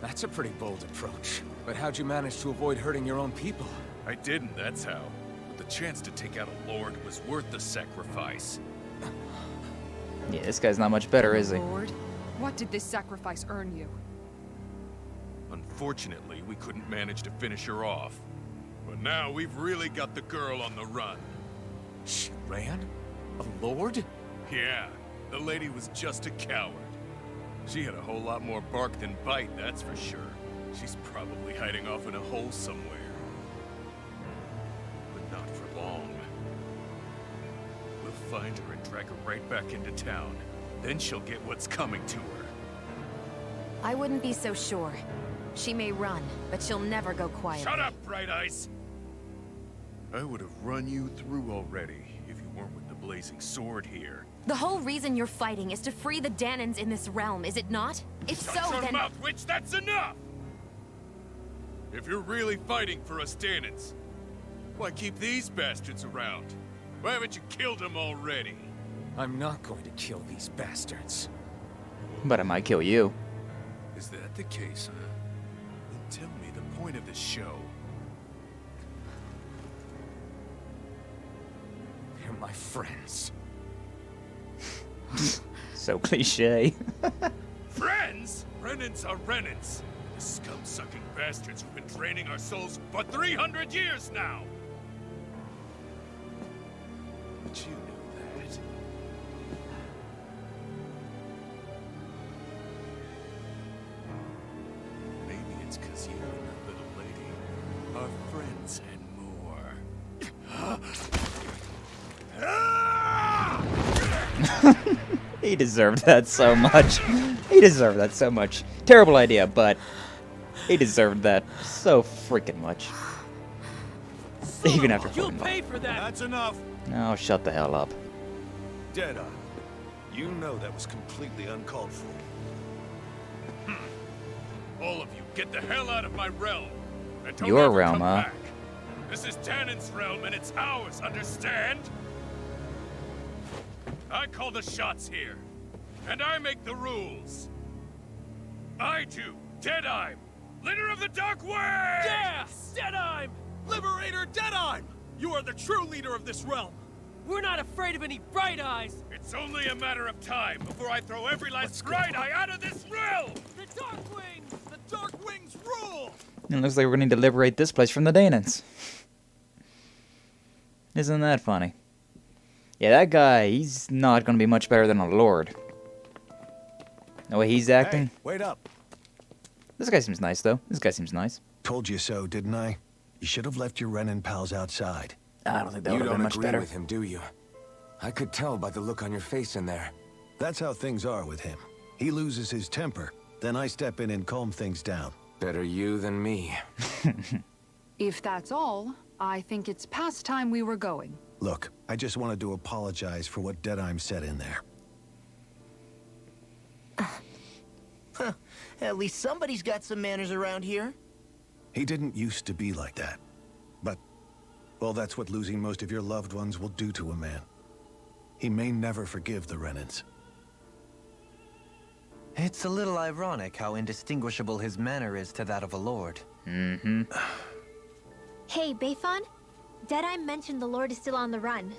That's a pretty bold approach. But how'd you manage to avoid hurting your own people? I didn't, that's how. But the chance to take out a lord was worth the sacrifice. Yeah, this guy's not much better, is he? Lord, what did this sacrifice earn you? Unfortunately, we couldn't manage to finish her off. But now we've really got the girl on the run. She ran? A lord? Yeah, the lady was just a coward. She had a whole lot more bark than bite, that's for sure. She's probably hiding off in a hole somewhere. But not for long. We'll find her and drag her right back into town. Then she'll get what's coming to her. I wouldn't be so sure. She may run, but she'll never go quiet. Shut up, Bright Eyes! I would have run you through already if you weren't with the blazing sword here. The whole reason you're fighting is to free the Dahans in this realm, is it not? If so, Shut your then... mouth, witch! That's enough! If you're really fighting for us Dahans, why keep these bastards around? Why haven't you killed them already? I'm not going to kill these bastards. But I might kill you. Is that the case, huh? Then tell me the point of the show. They're my friends. So cliche. Friends? Renans are Renans. The scum-sucking bastards who've been draining our souls for 300 years now. But you know that. Maybe it's because you and that little lady are friends and more. He deserved that so much. He deserved that so much. Terrible idea, but he deserved that so freaking much. Even after You'll pay for that. That's enough. Oh, shut the hell up. Deadeye, you know that was completely uncalled for. All of you, get the hell out of my realm. And don't Your ever realm, come huh? back. This is Tannen's realm and it's ours, understand? I call the shots here. And I make the rules. I do, Deadeye, leader of the Dark Way! Yeah! Deadeye! Liberator Deadeye! You are the true leader of this realm. We're not afraid of any Bright Eyes. It's only a matter of time before I throw every last Bright Eye out of this realm! The Dark Wings! The Dark Wings rule! It looks like we're going to need to liberate this place from the Dahans. Isn't that funny? Yeah, that guy, he's not going to be much better than a lord. The way he's acting. Hey, wait up. This guy seems nice, though. This guy seems nice. Told you so, didn't I? You should have left your Renan pals outside. I don't think that You would have don't been much agree better. with him, do you? I could tell by the look on your face in there. That's how things are with him. He loses his temper, then I step in and calm things down. Better you than me. If that's all, I think it's past time we were going. Look, I just wanted to apologize for what Deadheim said in there. At least somebody's got some manners around here. He didn't used to be like that. But, well, that's what losing most of your loved ones will do to a man. He may never forgive the Renans. It's a little ironic how indistinguishable his manner is to that of a lord. Mm-hmm. Hey, Bayfon? Deadeye mentioned the Lord is still on the run.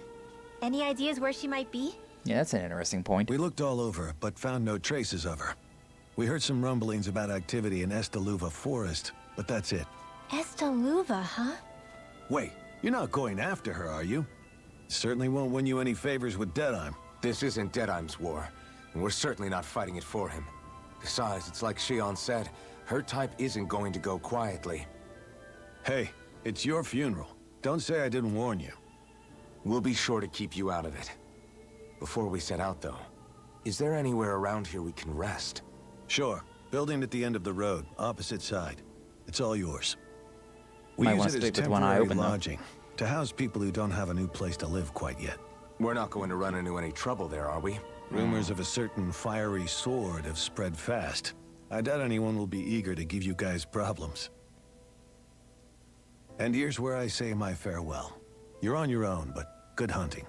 Any ideas where she might be? Yeah, that's an interesting point. We looked all over, but found no traces of her. We heard some rumblings about activity in Estaluva Forest, but that's it. Estaluva, huh? Wait, you're not going after her, are you? Certainly won't win you any favors with Deadheim. This isn't Deadheim's war, and we're certainly not fighting it for him. Besides, it's like Shion said, her type isn't going to go quietly. Hey, it's your funeral. Don't say I didn't warn you. We'll be sure to keep you out of it. Before we set out, though, is there anywhere around here we can rest? Sure. Building at the end of the road, opposite side. It's all yours. Might We wanna use it as stick with one eye temporary open, though. lodging, to house people who don't have a new place to live quite yet. We're not going to run into any trouble there, are we? Rumors of a certain fiery sword have spread fast. I doubt anyone will be eager to give you guys problems. And here's where I say my farewell. You're on your own, but good hunting.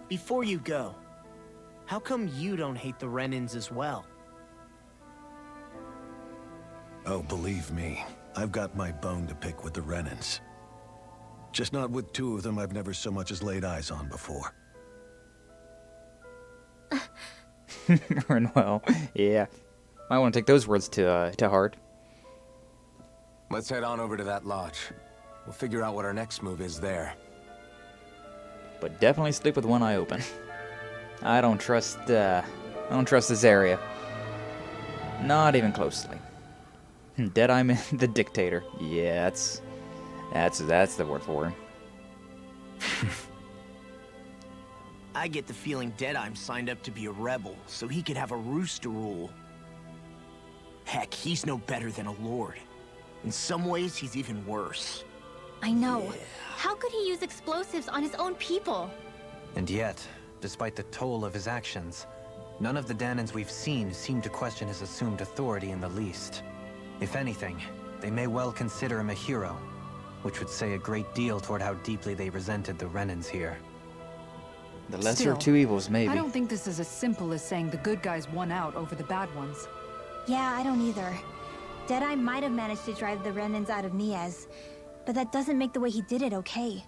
Before you go, how come you don't hate the Renans as well? Oh, believe me, I've got my bone to pick with the Renans. Just not with two of them I've never so much as laid eyes on before. Well, yeah. Might want to take those words to heart. Let's head on over to that lodge. We'll figure out what our next move is there. But definitely sleep with one eye open. I don't trust this area. Not even closely. Deadeye the dictator. Yeah, that's the word for him. I get the feeling Deadeye signed up to be a rebel, so he could have a roost to rule. Heck, he's no better than a lord. In some ways, he's even worse. I know. How could he use explosives on his own people? And yet, despite the toll of his actions, none of the Dahnans we've seen seem to question his assumed authority in the least. If anything, they may well consider him a hero, which would say a great deal toward how deeply they resented the Renans here. The lesser Still, of two evils, maybe. I don't think this is as simple as saying the good guys won out over the bad ones. Yeah, I don't either. Deadeye might have managed to drive the Renans out of Niaz, but that doesn't make the way he did it okay.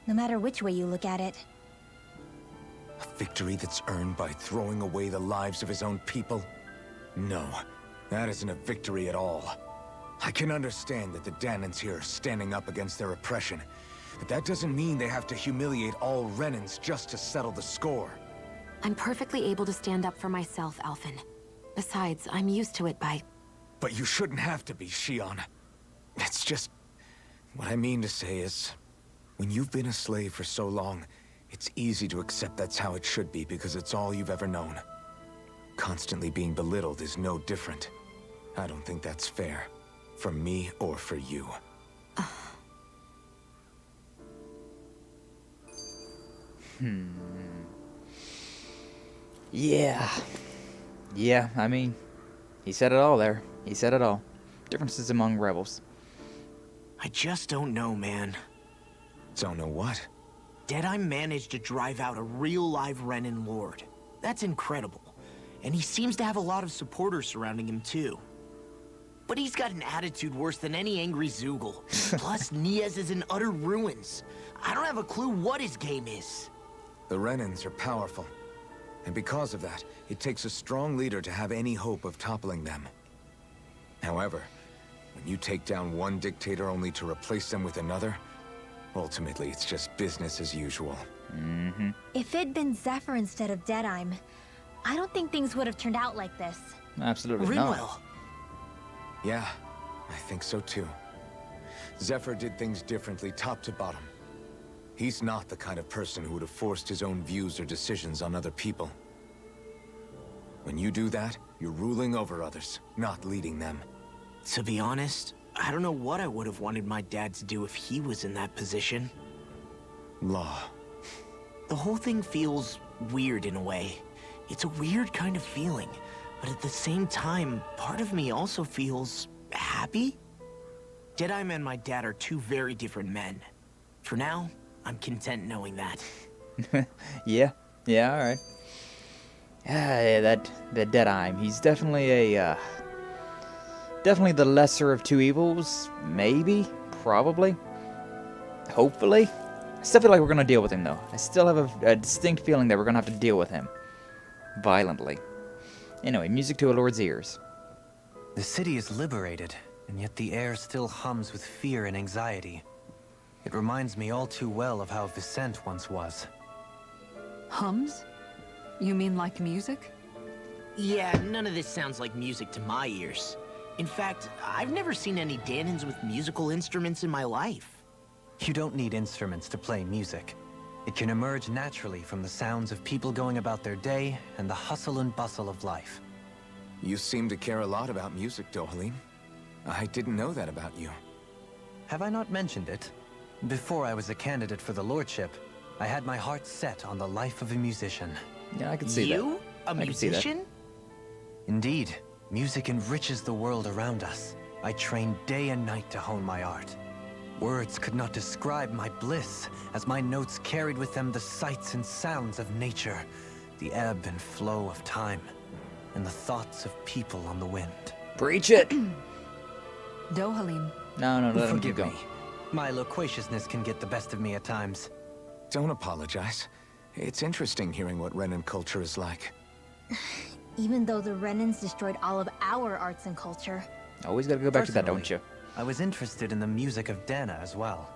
No matter which way you look at it. A victory that's earned by throwing away the lives of his own people? No, that isn't a victory at all. I can understand that the Dahnans here are standing up against their oppression, but that doesn't mean they have to humiliate all Renans just to settle the score. I'm perfectly able to stand up for myself, Alphen. Besides, I'm used to it by... But you shouldn't have to be, Shion. It's just... What I mean to say is, when you've been a slave for so long, it's easy to accept that's how it should be because it's all you've ever known. Constantly being belittled is no different. I don't think that's fair. For me or for you. Yeah, I mean, he said it all there. He said it all. Differences among rebels. I just don't know, man. Don't know what? Deadeye managed to drive out a real live Renan lord. That's incredible. And he seems to have a lot of supporters surrounding him too. But he's got an attitude worse than any angry Zoogle. Plus, Niaz is in utter ruins. I don't have a clue what his game is. The Renans are powerful. And because of that, it takes a strong leader to have any hope of toppling them. However, when you take down one dictator only to replace them with another, ultimately it's just business as usual. If it'd been Zephyr instead of Deadeye, I don't think things would have turned out like this. Absolutely not. Rinwell. Yeah, I think so too. Zephyr did things differently top to bottom. He's not the kind of person who would have forced his own views or decisions on other people. When you do that, you're ruling over others, not leading them. To be honest, I don't know what I would have wanted my dad to do if he was in that position. Law. The whole thing feels weird in a way. It's a weird kind of feeling, but at the same time, part of me also feels happy. Deadeye and my dad are two very different men. For now, I'm content knowing that. Yeah, alright. Yeah, that Deadeye, he's definitely a, definitely the lesser of two evils. Maybe, probably, hopefully. I still feel like we're gonna deal with him, though. I still have a distinct feeling that we're gonna have to deal with him. Violently. Anyway, music to a lord's ears. The city is liberated, and yet the air still hums with fear and anxiety. It reminds me all too well of how Vicente once was. Hums? You mean like music? Yeah, none of this sounds like music to my ears. In fact, I've never seen any Dahans with musical instruments in my life. You don't need instruments to play music. It can emerge naturally from the sounds of people going about their day and the hustle and bustle of life. You seem to care a lot about music, Dohalim. I didn't know that about you. Have I not mentioned it? Before I was a candidate for the lordship, I had my heart set on the life of a musician. Yeah, I can see that. You? A musician? Indeed, music enriches the world around us. I trained day and night to hone my art. Words could not describe my bliss, as my notes carried with them the sights and sounds of nature, the ebb and flow of time, and the thoughts of people on the wind. Preach it! Dohalim. No, let him keep Forgive going. me. My loquaciousness can get the best of me at times. Don't apologize. It's interesting hearing what Renan culture is like. Even though the Renans destroyed all of our arts and culture. Always gotta go back to that, Personally, don't you? I was interested in the music of Dahna as well.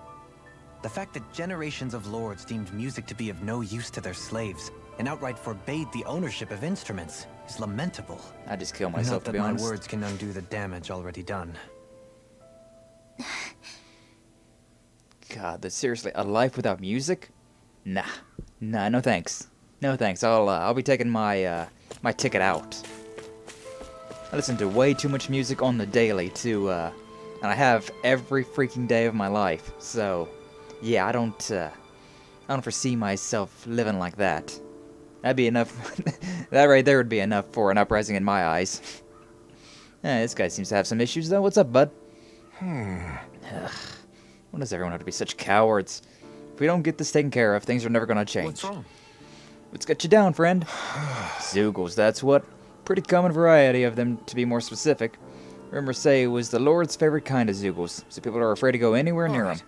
The fact that generations of lords deemed music to be of no use to their slaves and outright forbade the ownership of instruments is lamentable. I just kill myself, Not to be that my honest. words can undo the damage already done. God, seriously, a life without music? Nah, no thanks. No thanks. I'll be taking my my ticket out. I listen to way too much music on the daily to and I have every freaking day of my life. So, yeah, I don't foresee myself living like that. That'd be enough. That right there would be enough for an uprising in my eyes. This guy seems to have some issues though. What's up, bud? Ugh. Why does everyone have to be such cowards? If we don't get this taken care of, things are never gonna change. What's wrong? What's got you down, friend? Zeugles, that's what. Pretty common variety of them, to be more specific. Rumors say it was the Lord's favorite kind of Zeugles, so people are afraid to go anywhere near them.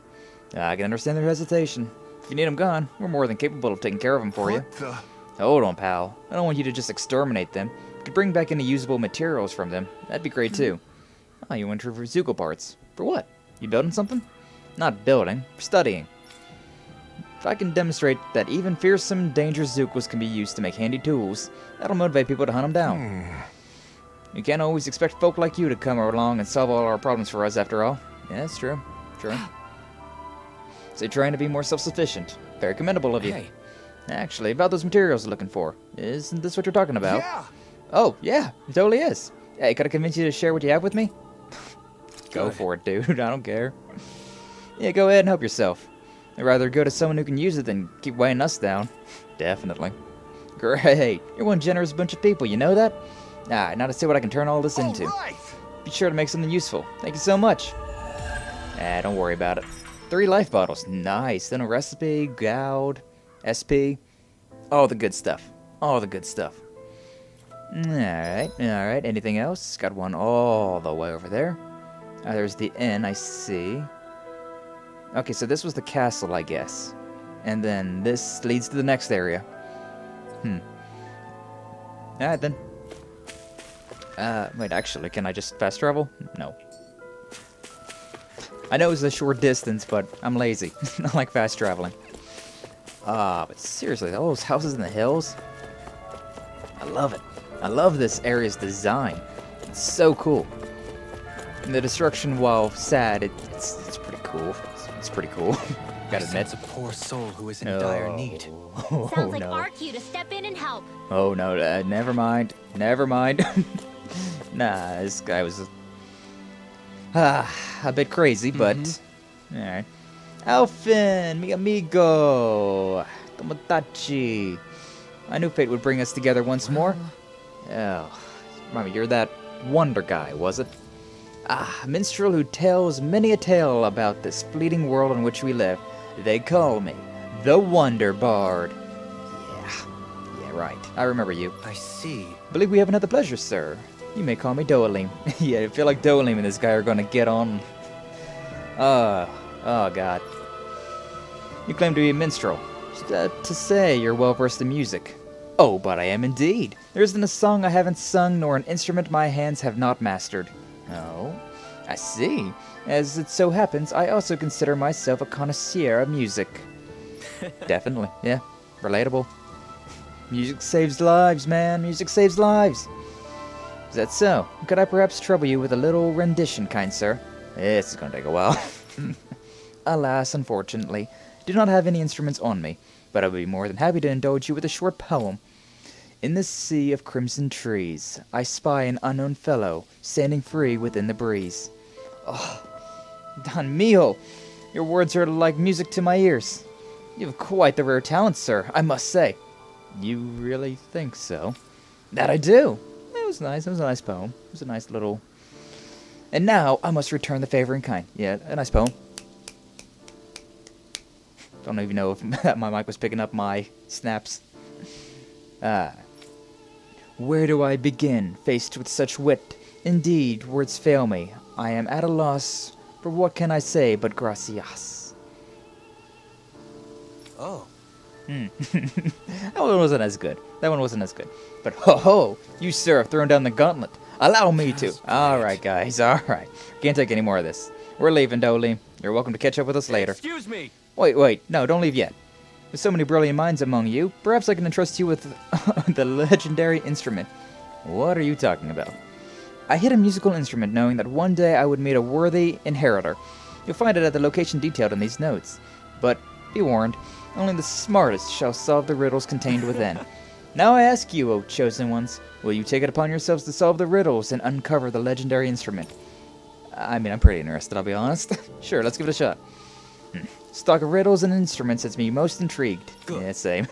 I can understand their hesitation. If you need them gone, we're more than capable of taking care of them for you. Hold on, pal. I don't want you to just exterminate them. You could bring back any usable materials from them. That'd be great, too. Oh, you went for Zeugl parts. For what? You building something? Not building, studying. If I can demonstrate that even fearsome, dangerous Zeugles can be used to make handy tools, that'll motivate people to hunt them down. You can't always expect folk like you to come along and solve all our problems for us, after all. Yeah, that's true. True. So you're trying to be more self-sufficient. Very commendable of you. Hey. Actually, about those materials you're looking for. Isn't this what you're talking about? Yeah! Oh, yeah, it totally is. Hey, could I convince you to share what you have with me? Go Good. for it, dude. I don't care. Yeah, go ahead and help yourself. I'd rather go to someone who can use it than keep weighing us down. Definitely. Great. You're one generous bunch of people, you know that? Now to see what I can turn all this into. Right. Be sure to make something useful. Thank you so much. Don't worry about it. 3 life bottles. Nice. Then a recipe, goud, SP. All the good stuff. All the good stuff. Alright. Anything else? Got one all the way over there. There's the inn, I see. Okay, so this was the castle, I guess. And then this leads to the next area. Alright then. Wait, actually, can I just fast travel? No. I know it's a short distance, but I'm lazy. I like fast traveling. But seriously, all those houses in the hills? I love it. I love this area's design. It's so cool. And the destruction, while sad, it's pretty cool. cool. It's pretty cool. Gotta admit. It's a poor soul who is in dire need. Sounds like no. our cue to step in and help. Oh no, never mind. Never mind. Nah, this guy was a bit crazy, but alright. Alfin, mi amigo, tomodachi. I knew fate would bring us together once more. Oh, Mommy, you're that wonder guy, was it? Ah, a minstrel who tells many a tale about this fleeting world in which we live. They call me the Wonder Bard. Yeah, right. I remember you. I see. Believe we haven't had the pleasure, sir. You may call me Dohalim. Yeah, I feel like Dohalim and this guy are gonna get on. Oh God. You claim to be a minstrel. To say you're well versed in music. Oh, but I am indeed. There isn't a song I haven't sung, nor an instrument my hands have not mastered. Oh, I see. As it so happens, I also consider myself a connoisseur of music. Definitely, yeah. Relatable. Music saves lives, man. Music saves lives. Is that so? Could I perhaps trouble you with a little rendition, kind sir? This is gonna take a while. Alas, unfortunately, do not have any instruments on me, but I would be more than happy to indulge you with a short poem. In this sea of crimson trees, I spy an unknown fellow, standing free within the breeze. Oh, Don Mio, your words are like music to my ears. You have quite the rare talent, sir, I must say. You really think so? That I do. It was nice. It was a nice poem. It was a nice little... And now, I must return the favor in kind. Yeah, a nice poem. Don't even know if my mic was picking up my snaps. Where do I begin, faced with such wit? Indeed, words fail me. I am at a loss, for what can I say but gracias? Oh. That one wasn't as good. That one wasn't as good. But ho-ho, you sir have thrown down the gauntlet. Allow me to. Alright, guys, alright. Can't take any more of this. We're leaving, Dohalim. You're welcome to catch up with us later. Excuse me! Wait, no, don't leave yet. With so many brilliant minds among you, perhaps I can entrust you with the legendary instrument. What are you talking about? I hid a musical instrument knowing that one day I would meet a worthy inheritor. You'll find it at the location detailed in these notes. But be warned, only the smartest shall solve the riddles contained within. Now I ask you, O chosen ones, will you take it upon yourselves to solve the riddles and uncover the legendary instrument? I mean, I'm pretty interested, I'll be honest. Sure, let's give it a shot. Stock of riddles and instruments has me most intrigued. Good. Yeah, same.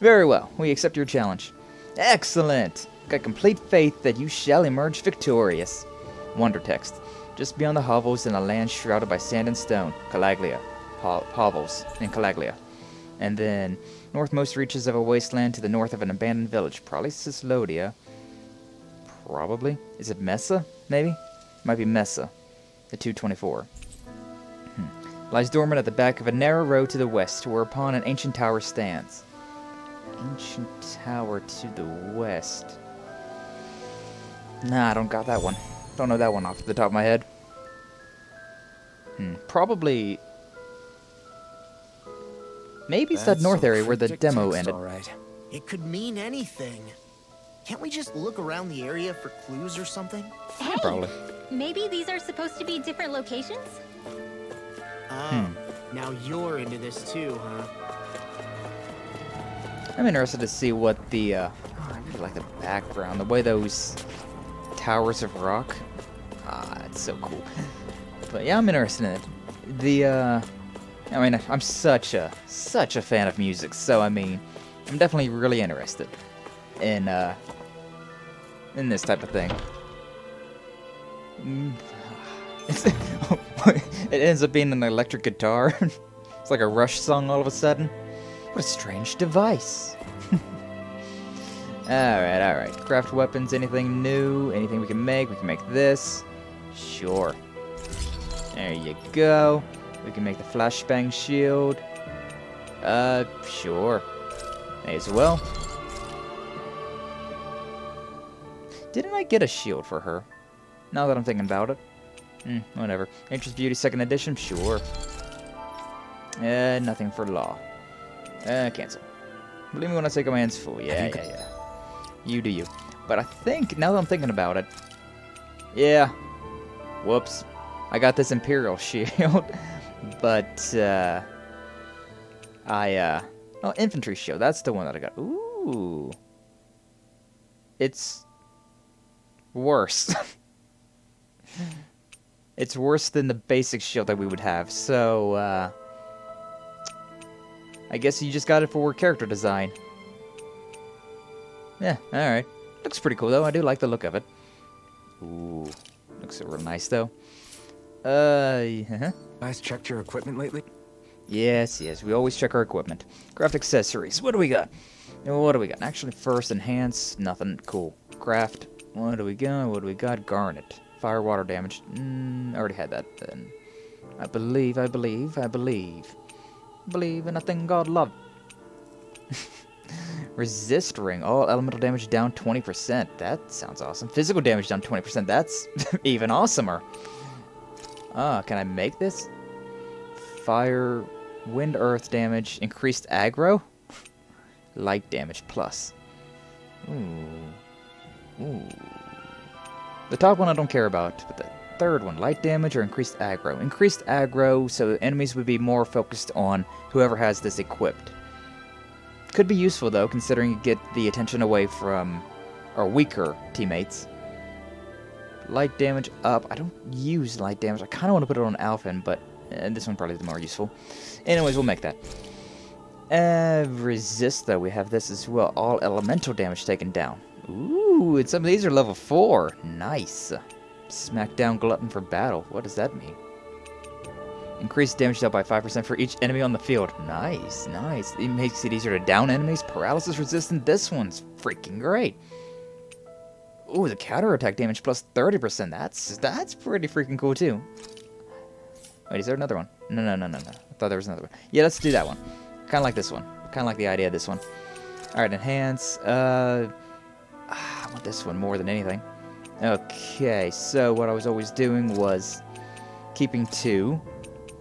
Very well, we accept your challenge. Excellent! Got complete faith that you shall emerge victorious. Wonder text. Just beyond the hovels in a land shrouded by sand and stone. Calaglia. Hovels in Calaglia. And then, northmost reaches of a wasteland to the north of an abandoned village. Probably Cislodia. Probably. Is it Mesa? Maybe? Might be Mesa. The 224. Lies dormant at the back of a narrow road to the west, whereupon an ancient tower stands. Ancient tower to the west. Nah, I don't got that one. Don't know that one off the top of my head. Probably... Maybe it's that north area where the demo ended. Right. It could mean anything. Can't we just look around the area for clues or something? Hey, Probably. maybe these are supposed to be different locations? Oh, now you're into this too, huh? I'm interested to see what the, I really like the background, the way those towers of rock. It's so cool. But yeah, I'm interested in it. I mean, I'm such a fan of music, so I mean, I'm definitely really interested in this type of thing. It ends up being an electric guitar. It's like a Rush song all of a sudden. What a strange device. Alright. Craft weapons, anything new, anything we can make this. Sure. There you go. We can make the flashbang shield. Sure. May as well. Didn't I get a shield for her? Now that I'm thinking about it. Whatever. Nature's Beauty 2nd edition? Sure. Nothing for law. Cancel. Believe me when I say my hands full. Yeah. You do you. But I think, now that I'm thinking about it... Yeah. Whoops. I got this Imperial shield. But, oh, infantry shield. That's the one that I got. Ooh. It's worse. It's worse than the basic shield that we would have. So, I guess you just got it for character design. Yeah, alright. Looks pretty cool, though. I do like the look of it. Ooh. Looks real nice, though. Guys checked your equipment lately? Yes, we always check our equipment. Craft accessories. What do we got? Actually, first, enhance. Nothing. Cool. Craft. What do we got? Garnet. Fire, water damage. Already had that, then. I believe in a thing God love. Resist ring. All elemental damage down 20%. That sounds awesome. Physical damage down 20%. That's even awesomer. Can I make this? Fire, wind, earth damage, increased aggro, light damage plus. Ooh. The top one I don't care about, but the third one, light damage or increased aggro. Increased aggro, so enemies would be more focused on whoever has this equipped. Could be useful though, considering you get the attention away from our weaker teammates. Light damage up. I don't use light damage. I kind of want to put it on Alphen, but this one probably is more useful. Anyways, we'll make that. Resist, though. We have this as well. All elemental damage taken down. Ooh, and some of these are level 4. Nice. Smackdown glutton for battle. What does that mean? Increased damage dealt by 5% for each enemy on the field. Nice. It makes it easier to down enemies. Paralysis resistant. This one's freaking great. Ooh, the counterattack damage plus 30%. That's pretty freaking cool, too. Wait, is there another one? No. I thought there was another one. Yeah, let's do that one. Kind of like this one. Kind of like the idea of this one. Alright, enhance. I want this one more than anything. Okay, so what I was always doing was keeping 2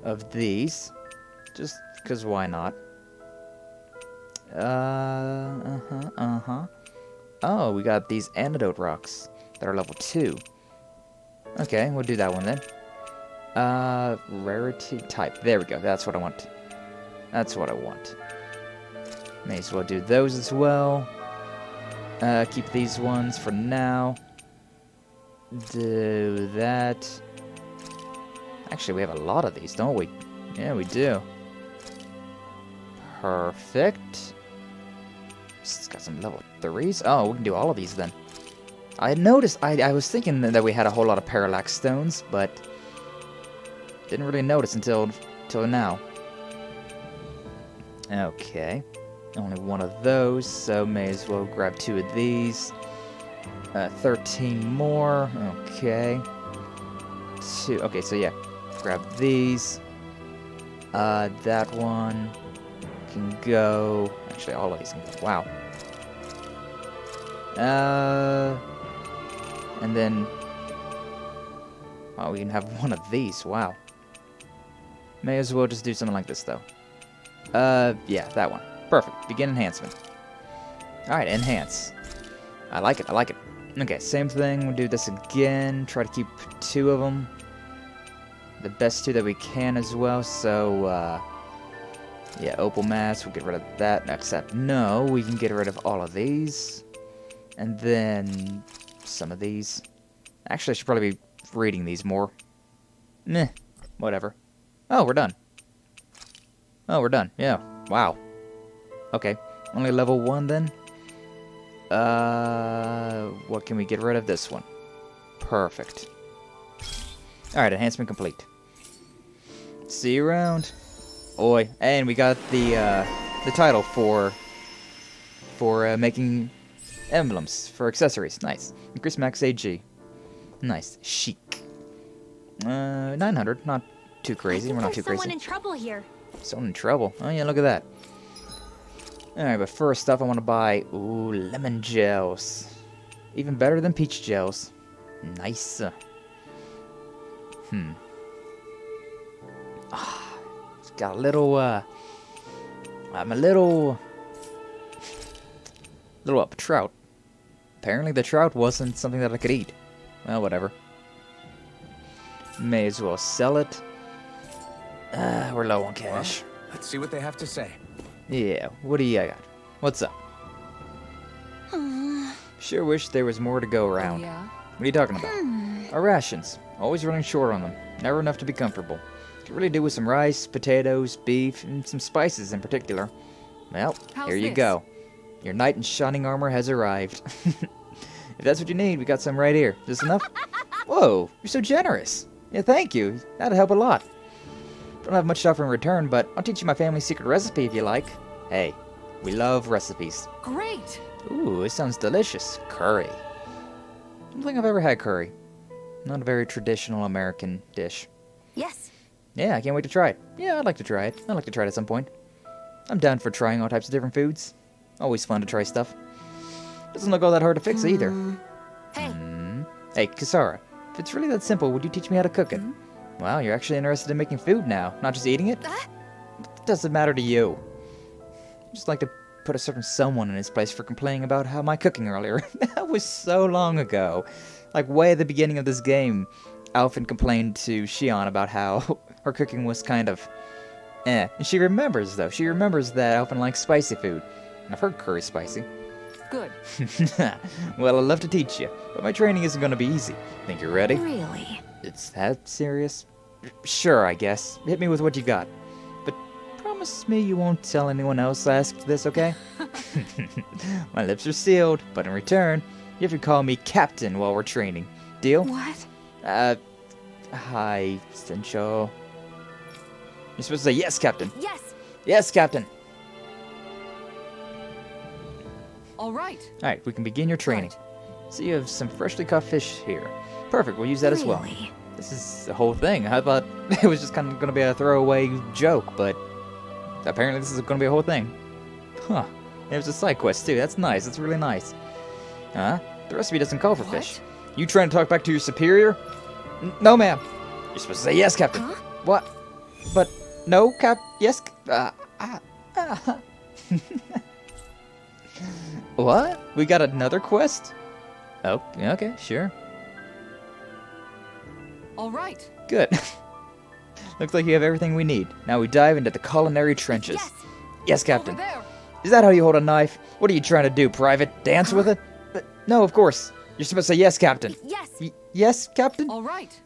of these. Just because why not? Oh, we got these antidote rocks that are level 2. Okay, we'll do that one then. Rarity type. There we go. That's what I want. May as well do those as well. Keep these ones for now. Do that. Actually, we have a lot of these, don't we? Yeah, we do. Perfect. It's got some level 3s. Oh, we can do all of these then. I had noticed, I was thinking that we had a whole lot of parallax stones, but didn't really notice until now. Okay. Only one of those, so may as well grab 2 of these. 13 more. Okay. 2. Okay, so yeah. Grab these. That one can go. Actually, all of these can go. Wow. And then. Oh, we can have one of these. Wow. May as well just do something like this, though. Yeah, that one. Perfect. Begin enhancement. Alright, enhance. I like it. Okay, same thing. We'll do this again. Try to keep 2 of them. The best 2 that we can as well. So, yeah, opal mass. We'll get rid of that. Except, no, we can get rid of all of these. And then some of these. Actually, I should probably be reading these more. Meh. Whatever. Oh, we're done. Yeah. Wow. Okay. Only level 1 then? What can we get rid of? This one. Perfect. Alright, enhancement complete. See you around. Oi. And we got the title for making emblems for accessories. Nice. Increase max AG. Nice. Chic. 900. Not too crazy. We're not too crazy. Someone in trouble here. Someone in trouble. Oh yeah, look at that. Alright, but first up I want to buy, ooh, lemon gels. Even better than peach gels. Nice. It's got a little, I'm a little up trout. Apparently the trout wasn't something that I could eat. Well, whatever. May as well sell it. We're low on cash. Let's see what they have to say. Yeah, what do you got? What's up? Sure wish there was more to go around. Yeah? What are you talking about? Our rations. Always running short on them. Never enough to be comfortable. Could really do with some rice, potatoes, beef, and some spices in particular. Well, How's here you this? go. Your knight in shining armor has arrived. If that's what you need, we got some right here. Is this enough? Whoa, you're so generous. Yeah, thank you. That'd help a lot. Don't have much to offer in return, but I'll teach you my family's secret recipe if you like. Hey, we love recipes. Great! Ooh, it sounds delicious. Curry. I don't think I've ever had curry. Not a very traditional American dish. Yes. Yeah, I can't wait to try it. Yeah, I'd like to try it. I'd like to try it at some point. I'm down for trying all types of different foods. Always fun to try stuff. Doesn't look all that hard to fix either. Hey. Hey, Kisara, if it's really that simple, would you teach me how to cook it? Wow, you're actually interested in making food now, not just eating it? It doesn't matter to you. I just like to put a certain someone in his place for complaining about how my cooking earlier. That was so long ago. Like way at the beginning of this game, Alphen complained to Shion about how her cooking was kind of And she remembers, though. She remembers that Alphen likes spicy food. And I've heard curry spicy. Good. Well, I'd love to teach you, but my training isn't going to be easy. Think you're ready? Really? It's that serious? Sure, I guess. Hit me with what you got. But promise me you won't tell anyone else I asked this, okay? My lips are sealed, but in return, you have to call me Captain while we're training. Deal? What? Hi, Sencho. You're supposed to say, yes, Captain. Yes! Yes, Captain. All right. Alright, we can begin your training. So you have some freshly caught fish here. Perfect, we'll use that as well. Really? This is the whole thing. I thought it was just kind of going to be a throwaway joke, but apparently this is going to be a whole thing. Huh. There's a side quest too. That's nice. That's really nice. Huh? The recipe doesn't call for fish. You trying to talk back to your superior? No, ma'am. You're supposed to say yes, Captain. Huh? What? But no, yes. What? We got another quest? Oh, okay, sure. All right. Good. Looks like you have everything we need. Now we dive into the culinary trenches. Yes! Yes, Captain. Over there. Is that how you hold a knife? What are you trying to do, Private? Dance with it? No, of course. You're supposed to say yes, Captain. Yes! Yes, Captain? All right.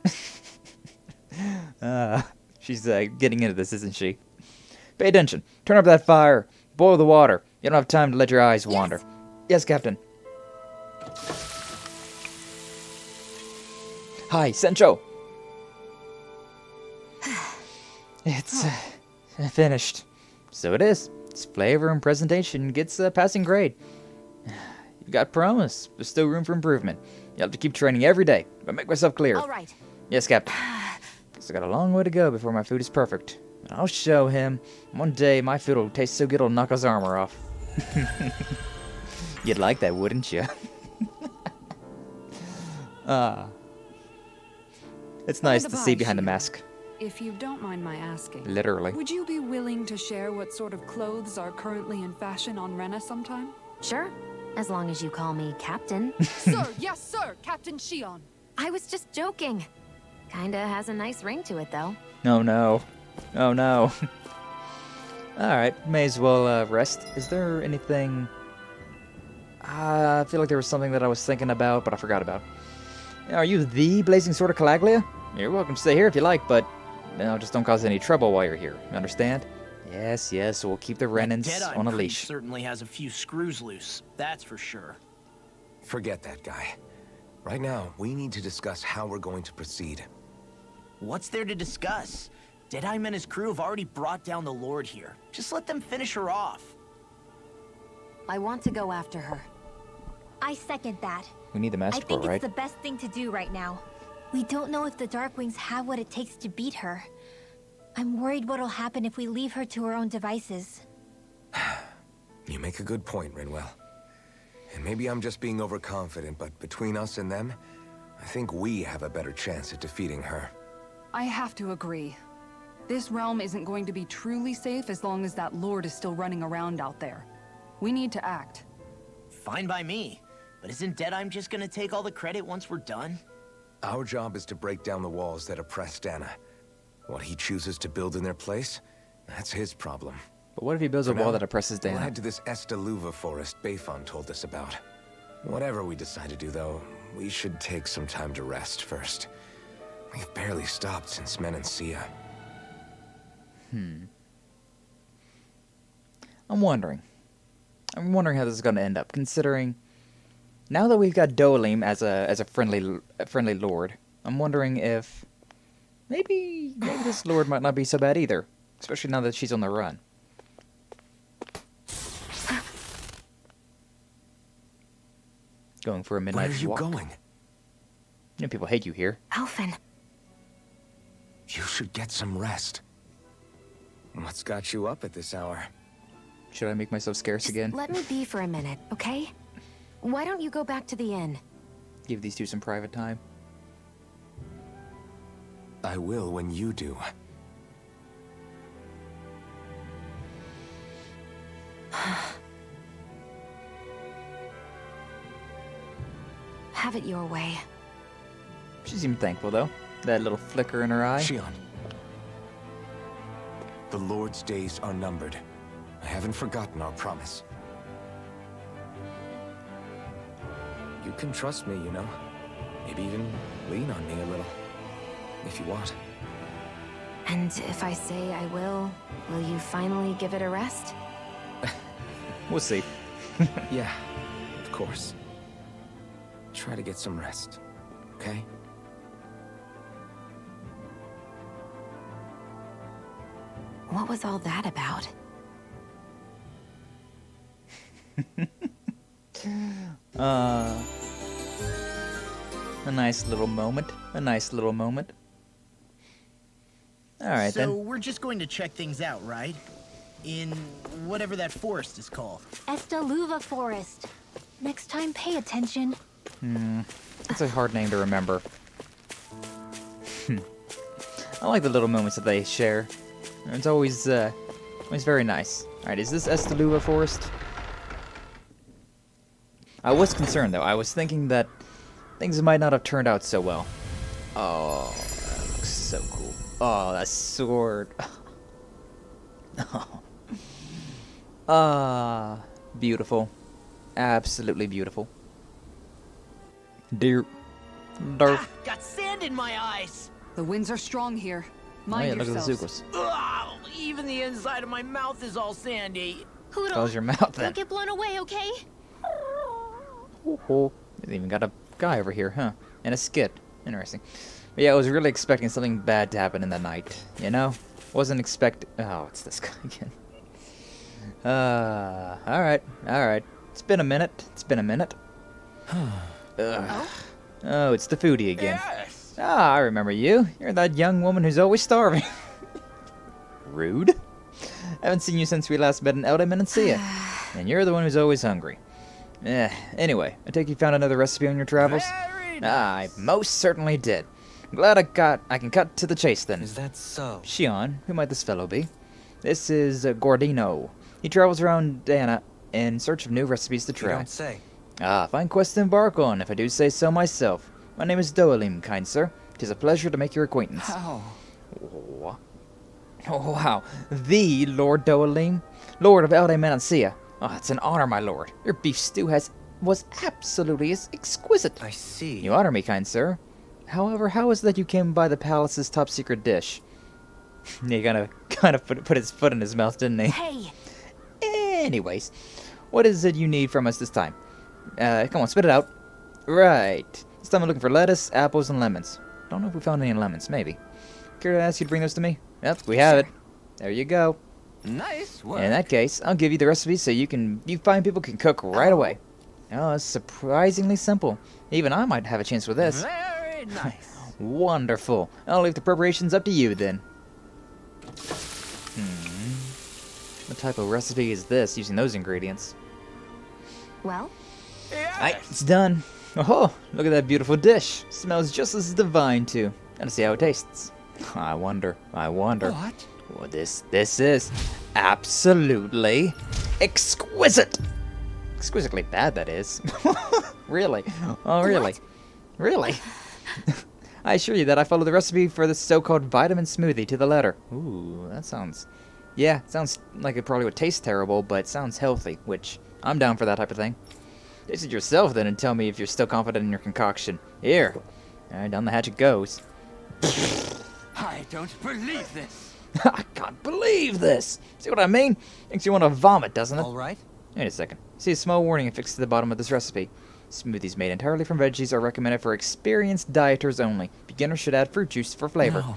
She's getting into this, isn't she? Pay attention. Turn up that fire. Boil the water. You don't have time to let your eyes wander. Yes, Captain. Hi, Sencho. It's finished. So it is. Its flavor and presentation gets a passing grade. You got promise. There's still room for improvement. You have to keep training every day. But make myself clear. All right. Yes, Captain. Guess I got a long way to go before my food is perfect. And I'll show him. One day my food will taste so good it'll knock his armor off. You'd like that, wouldn't you? It's nice to see behind the mask. If you don't mind my asking, Literally. would you be willing to share what sort of clothes are currently in fashion on Rena sometime? Sure. As long as you call me Captain. Sir, yes, sir, Captain Shion. I was just joking. Kinda has a nice ring to it, though. Oh no. Oh no. Alright, may as well rest. Is there anything... I feel like there was something that I was thinking about, but I forgot about. Are you the Blazing Sword of Calaglia? You're welcome to stay here if you like, but just don't cause any trouble while you're here. You understand? Yes, yes, we'll keep the Renans Deadeye on a priest leash. certainly has a few screws loose, that's for sure. Forget that guy. Right now, we need to discuss how we're going to proceed. What's there to discuss? Deadeye and his crew have already brought down the Lord here. Just let them finish her off. I want to go after her. I second that. We need the I Master think Core, right? it's the best thing to do right now. We don't know if the Darkwings have what it takes to beat her. I'm worried what'll happen if we leave her to her own devices. You make a good point, Rinwell. And maybe I'm just being overconfident, but between us and them, I think we have a better chance at defeating her. I have to agree. This realm isn't going to be truly safe as long as that Lord is still running around out there. We need to act. Fine by me. But isn't Deadeye just gonna take all the credit once we're done? Our job is to break down the walls that oppress Dahna. What he chooses to build in their place, that's his problem. But what if he builds a For wall now, that oppresses we'll Dahna? head to this Esteluva forest Bayfon told us about. Whatever we decide to do, though, we should take some time to rest first. We've barely stopped since Menancia. I'm wondering how this is going to end up, considering now that we've got Dohalim as a friendly lord. I'm wondering if maybe this lord might not be so bad either, especially now that she's on the run. Going for a midnight Where are you walk. going? You know people hate you here. Alphen. You should get some rest. What's got you up at this hour? Should I make myself scarce again? Let me be for a minute, okay? Why don't you go back to the inn? Give these two some private time. I will when you do. Have it your way. She seemed thankful though. That little flicker in her eye. Shion. The Lord's days are numbered. I haven't forgotten our promise. You can trust me, you know. Maybe even lean on me a little. If you want. And if I say I will you finally give it a rest? We'll see. Yeah, of course. Try to get some rest, okay? What was all that about? A nice little moment. A nice little moment. Alright So then. we're just going to check things out, right? In whatever that forest is called. Esteluva Forest. Next time, pay attention. It's a hard name to remember. I like the little moments that they share. It's always very nice. Alright, is this Esteluva Forest? I was concerned though. I was thinking that things might not have turned out so well. Oh, that looks so cool. Oh, that sword. Ah, beautiful. Absolutely beautiful. Dear. Derp. Ah, got sand in my eyes! The winds are strong here. Oh Mind yeah, look at the yourselves. Zucos. Ugh, even the inside of my mouth is all sandy. Hoodle, Close your mouth then. don't get blown away, okay? They even got a guy over here, huh? And a skit. Interesting. But yeah, I was really expecting something bad to happen in the night, you know? Wasn't expect. Oh, it's this guy again. Alright. It's been a minute. Ugh. Oh, it's the foodie again. Yes! Ah, I remember you. You're that young woman who's always starving. Rude. Haven't seen you since we last met in Elde Menancia. And you're the one who's always hungry. Anyway, I take you found another recipe on your travels? Very I most certainly did. I'm glad I can cut to the chase then. Is that so? Shion, who might this fellow be? This is Gordino. He travels around Dahna in search of new recipes to You try. don't say. Ah, fine quest to embark on, if I do say so myself. My name is Dohalim, kind sir. 'Tis a pleasure to make your acquaintance. How? Oh, wow. The Lord Dohalim? Lord of Elde Menancia. Oh, it's an honor, my lord. Your beef stew was absolutely exquisite. I see. You honor me, kind sir. However, how is it that you came by the palace's top secret dish? He kind of put his foot in his mouth, didn't he? Hey! Anyways, what is it you need from us this time? Come on, spit it out. Right. This time I'm looking for lettuce, apples, and lemons. Don't know if we found any lemons, maybe. Care to ask you to bring those to me? Yep, we have it. There you go. Nice work. In that case, I'll give you the recipe so you fine people can cook right away. Oh, it's surprisingly simple. Even I might have a chance with this. Very nice. Wonderful. I'll leave the preparations up to you then. What type of recipe is this using those ingredients? Well, Alright, it's done. Oh, look at that beautiful dish. Smells just as divine too. Gotta see how it tastes. I wonder. What? Well, this is absolutely exquisite. Exquisitely bad, that is. Really? Oh, really? Really? I assure you that I followed the recipe for this so-called vitamin smoothie to the letter. Ooh, that sounds... Yeah, sounds like it probably would taste terrible, but sounds healthy, which I'm down for that type of thing. Taste it yourself then and tell me if you're still confident in your concoction. Here. Alright, down the hatch it goes. I don't believe this. I can't believe this! See what I mean? Makes you want to vomit, doesn't it? All right. Wait a second. See a small warning affixed to the bottom of this recipe. Smoothies made entirely from veggies are recommended for experienced dieters only. Beginners should add fruit juice for flavor. No.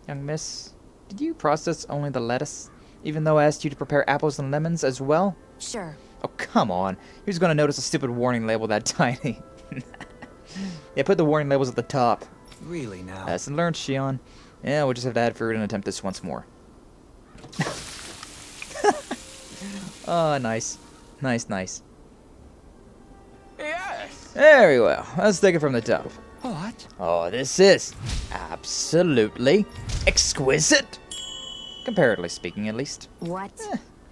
Young miss, did you process only the lettuce? Even though I asked you to prepare apples and lemons as well? Sure. Oh, come on. Who's going to notice a stupid warning label that tiny? Yeah, put the warning labels at the top. Really now? Lesson learned, Shion. Yeah, we'll just have to add fruit and attempt this once more. Oh, nice. Nice, nice. Yes. Very well. Let's take it from the top. What? Oh, this is absolutely exquisite. Comparatively speaking, at least. What?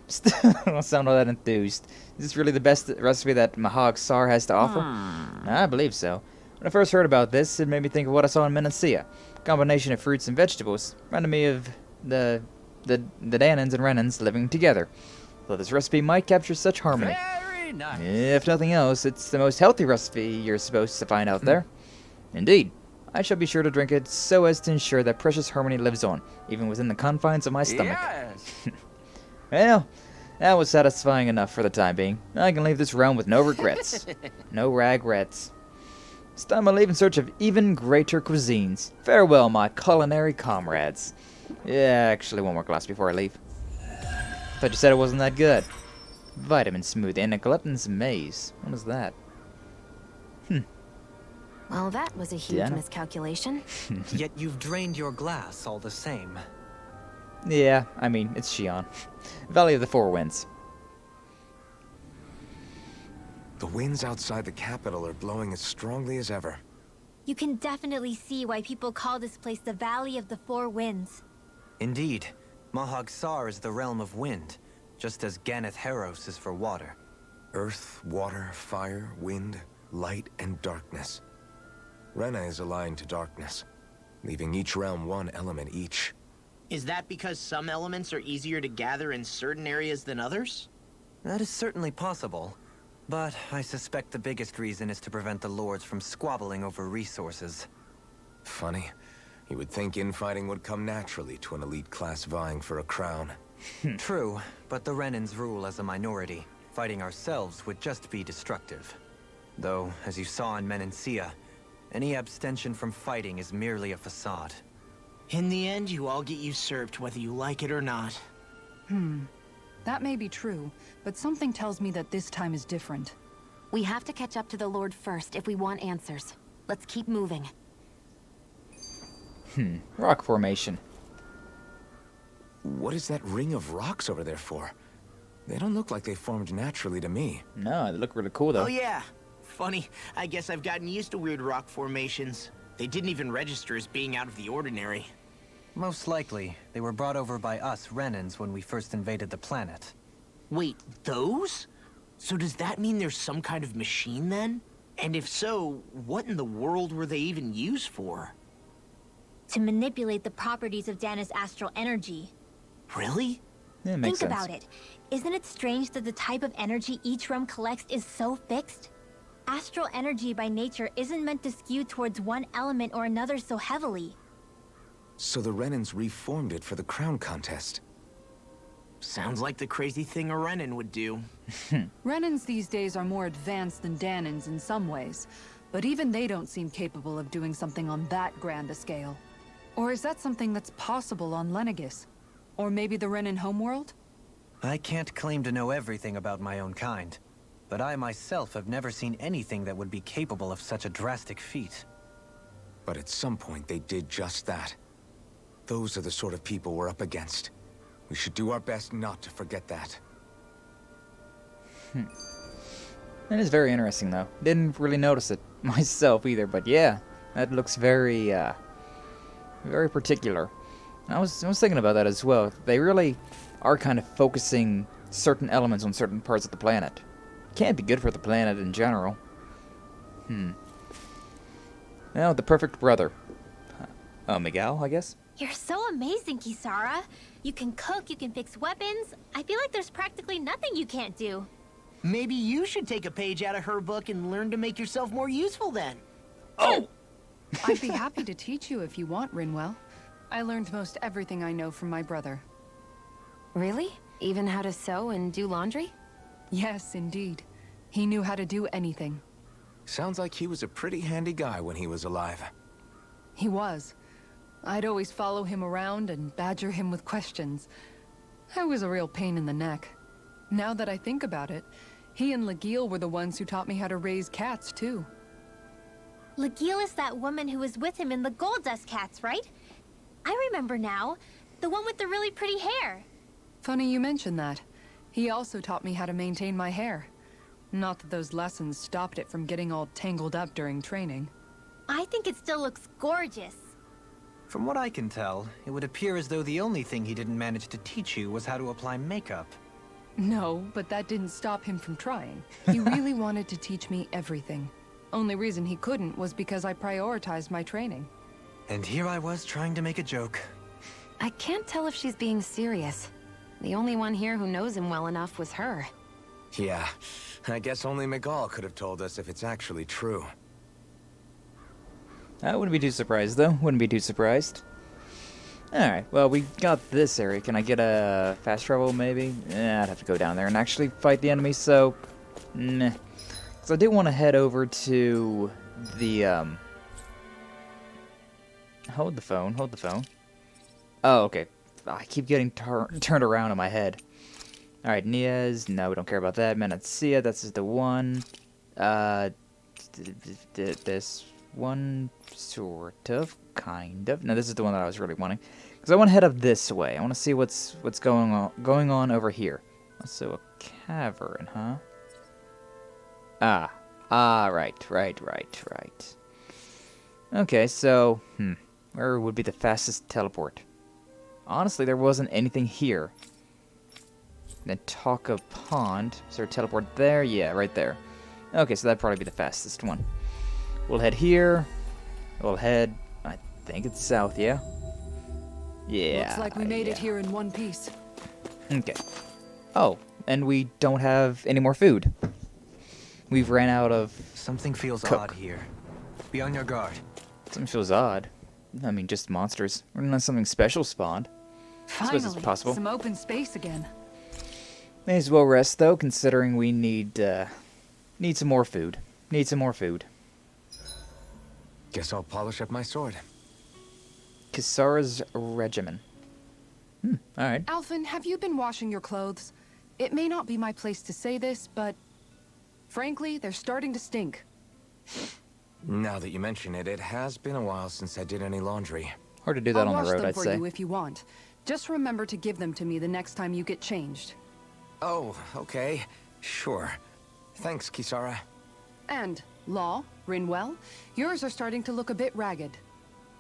Still don't sound all that enthused. Is this really the best recipe that Mahag Sar has to offer? I believe so. When I first heard about this, it made me think of what I saw in Menancia. A combination of fruits and vegetables. Reminded me of the Dahans and Renans living together. Though this recipe might capture such harmony. Very nice. If nothing else, it's the most healthy recipe you're supposed to find out there. Indeed. I shall be sure to drink it so as to ensure that precious harmony lives on, even within the confines of my stomach. Yes. Well, that was satisfying enough for the time being. I can leave this realm with no regrets. No regrets. This time I leave in search of even greater cuisines. Farewell, my culinary comrades. Yeah, actually one more glass before I leave. Thought you said it wasn't that good. Vitamin smoothie and a glutton's maze. What is that? Well, that was a huge Dahna? miscalculation. Yet you've drained your glass all the same. Yeah, I mean, it's Shion. Valley of the Four Winds. The winds outside the capital are blowing as strongly as ever. You can definitely see why people call this place the Valley of the Four Winds. Indeed. Mahag Sar is the realm of wind, just as Ganeth Heros is for water. Earth, water, fire, wind, light, and darkness. Rena is aligned to darkness, leaving each realm one element each. Is that because some elements are easier to gather in certain areas than others? That is certainly possible, but I suspect the biggest reason is to prevent the lords from squabbling over resources. Funny. You would think infighting would come naturally to an elite class vying for a crown. True, but the Renans rule as a minority. Fighting ourselves would just be destructive. Though, as you saw in Menancia, any abstention from fighting is merely a facade. In the end, you all get usurped whether you like it or not. That may be true, but something tells me that this time is different. We have to catch up to the Lord first if we want answers. Let's keep moving. Rock formation. What is that ring of rocks over there for? They don't look like they formed naturally to me. No, they look really cool though. Oh yeah. Funny, I guess I've gotten used to weird rock formations. They didn't even register as being out of the ordinary. Most likely, they were brought over by us Renans when we first invaded the planet. Wait, those? So does that mean there's some kind of machine then? And if so, what in the world were they even used for? To manipulate the properties of Dahna's astral energy. Really? Yeah, it makes Think sense. about it. Isn't it strange that the type of energy each realm collects is so fixed? Astral energy by nature isn't meant to skew towards one element or another so heavily. So the Renans reformed it for the crown contest. Sounds like the crazy thing a Renan would do. Renans these days are more advanced than Dahans in some ways, but even they don't seem capable of doing something on that grand a scale. Or is that something that's possible on Lenegis? Or maybe the Renan homeworld? I can't claim to know everything about my own kind, but I myself have never seen anything that would be capable of such a drastic feat. But at some point they did just that. Those are the sort of people we're up against. We should do our best not to forget that. That is very interesting though. Didn't really notice it myself either, but yeah, that looks very, very particular. I was thinking about that as well. They really are kind of focusing certain elements on certain parts of the planet. Can't be good for the planet in general. Well, the perfect brother. Miguel, I guess? You're so amazing, Kisara. You can cook, you can fix weapons. I feel like there's practically nothing you can't do. Maybe you should take a page out of her book and learn to make yourself more useful then. Oh! I'd be happy to teach you if you want, Rinwell. I learned most everything I know from my brother. Really? Even how to sew and do laundry? Yes, indeed. He knew how to do anything. Sounds like he was a pretty handy guy when he was alive. He was. I'd always follow him around and badger him with questions. I was a real pain in the neck. Now that I think about it, he and Legil were the ones who taught me how to raise cats, too. Legil is that woman who was with him in the Gold Dust Cats, right? I remember now. The one with the really pretty hair. Funny you mention that. He also taught me how to maintain my hair. Not that those lessons stopped it from getting all tangled up during training. I think it still looks gorgeous. From what I can tell, it would appear as though the only thing he didn't manage to teach you was how to apply makeup. No, but that didn't stop him from trying. He really wanted to teach me everything. Only reason he couldn't was because I prioritized my training. And here I was trying to make a joke. I can't tell if she's being serious. The only one here who knows him well enough was her. Yeah, I guess only Miguel could have told us if it's actually true. I wouldn't be too surprised, though. Wouldn't be too surprised. Alright, well, we got this area. Can I get a fast travel, maybe? I'd have to go down there and actually fight the enemy, so... Nah. So I do want to head over to the, Hold the phone, hold the phone. Oh, okay. I keep getting turned around in my head. Alright, Niaz. No, we don't care about that. Menancia, that's the one. This one, sort of, kind of. No, this is the one that I was really wanting, because I want to head up this way. I want to see what's going on over here. So a cavern, huh? Right. Okay, so where would be the fastest teleport? Honestly, there wasn't anything here. Nataka Pond. Is there a teleport there? Yeah, right there. Okay, so that'd probably be the fastest one. We'll head here. We'll head, I think it's south, yeah? Yeah. Looks like we made it here in one piece. Okay. Oh, and we don't have any more food. We've ran out of... Something feels cook. odd here. Be on your guard. Something feels odd. I mean, just monsters. Unless something special spawned. I suppose Finally, it's possible. some open space again. May as well rest, though, considering we need some more food. Need some more food. Guess I'll polish up my sword. Kisara's regimen. Alright. Alphen, have you been washing your clothes? It may not be my place to say this, but... frankly, they're starting to stink. Now that you mention it, it has been a while since I did any laundry. Hard to do that I'll on wash the road, them I'd for say. you if you want. Just remember to give them to me the next time you get changed. Oh, okay. Sure. Thanks, Kisara. And, Law, Rinwell, yours are starting to look a bit ragged.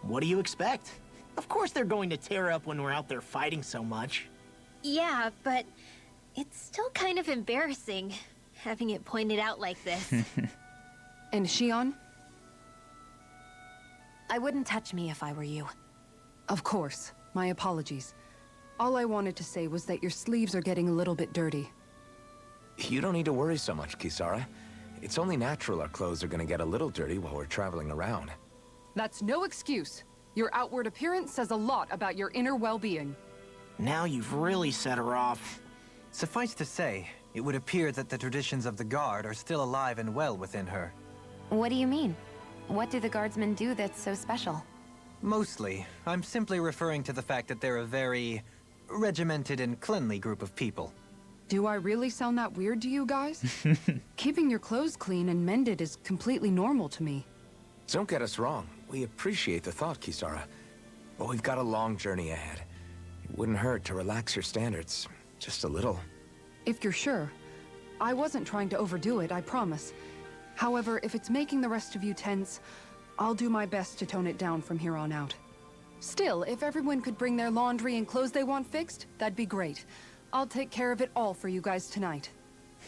What do you expect? Of course they're going to tear up when we're out there fighting so much. Yeah, but it's still kind of embarrassing, having it pointed out like this. And Shion? I wouldn't touch me if I were you. Of course. My apologies. All I wanted to say was that your sleeves are getting a little bit dirty. You don't need to worry so much, Kisara. It's only natural our clothes are gonna get a little dirty while we're traveling around. That's no excuse. Your outward appearance says a lot about your inner well-being. Now you've really set her off. Suffice to say, it would appear that the traditions of the Guard are still alive and well within her. What do you mean? What do the guardsmen do that's so special? Mostly, I'm simply referring to the fact that they're a very regimented and cleanly group of people. Do I really sound that weird to you guys? Keeping your clothes clean and mended is completely normal to me. Don't get us wrong. We appreciate the thought, Kisara. But we've got a long journey ahead. It wouldn't hurt to relax your standards. Just a little. If you're sure. I wasn't trying to overdo it, I promise. However, if it's making the rest of you tense, I'll do my best to tone it down from here on out. Still, if everyone could bring their laundry and clothes they want fixed, that'd be great. I'll take care of it all for you guys tonight.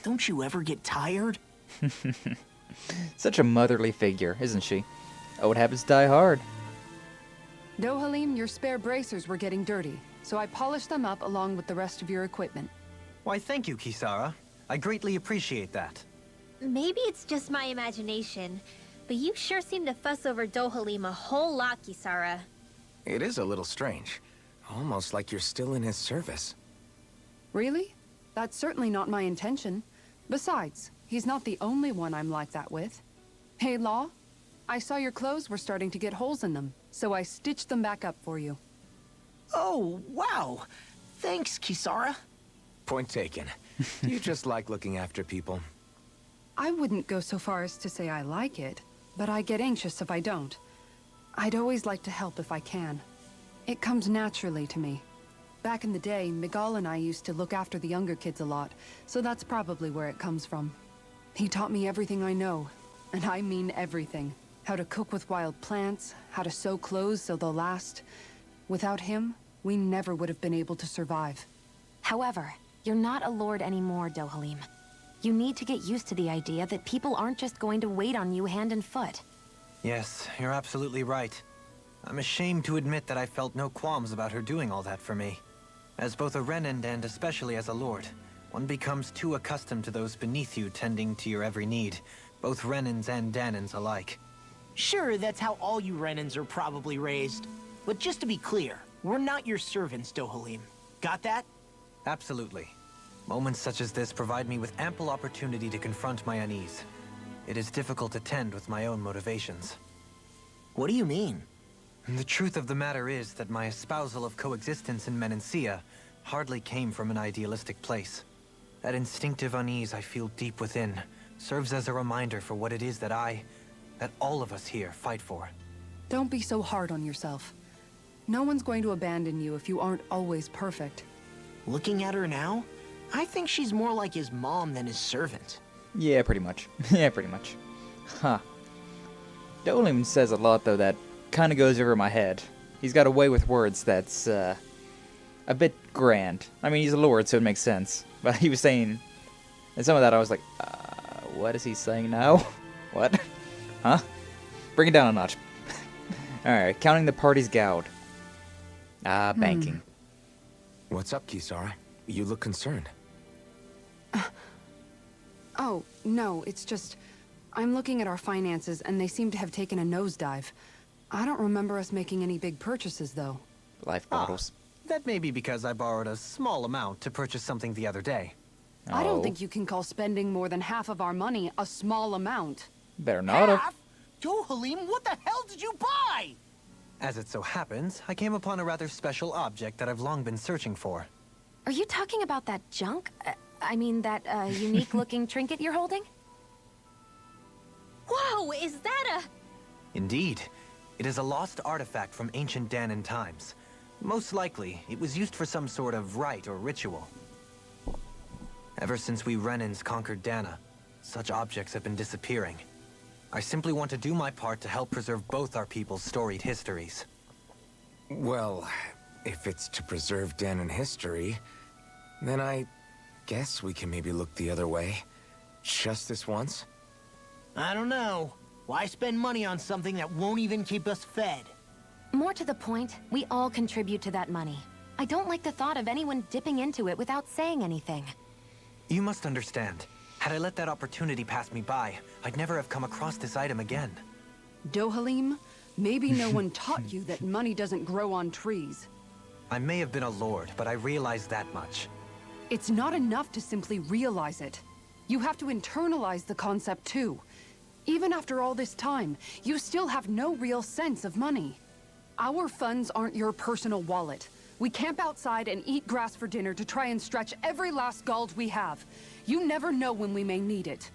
Don't you ever get tired? Such a motherly figure, isn't she? Oh, what happens to Die Hard? Dohalim, your spare bracers were getting dirty, so I polished them up along with the rest of your equipment. Why, thank you, Kisara. I greatly appreciate that. Maybe it's just my imagination, but you sure seem to fuss over Dohalim a whole lot, Kisara. It is a little strange. Almost like you're still in his service. Really? That's certainly not my intention. Besides, he's not the only one I'm like that with. Hey, Law, I saw your clothes were starting to get holes in them, so I stitched them back up for you. Oh, wow. Thanks, Kisara. Point taken. You just like looking after people. I wouldn't go so far as to say I like it, but I get anxious if I don't. I'd always like to help if I can. It comes naturally to me. Back in the day, Miguel and I used to look after the younger kids a lot, so that's probably where it comes from. He taught me everything I know, and I mean everything. How to cook with wild plants, how to sew clothes so they'll last. Without him, we never would have been able to survive. However, you're not a lord anymore, Dohalim. You need to get used to the idea that people aren't just going to wait on you hand and foot. Yes, you're absolutely right. I'm ashamed to admit that I felt no qualms about her doing all that for me. As both a Renan and especially as a lord, one becomes too accustomed to those beneath you tending to your every need, both Renans and Dahnans alike. Sure, that's how all you Renans are probably raised. But just to be clear, we're not your servants, Dohalim. Got that? Absolutely. Moments such as this provide me with ample opportunity to confront my unease. It is difficult to tend with my own motivations. What do you mean? The truth of the matter is that my espousal of coexistence in Menancia hardly came from an idealistic place. That instinctive unease I feel deep within serves as a reminder for what it is that all of us here fight for. Don't be so hard on yourself. No one's going to abandon you if you aren't always perfect. Looking at her now, I think she's more like his mom than his servant. Yeah, pretty much. Yeah, pretty much. Huh. Dohalim says a lot, though, that kind of goes over my head. He's got a way with words that's, a bit grand. I mean, he's a lord, so it makes sense. But he was saying... And some of that I was like, what is he saying now? What? Huh? Bring it down a notch. Alright, counting the party's goud. Banking. What's up, Kisara? You look concerned. Oh, no, it's just... I'm looking at our finances, and they seem to have taken a nosedive. I don't remember us making any big purchases, though. Life bottles. That may be because I borrowed a small amount to purchase something the other day. I don't think you can call spending more than half of our money a small amount. Better not have. Half? Dohalim, what the hell did you buy? As it so happens, I came upon a rather special object that I've long been searching for. Are you talking about that junk? I mean, that unique-looking trinket you're holding? Whoa, is that a... Indeed. It is a lost artifact from ancient Dahnan times. Most likely, it was used for some sort of rite or ritual. Ever since we Renans conquered Dahna, such objects have been disappearing. I simply want to do my part to help preserve both our people's storied histories. Well, if it's to preserve Dahnan history, then I guess we can maybe look the other way. Just this once? I don't know. Why spend money on something that won't even keep us fed? More to the point, we all contribute to that money. I don't like the thought of anyone dipping into it without saying anything. You must understand. Had I let that opportunity pass me by, I'd never have come across this item again. Dohalim, maybe no one taught you that money doesn't grow on trees. I may have been a lord, but I realize that much. It's not enough to simply realize it. You have to internalize the concept too. Even after all this time, you still have no real sense of money. Our funds aren't your personal wallet. We camp outside and eat grass for dinner to try and stretch every last gold we have. You never know when we may need it.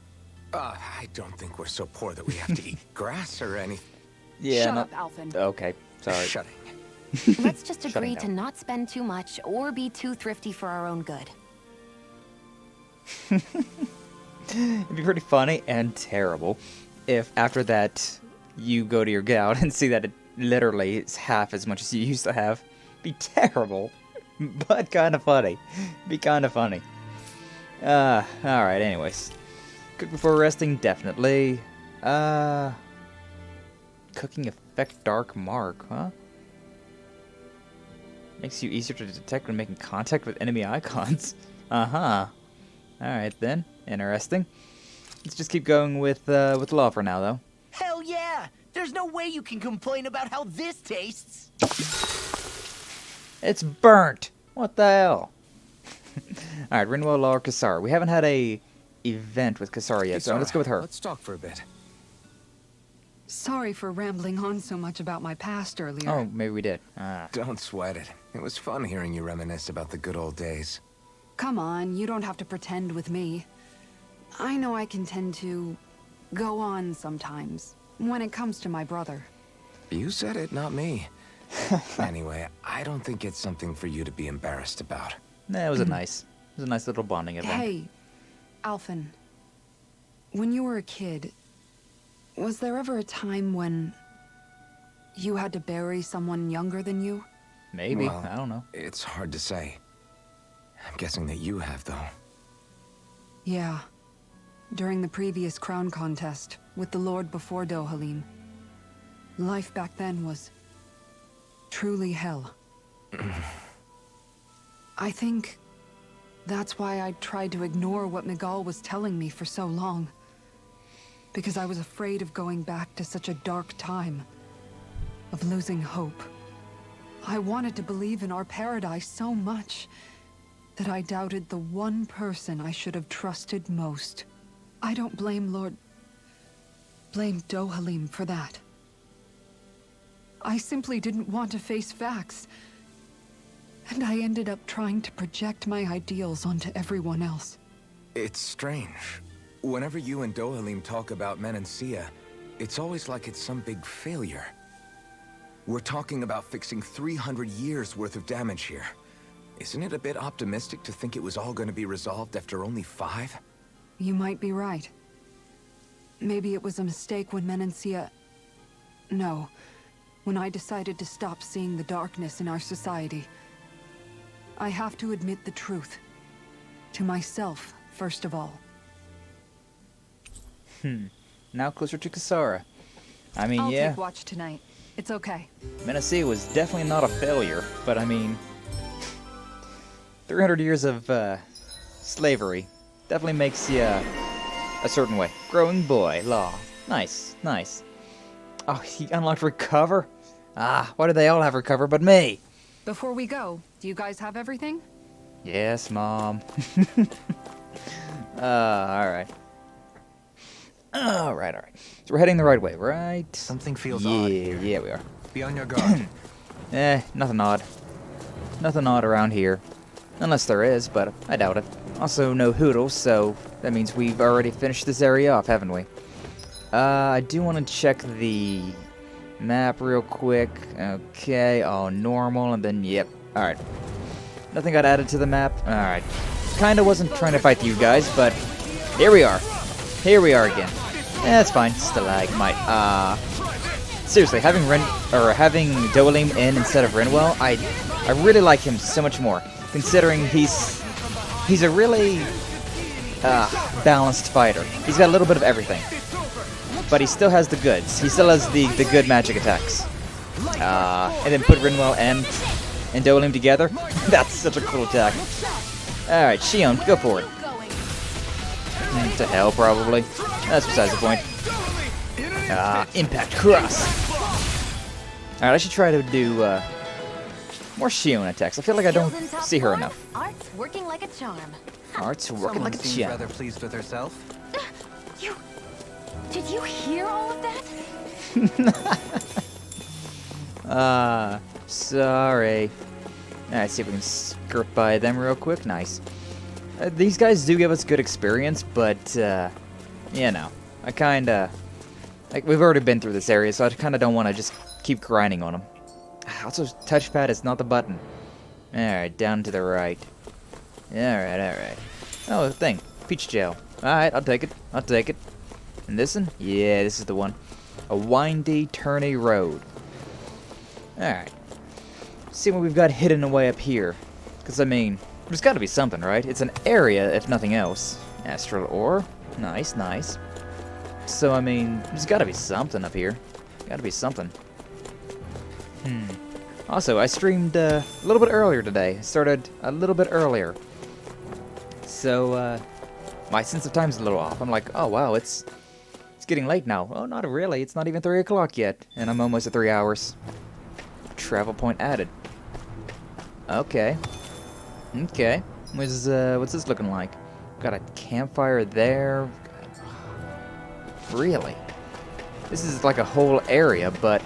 I don't think we're so poor that we have to eat grass or anything. Yeah, Shut up, Alphen. Okay, sorry. Shutting. Let's just agree Shutting to down. not spend too much or be too thrifty for our own good. It'd be pretty funny and terrible if after that you go to your gout and see that it literally is half as much as you used to have. Be terrible, but kind of funny. Be kind of funny. Alright, anyways. Cook before resting, definitely. Cooking effect dark mark, huh? Makes you easier to detect when making contact with enemy icons. Uh-huh. Alright then. Interesting. Let's just keep going with law for now, though. Hell yeah! There's no way you can complain about how this tastes. It's burnt! What the hell? Alright, Rinwell, Law, or Kisara. We haven't had a event with Kisara yet, so let's go with her. Let's talk for a bit. Sorry for rambling on so much about my past earlier. Oh, maybe we did. Don't sweat it. It was fun hearing you reminisce about the good old days. Come on, you don't have to pretend with me. I know I can tend to go on sometimes when it comes to my brother. You said it, not me. Anyway, I don't think it's something for you to be embarrassed about. Nah, it was a nice little bonding event. Hey, Alphen. When you were a kid, was there ever a time when you had to bury someone younger than you? Maybe. Well, I don't know. It's hard to say. I'm guessing that you have, though. Yeah. During the previous crown contest with the Lord before Dohalim. Life back then was truly hell. I think that's why I tried to ignore what Miguel was telling me for so long. Because I was afraid of going back to such a dark time. Of losing hope. I wanted to believe in our paradise so much that I doubted the one person I should have trusted most. I don't blame Dohalim for that. I simply didn't want to face facts. And I ended up trying to project my ideals onto everyone else. It's strange. Whenever you and Dohalim talk about Menancia, it's always like it's some big failure. We're talking about fixing 300 years worth of damage here. Isn't it a bit optimistic to think it was all going to be resolved after only 5? You might be right. Maybe it was a mistake when Menancia... No. When I decided to stop seeing the darkness in our society. I have to admit the truth. To myself, first of all. Now closer to Kisara. I mean, I'll yeah. take watch tonight. It's okay. Menacia was definitely not a failure, but I mean... 300 years of slavery definitely makes you a certain way. Growing boy, Law. Nice, nice. Oh, he unlocked Recover? Ah, why do they all have Recover but me? Before we go, do you guys have everything? Yes, Mom. Alright. Alright. So we're heading the right way, right? Something feels odd here. Yeah, we are. Be on your guard. Nothing odd. Nothing odd around here. Unless there is, but I doubt it. Also, no hoodles, so that means we've already finished this area off, haven't we? I do want to check the map real quick. Okay, all normal, and then, yep. Alright. Nothing got added to the map. Alright. Kinda wasn't trying to fight you guys, but here we are. Here we are again. That's fine. Stalagmite. Seriously, having Dohalim in instead of Rinwell, I really like him so much more. Considering he's a really balanced fighter. He's got a little bit of everything. But he still has the goods. He still has the good magic attacks. And then put Rinwell and Dohalim together. That's such a cool attack. Alright, Shion, go for it. To hell, probably. That's besides the point. Impact Cross. Alright, I should try to do more Shion attacks. I feel like I don't see her enough. Art's working like a charm. Art's working Someone like a seems champ. rather pleased with herself. Did you hear all of that? Sorry. Alright, see if we can skirt by them real quick. Nice. These guys do give us good experience, but, you know, I kinda... Like, we've already been through this area, so I kinda don't want to just keep grinding on them. Also, touchpad is not the button. Alright, down to the right. Alright. Oh, the thing. Peach gel. Alright, I'll take it. I'll take it. And this one? Yeah, this is the one. A windy, turny road. Alright. See what we've got hidden away up here. Because, I mean, there's got to be something, right? It's an area, if nothing else. Astral ore. Nice, nice. So, I mean, there's got to be something up here. Got to be something. Also, I streamed a little bit earlier today. Started a little bit earlier. So, my sense of time's a little off. I'm like, oh wow, it's getting late now. Oh, not really. It's not even 3 o'clock yet. And I'm almost at 3 hours. Travel point added. Okay. Okay. What's this looking like? Got a campfire there. Really? This is like a whole area, but...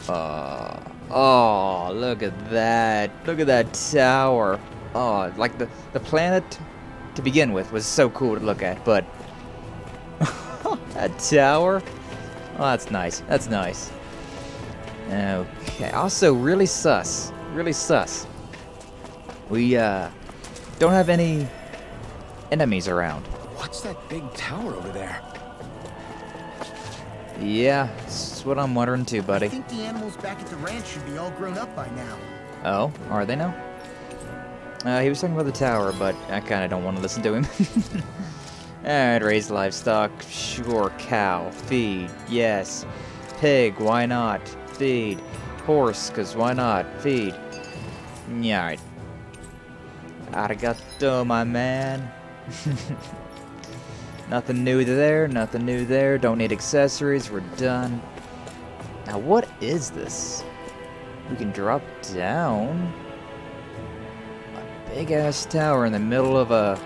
oh, look at that. Look at that tower. Oh, like the planet to begin with was so cool to look at, but... that tower? Oh, that's nice. That's nice. Okay, also really sus. Really sus. We, don't have any enemies around. What's that big tower over there? Yeah, that's what I'm wondering too, buddy. I think the animals back at the ranch should be all grown up by now. Oh, are they now? He was talking about the tower, but I kind of don't want to listen to him. Alright, raise livestock. Sure, cow. Feed. Yes. Pig. Why not? Feed. Horse, because why not? Feed. Yeah, alright. Arigato, my man. Nothing new there. Nothing new there. Don't need accessories. We're done. Now, what is this? We can drop down. A big-ass tower in the middle of a...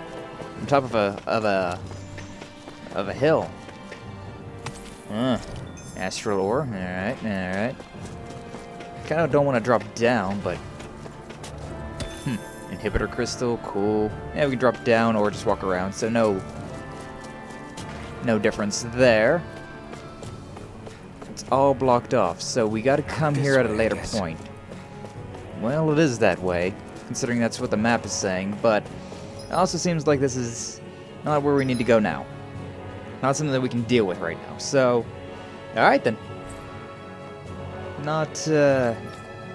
on top of a hill. Astral ore. Alright, alright. Kinda don't want to drop down, but... Inhibitor crystal, cool. Yeah, we can drop down or just walk around, so no difference there. It's all blocked off, so we gotta come here at a later point. Well, it is that way, considering that's what the map is saying, but it also seems like this is not where we need to go now. Not something that we can deal with right now, so... Alright then. Not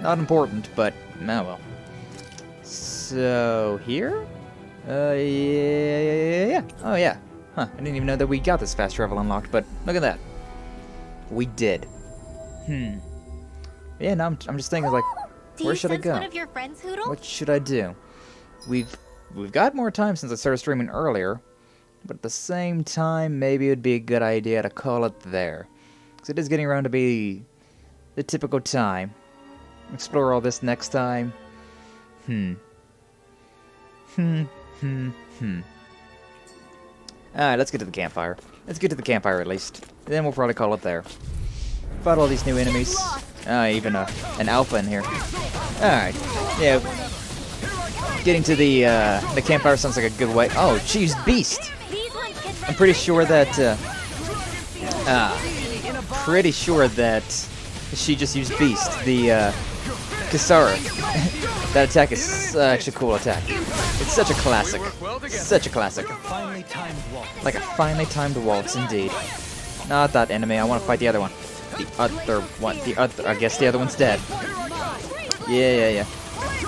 important, but, oh well. So, here? Yeah. Oh, yeah. Huh, I didn't even know that we got this fast travel unlocked, but look at that. We did. Yeah, now I'm just thinking, like, where should I go? One of your friends, Hoodle? What should I do? We've got more time since I started streaming earlier, but at the same time, maybe it would be a good idea to call it there. Because it is getting around to be the typical time. Explore all this next time. Alright, let's get to the campfire. Let's get to the campfire at least. Then we'll probably call it there. Fight all these new enemies. Even an alpha in here. Alright. Yeah. Getting to the campfire sounds like a good way. Oh, she used Beast! I'm pretty sure that, she just used Beast. The, Kisara. That attack is such a cool attack. It's such a classic. Such a classic. Like a finely timed waltz, indeed. Not that enemy. I want to fight the other one. The other one. I guess the other one's dead. Yeah.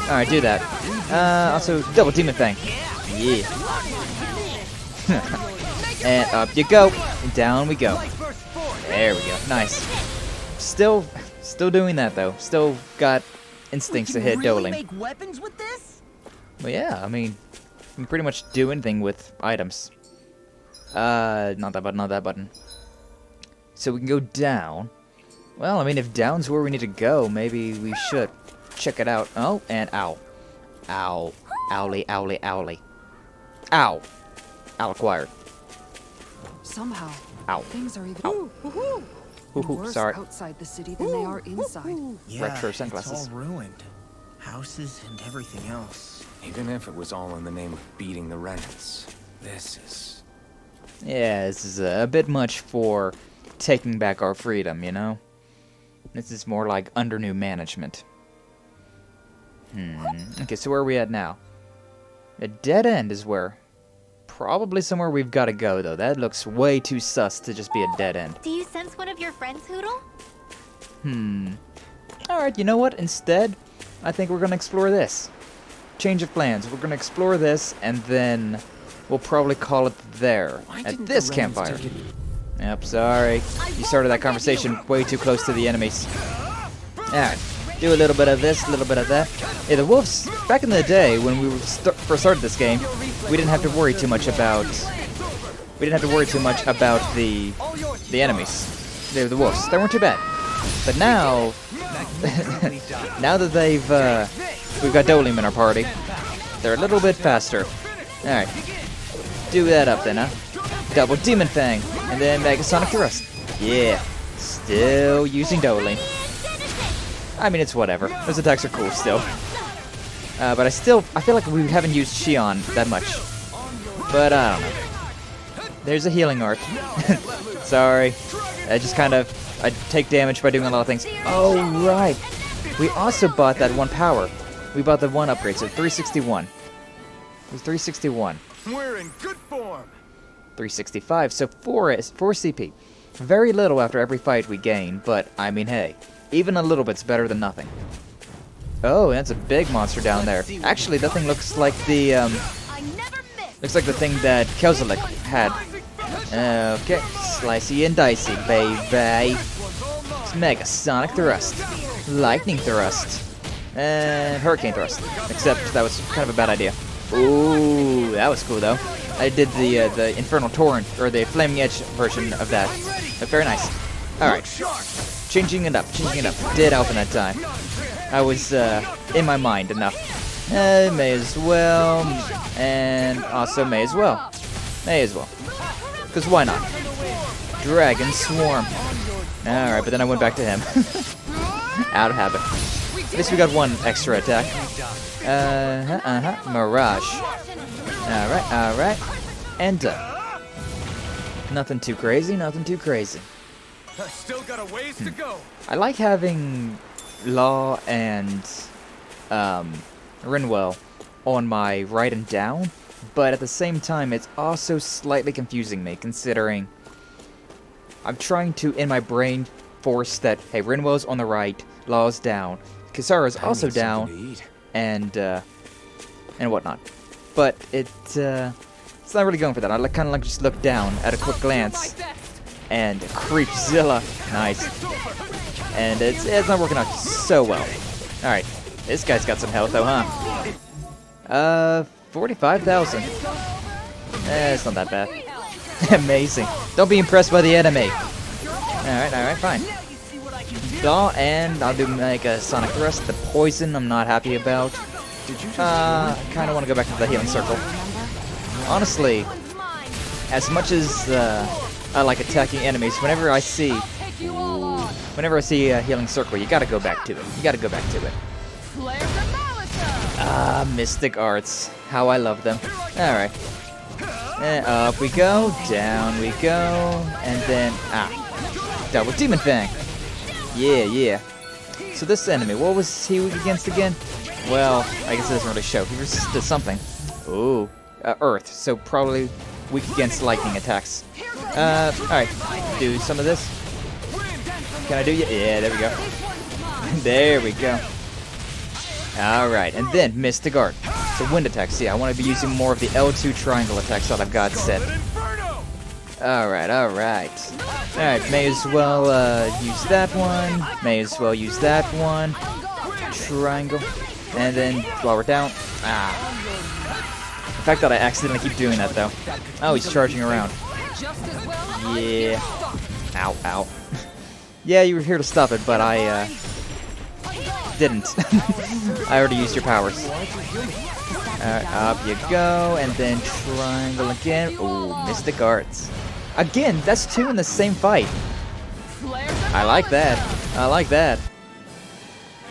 Alright, do that. Also, double demon fang. Yeah. And up you go. And down we go. There we go. Nice. Still doing that though. Still got instincts to hit Dohalim. Make weapons with this? Well, yeah, I mean, you can pretty much do anything with items. Not that button, not that button. So we can go down. Well, I mean, if down's where we need to go, maybe we should check it out. Oh, and ow. Ow. Owly, owly, owly. Ow. Owl acquired. Somehow, Ow. things are even worse Sorry. outside the city than they are inside. Yeah, Retro it's sunglasses. all ruined. Houses and everything else. Even if it was all in the name of beating the Renans, this is... Yeah, this is a bit much for taking back our freedom, you know? This is more like under new management. Okay, so where are we at now? A dead end is where... Probably somewhere we've got to go, though. That looks way too sus to just be a dead end. Do you sense one of your friends, Hoodle? Alright, you know what? Instead, I think we're going to explore this. Change of plans. We're going to explore this, and then we'll probably call it there. At this campfire. Yep, sorry. You started that conversation way too close to the enemies. Alright. Do a little bit of this, a little bit of that. Yeah, the wolves, back in the day when we first started this game, we didn't have to worry too much about... We didn't have to worry too much about the enemies. They were the wolves. They weren't too bad. But now... now that they've... we've got Dohalim in our party, they're a little bit faster. Alright. Do that up then, huh? Double Demon Fang. And then Mega Sonic Thrust. Yeah. Still using Dohalim. I mean, it's whatever. Those attacks are cool still. But I feel like we haven't used Xion that much. But I don't know. There's a healing art. Sorry. I just kind of... I take damage by doing a lot of things. Oh, right. We also bought that one power. We bought the one upgrade, so 361. It was 361. We're in good form. 365, so 4 CP. Very little after every fight we gain, but I mean, hey. Even a little bit's better than nothing. Oh, that's a big monster down there. Actually, that thing looks like the, looks like the thing that Kelzelik had. Okay, slicey and dicey, baby. It's Mega Sonic Thrust, Lightning Thrust, and Hurricane Thrust. Except that was kind of a bad idea. Ooh, that was cool though. I did the Infernal Torrent, or the Flaming Edge version of that. But very nice. Alright. Changing it up. Did open that time. I was in my mind enough. May as well. And also may as well. May as well. Because why not? Dragon Swarm. Alright, but then I went back to him. Out of habit. At least we got one extra attack. Mirage. Alright. And done. Nothing too crazy, Still got a ways to go. I like having Law and Rinwell on my right and down, but at the same time it's also slightly confusing me, considering I'm trying to, in my brain, force that, hey, Rinwell's on the right, Law's down, Kisara's also down, and whatnot. But it's not really going for that. I kind of like just look down at a quick glance. And Creepzilla. Nice. And it's not working out so well. Alright. This guy's got some health though, huh? 45,000. It's not that bad. Amazing. Don't be impressed by the enemy. Alright, fine. And I'll do Mega Sonic Thrust. The poison I'm not happy about. I kind of want to go back to the healing circle. Honestly, as much as I like attacking enemies, whenever I see a healing circle, you gotta go back to it. Mystic Arts. How I love them. Alright. And up we go, down we go, and then, Double Demon Fang. Yeah. So this enemy, what was he weak against again? Well, I guess it doesn't really show. He resisted something. Ooh. Earth, so probably weak against lightning attacks. Alright. Do some of this. Can I do it? Yeah, there we go. There we go. Alright, and then Mystic Art. So wind attacks. See, I want to be using more of the L2 triangle attacks that I've got set. Alright. Alright, may as well use that one. May as well use that one. Triangle. And then, while we're down... The fact that I accidentally keep doing that, though. Oh, he's charging around. Yeah. Ow. Yeah, you were here to stop it, but I, didn't. I already used your powers. Alright, up you go, and then triangle again. Ooh, Mystic Arts. Again, that's 2 in the same fight. I like that.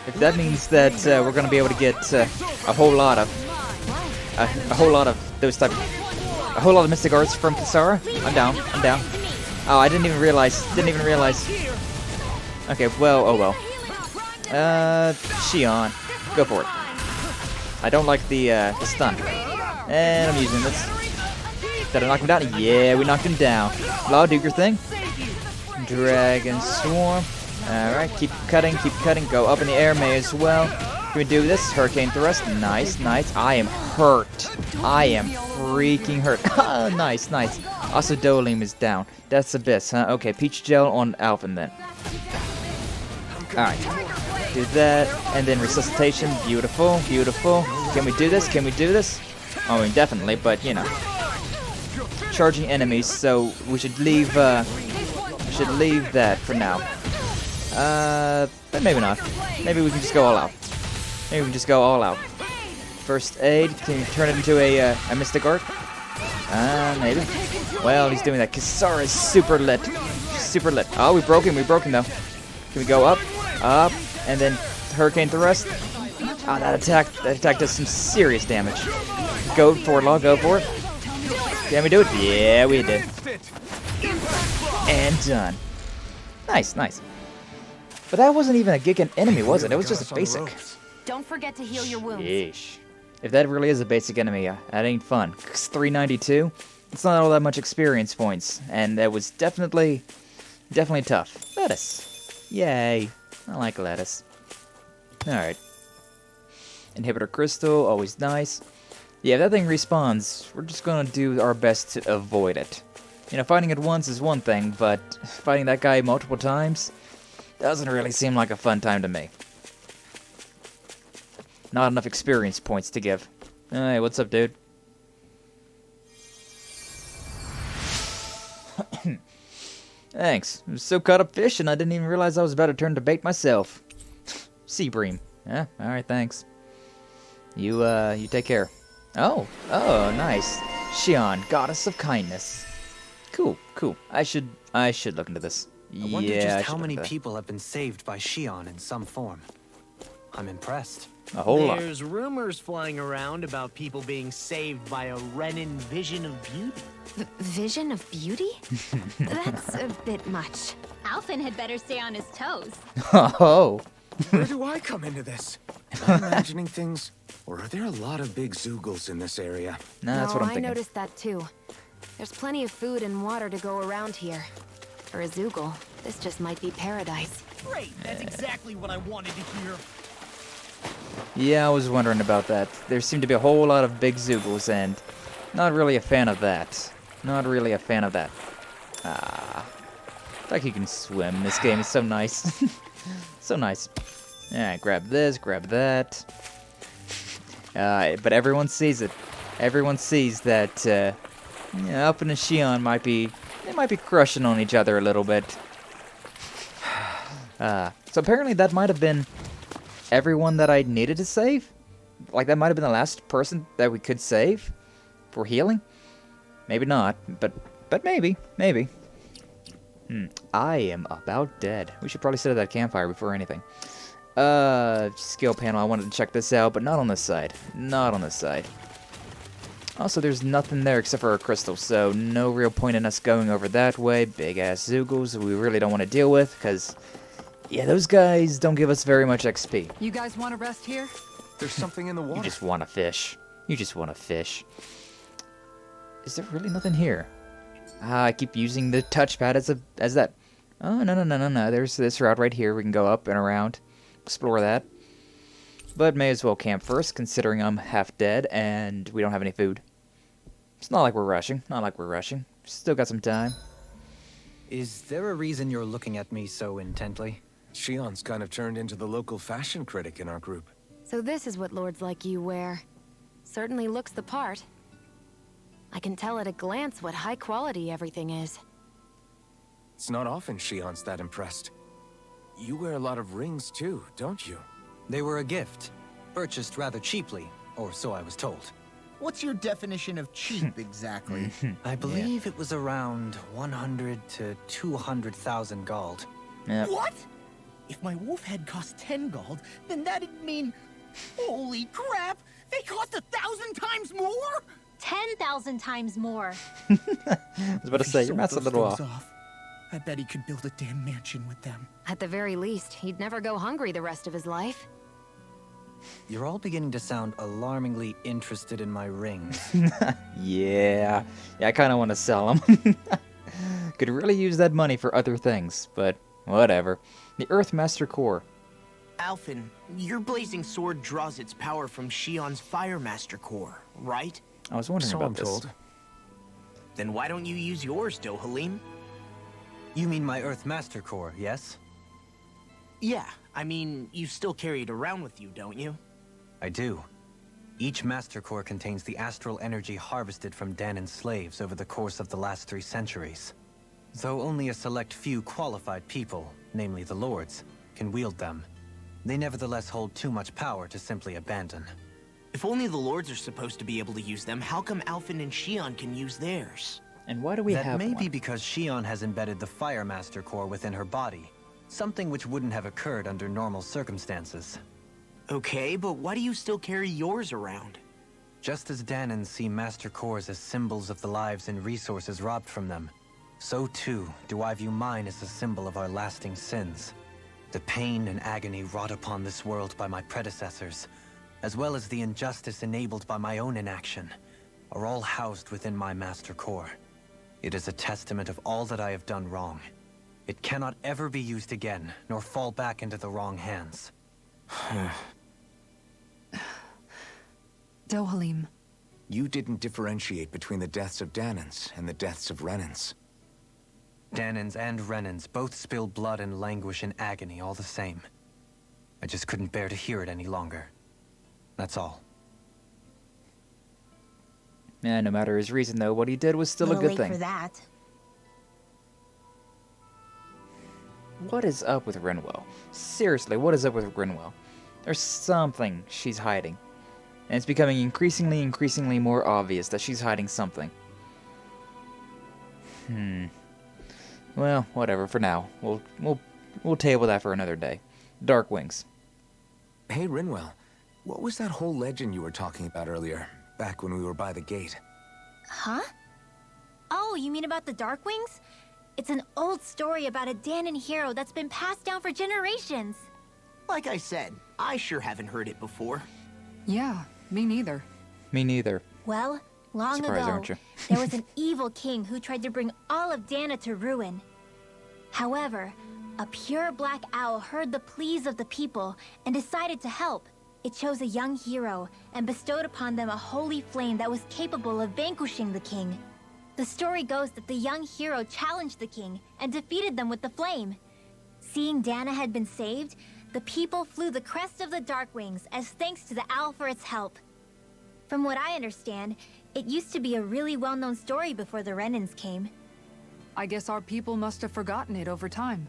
If that means that we're gonna be able to get a whole lot of those type, a whole lot of Mystic Arts from Kisara, I'm down. Oh, I didn't even realize. Okay, well, oh well. Xion, go for it. I don't like the stun, and I'm using this. Did I knock him down? Yeah, we knocked him down. Law, do your thing. Dragon Swarm. Alright, keep cutting, go up in the air, may as well. Can we do this? Hurricane Thrust, nice. I am hurt. I am freaking hurt. Nice. Also, Dohalim is down. That's Abyss, huh? Okay, Peach Gel on Alphen then. Alright. Do that, and then resuscitation. Beautiful, beautiful. Can we do this? Can we do this? I mean, definitely, but, you know. Charging enemies, so we should leave, that for now. But maybe not. Maybe we can just go all out. Maybe we can just go all out. First aid, can you turn it into a Mystic Arc? Maybe. Well, he's doing that. Kisara is super lit. Super lit. Oh, we broke him though. Can we go up? Up, and then Hurricane Thrust. Oh, that attack does some serious damage. Go for it, Law, go for it. Can we do it? Yeah, we did. And done. Nice, nice. But that wasn't even a Gigan enemy, was it? It was just a basic. Don't forget to heal your wounds. Yeesh. If that really is a basic enemy, that ain't fun. 392? It's not all that much experience points, and that was definitely tough. Lettuce. Yay. I like lettuce. Alright. Inhibitor Crystal, always nice. Yeah, if that thing respawns, we're just gonna do our best to avoid it. You know, fighting it once is one thing, but fighting that guy multiple times doesn't really seem like a fun time to me. Not enough experience points to give. Hey, what's up, dude? Thanks. I was so caught up fishing, I didn't even realize I was about to turn to bait myself. Sea bream. Yeah, alright, thanks. You take care. Oh, nice. Xion, goddess of kindness. Cool. I should look into this. I wonder just how many people have been saved by Xion in some form. I'm impressed. A whole lot. There's rumors flying around about people being saved by a Renan vision of beauty. Vision of beauty? That's a bit much. Alphen had better stay on his toes. Oh. Where do I come into this? Am I imagining things? Or are there a lot of big Zoogles in this area? Nah, that's what I'm thinking. I noticed that too. There's plenty of food and water to go around here. For a Zoogle, this just might be paradise. Great, that's exactly what I wanted to hear. Yeah, I was wondering about that. There seemed to be a whole lot of big Zoogles, and not really a fan of that. Not really a fan of that. Like you can swim. This game is so nice. So nice. Yeah, grab this, grab that. But everyone sees it. Everyone sees that Alphen and Xion might be crushing on each other a little bit. So apparently that might have been everyone that I needed to save. Like that might have been the last person that we could save for healing. Maybe not, but maybe. I am about dead. We should probably set up that campfire before anything. Skill panel, I wanted to check this out, but not on this side. Not on this side. Also, there's nothing there except for a crystal, so no real point in us going over that way. Big-ass Zoogles we really don't want to deal with, because, yeah, those guys don't give us very much XP. You guys want to rest here? There's something in the water. You just want to fish. You just want to fish. Is there really nothing here? I keep using the touchpad as that. Oh, no. There's this route right here. We can go up and around. Explore that. But may as well camp first, considering I'm half dead and we don't have any food. It's not like we're rushing. Still got some time. Is there a reason you're looking at me so intently? Xion's kind of turned into the local fashion critic in our group. So this is what lords like you wear. Certainly looks the part. I can tell at a glance what high quality everything is. It's not often Xion's that impressed. You wear a lot of rings too, don't you? They were a gift. Purchased rather cheaply, or so I was told. What's your definition of cheap, exactly? I believe it was around 100 to 200,000 gold. Yep. What? If my wolf head cost 10 gold, then that'd mean... Holy crap! They cost 1,000 times more?! 10,000 times more. I was about to say, your math's a little off. I bet he could build a damn mansion with them. At the very least, he'd never go hungry the rest of his life. You're all beginning to sound alarmingly interested in my rings. Yeah, I kind of want to sell them. Could really use that money for other things, but whatever. The Earthmaster Core. Alphen, your blazing sword draws its power from Xion's Firemaster Core, right? I was wondering So about I'm this. told. Then why don't you use yours, Dohalim? You mean my Earthmaster Core, yes? Yeah, I mean, you still carry it around with you, don't you? I do. Each Master Core contains the astral energy harvested from Dahnan slaves over the course of the last 3 centuries. Though only a select few qualified people, namely the Lords, can wield them, they nevertheless hold too much power to simply abandon. If only the Lords are supposed to be able to use them, how come Alphen and Xion can use theirs? And why do we have That may one? be because Xion has embedded the Fire Master Core within her body, something which wouldn't have occurred under normal circumstances. Okay, but why do you still carry yours around? Just as Dahnans see Master Cores as symbols of the lives and resources robbed from them, so too do I view mine as a symbol of our lasting sins. The pain and agony wrought upon this world by my predecessors, as well as the injustice enabled by my own inaction, are all housed within my Master Core. It is a testament of all that I have done wrong. It cannot ever be used again, nor fall back into the wrong hands. Dohalim. You didn't differentiate between the deaths of Dahnans and the deaths of Renans. Dahnans and Renans both spill blood and languish in agony all the same. I just couldn't bear to hear it any longer. That's all. Yeah, no matter his reason though, what he did was still a good late thing. for that. What is up with Rinwell? Seriously, what is up with Rinwell? There's something she's hiding. And it's becoming increasingly more obvious that she's hiding something. Well, whatever for now. We'll table that for another day. Dark Wings. Hey, Rinwell, what was that whole legend you were talking about earlier, back when we were by the gate? Huh? Oh, you mean about the Darkwings? It's an old story about a Dahnan hero that's been passed down for generations. Like I said, I sure haven't heard it before. Yeah, me neither. Me neither. Well, long Surprised, ago, aren't you? there was an evil king who tried to bring all of Dahna to ruin. However, a pure black owl heard the pleas of the people and decided to help. It chose a young hero and bestowed upon them a holy flame that was capable of vanquishing the king. The story goes that the young hero challenged the king and defeated them with the flame. Seeing Dahna had been saved, the people flew the crest of the Darkwings as thanks to the owl for its help. From what I understand, it used to be a really well-known story before the Renans came. I guess our people must have forgotten it over time.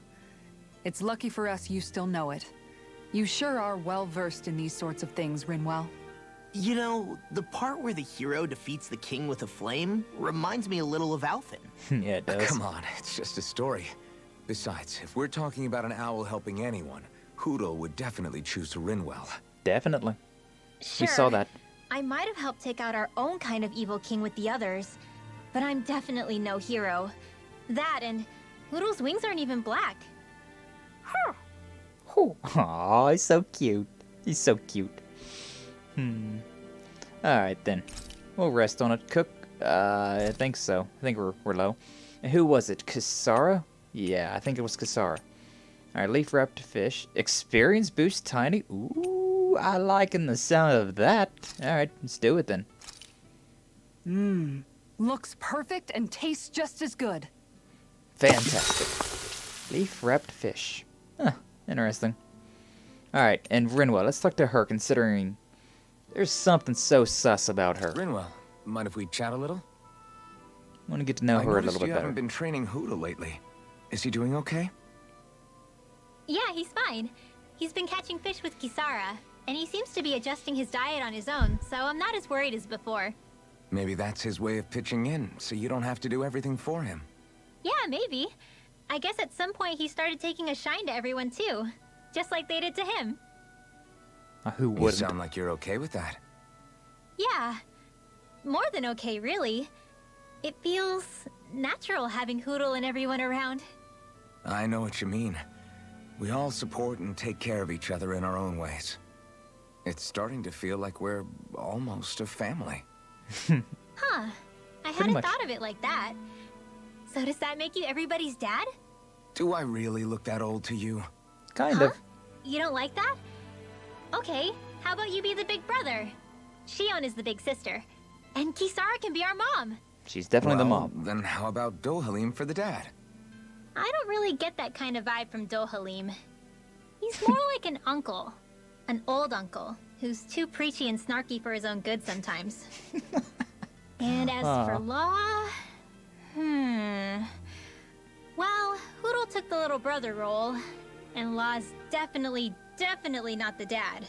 It's lucky for us you still know it. You sure are well-versed in these sorts of things, Rinwell. You know, the part where the hero defeats the king with a flame reminds me a little of Alphen. Yeah, it does. Come on, it's just a story. Besides, if we're talking about an owl helping anyone, Hoodle would definitely choose Rinwell. Definitely. Sure, We saw that. I might have helped take out our own kind of evil king with the others, but I'm definitely no hero. That and Hoodle's wings aren't even black. Aw, he's so cute. He's so cute. Alright then. We'll rest on it. Cook? I think so. I think we're low. And who was it? Kisara? Yeah, I think it was Kisara. Alright, leaf wrapped fish. Experience boost tiny. Ooh, I liking the sound of that. Alright, let's do it then. Looks perfect and tastes just as good. Fantastic. Leaf wrapped fish. Huh, interesting. Alright, and Rinwell, let's talk to her considering there's something so sus about her. Rinwell, mind if we chat a little? I want to get to know I her a noticed little bit you better. haven't been training Hoodle lately. Is he doing okay? Yeah, he's fine. He's been catching fish with Kisara, and he seems to be adjusting his diet on his own, so I'm not as worried as before. Maybe that's his way of pitching in, so you don't have to do everything for him. Yeah, maybe. I guess at some point he started taking a shine to everyone too, just like they did to him. Who You wouldn't? sound like you're okay with that. Yeah, more than okay, really. It feels natural having Hoodle and everyone around. I know what you mean. We all support and take care of each other in our own ways. It's starting to feel like we're almost a family. Huh, I hadn't much. thought of it like that. So does that make you everybody's dad? Do I really look that old to you? Kind of. You don't like that? Okay, how about you be the big brother? Xion is the big sister, and Kisara can be our mom. She's definitely the Well, mom. Then how about Dohalim for the dad? I don't really get that kind of vibe from Dohalim. He's more like an uncle. An old uncle, who's too preachy and snarky for his own good sometimes. And as for Law... Well, Hoodle took the little brother role, and Law's definitely not the dad.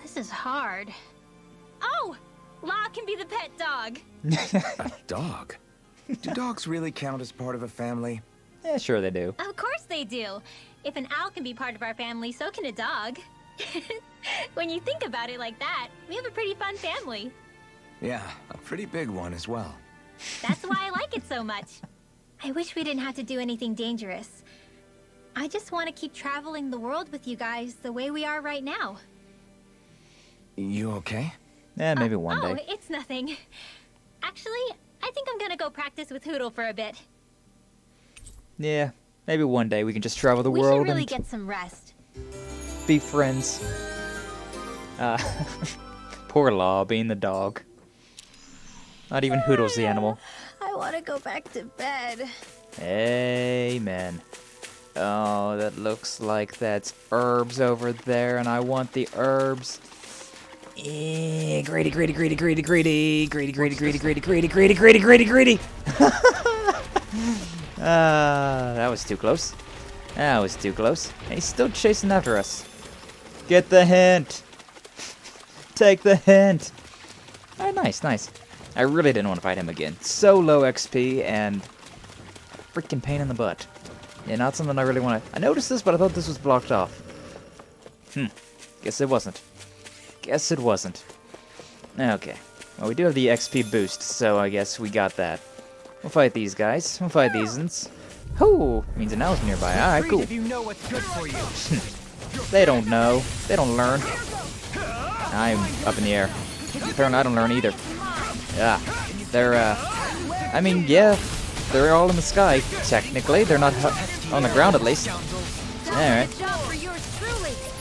This is hard. Oh! Law can be the pet dog. A dog? Do dogs really count as part of a family? Yeah, sure they do. Of course they do. If an owl can be part of our family, so can a dog. When you think about it like that, we have a pretty fun family. Yeah, a pretty big one as well. That's why I like it so much. I wish we didn't have to do anything dangerous. I just want to keep traveling the world with you guys the way we are right now. You okay? Yeah, maybe one Oh, day. it's nothing. Actually, I think I'm gonna go practice with Hoodle for a bit. Yeah, maybe one day we can just travel the We world should really and get some rest. be friends. Poor Law being the dog. Not even Hoodle's the animal. I want to go back to bed. Amen. Oh, that looks like that's herbs over there, and I want the herbs. Greedy, greedy, greedy, greedy, greedy, greedy, greedy, greedy, greedy, greedy, greedy, greedy, greedy, greedy. That was too close. That was too close. He's still chasing after us. Get the hint. Take the hint. Oh, nice, nice. I really didn't want to fight him again. So low XP and freaking pain in the butt. Yeah, not something I really want to... I noticed this, but I thought this was blocked off. Guess it wasn't. Guess it wasn't. Okay. Well, we do have the XP boost, so I guess we got that. We'll fight these guys. We'll fight these ones. Oh, means an owl's nearby. Alright, cool. If you know what's good for you. They don't know. They don't learn. I'm up in the air. Apparently I don't learn either. Yeah. They're, I mean, yeah. They're all in the sky, technically. They're not on the ground, at least. Alright.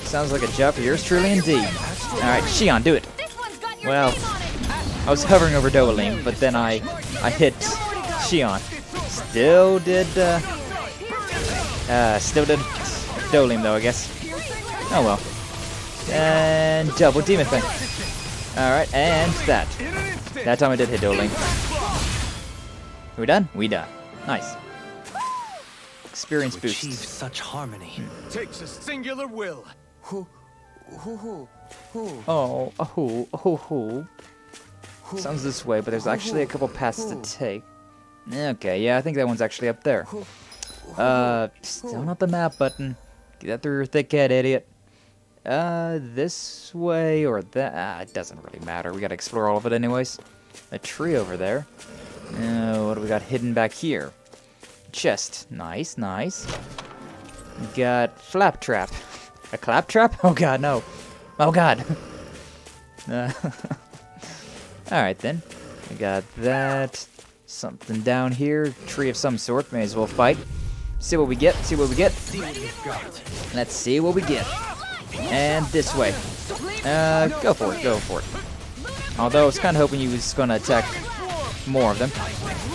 Sounds like a job for yours truly indeed. Alright, Shion, do it. Well, I was hovering over Dohalim, but then I hit Shion. Still did Dohalim, though, I guess. Oh well. And double demon thing. Alright, and that. That time I did hit Dohalim. We done? We done. Nice. Experience boost. Achieve such harmony. Takes a singular will. Oh. Sounds this way, but there's actually a couple paths to take. Okay, yeah, I think that one's actually up there. Still not the map button. Get that through your thick head, idiot. This way or that? It doesn't really matter. We gotta explore all of it anyways. A tree over there. What do we got hidden back here? Chest. Nice, nice. We got flap trap. A clap trap? Oh god, no. Oh god. Alright then. We got that. Something down here. Tree of some sort. May as well fight. See what we get. See what we get. Let's see what we get. And this way. Go for it. Go for it. Although I was kind of hoping he was going to attack more of them.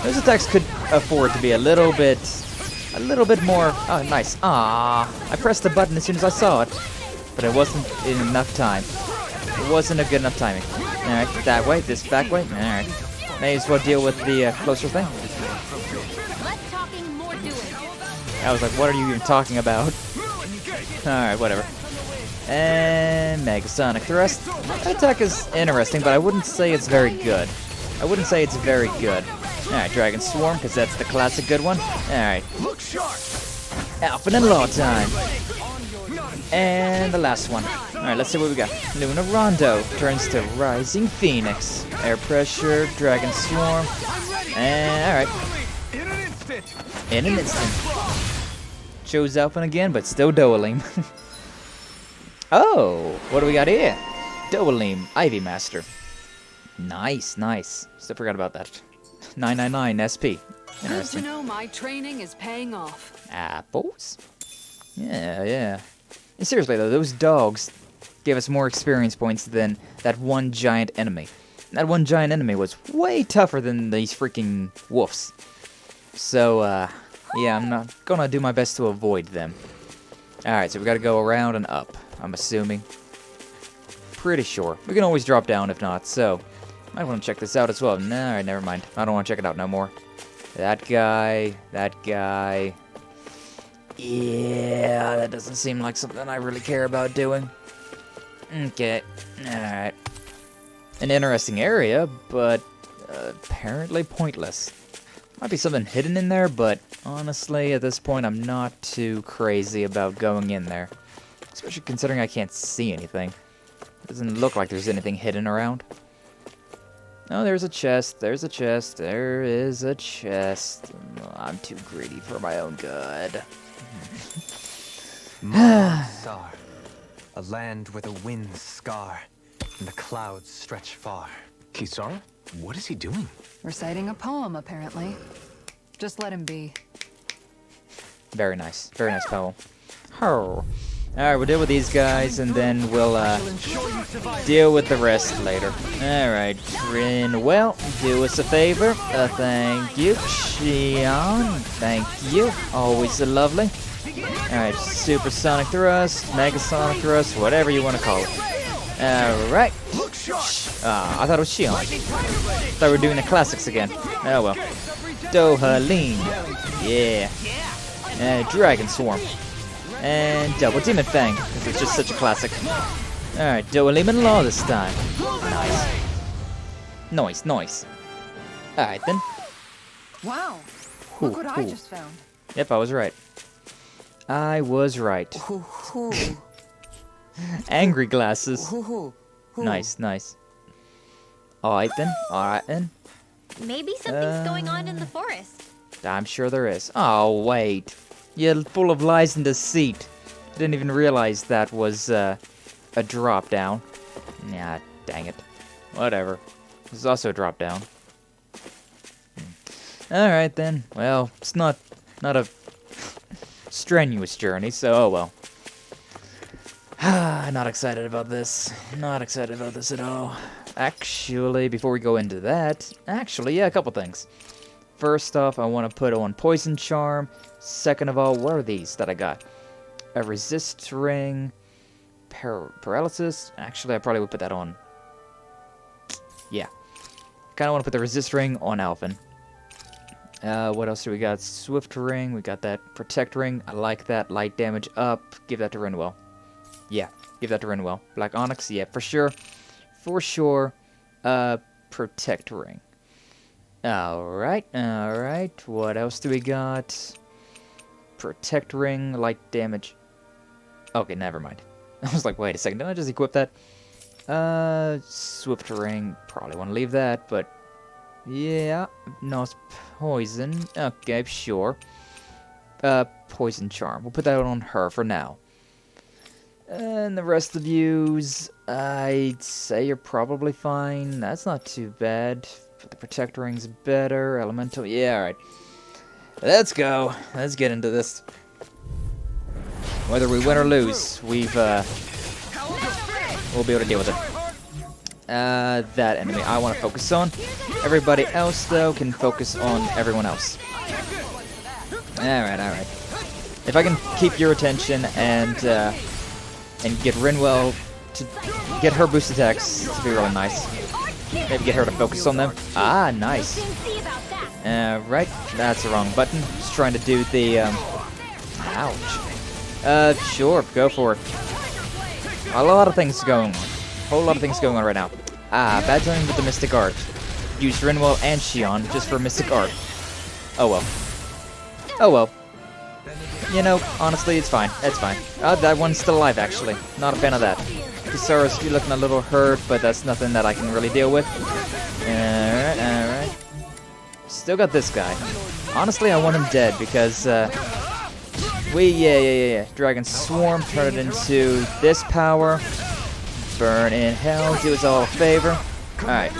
Those attacks could afford to be a little bit more. Oh, nice. Ah, I pressed the button as soon as I saw it, but it wasn't in enough time. It wasn't a good enough timing. All right, that way, this back way. All right, may as well deal with the closer thing. I was like, what are you even talking about? All right, whatever. And Mega Sonic Thrust. That attack is interesting, but I wouldn't say it's very good. I wouldn't say it's very good. Alright, Dragon Swarm, because that's the classic good one. Alright. Alpha and Law time. And the last one. Alright, let's see what we got. Luna Rondo turns to Rising Phoenix. Air Pressure, Dragon Swarm. And, alright. In an instant. Chose Alpha again, but still Dohalim. Oh, what do we got here? Dohalim, Ivy Master. Nice, nice. Still forgot about that. 999 SP. Good Interesting. to know my training is paying off. Apples? Yeah, yeah. And seriously though, those dogs gave us more experience points than that one giant enemy. That one giant enemy was way tougher than these freaking wolves. So, yeah, I'm not gonna do my best to avoid them. Alright, so we gotta go around and up, I'm assuming. Pretty sure. We can always drop down if not, so... Might want to check this out as well. Nah, alright, never mind. I don't want to check it out no more. That guy... Yeah, that doesn't seem like something I really care about doing. Okay, alright. An interesting area, but apparently pointless. Might be something hidden in there, but honestly, at this point, I'm not too crazy about going in there. Especially considering I can't see anything. Doesn't look like there's anything hidden around. Oh, there's a chest, there is a chest. I'm too greedy for my own good. Sar, a land where the winds scar and the clouds stretch far. Kisara? What is he doing? Reciting a poem, apparently. Just let him be. Very nice poem. Oh. Alright, we'll deal with these guys, and then we'll, deal with the rest later. Alright, Rin, well, do us a favor. Thank you. Xion, thank you. Always lovely. Alright, Supersonic Thrust, Megasonic Thrust, whatever you want to call it. Alright. I thought it was Xion. Thought we were doing the classics again. Oh well. Dohalim. Yeah. Dragon Swarm. And Double Demon Fang, because it's just such a classic. Alright, Dohalim and Law this time. Nice. Alright then. Wow. Look what I just found. Yep, I was right. Angry glasses. Nice. Alright then. Maybe something's going on in the forest. I'm sure there is. Oh, wait. You're full of lies and deceit. I didn't even realize that was a drop down. Nah, dang it. Whatever. This is also a drop down. Alright then. Well, it's not a strenuous journey, so oh well. Not excited about this. Not excited about this at all. Actually, before we go into that, yeah, a couple things. First off, I want to put on Poison Charm. Second of all, what are these that I got? A Resist Ring. Paralysis. Actually, I probably would put that on. Yeah. Kind of want to put the Resist Ring on Alphen. What else do we got? Swift Ring. We got that Protect Ring. I like that. Light damage up. Give that to Rinwell. Yeah, give that to Rinwell. Black Onyx. Yeah, for sure. Protect Ring. Alright. What else do we got? Protect Ring, light damage. Okay, never mind. I was like, wait a second, didn't I just equip that? Swift Ring, probably want to leave that, but... Yeah, no, it's poison. Okay, sure. Poison Charm. We'll put that on her for now. And the rest of yous, I'd say you're probably fine. That's not too bad. But the Protect Ring's better. Elemental, yeah, alright. Let's go. Let's get into this. Whether we win or lose, we'll be able to deal with it. That enemy I want to focus on. Everybody else, though, can focus on everyone else. Alright. If I can keep your attention and get Rinwell to get her boost attacks, to be really nice. Maybe get her to focus on them. Ah, nice. Right, that's the wrong button. Just trying to do the, ouch. Sure, go for it. A lot of things going on. A whole lot of things going on right now. Ah, bad timing with the Mystic Art. Used Rinwell and Xion just for Mystic Art. Oh well. You know, honestly, it's fine. It's fine. That one's still alive, actually. Not a fan of that. Kisara's looking a little hurt, but that's nothing that I can really deal with. Alright. Still got this guy. Honestly, I want him dead because, yeah. Dragon Swarm, turn it into this power. Burn in hell, do us all a favor. Alright.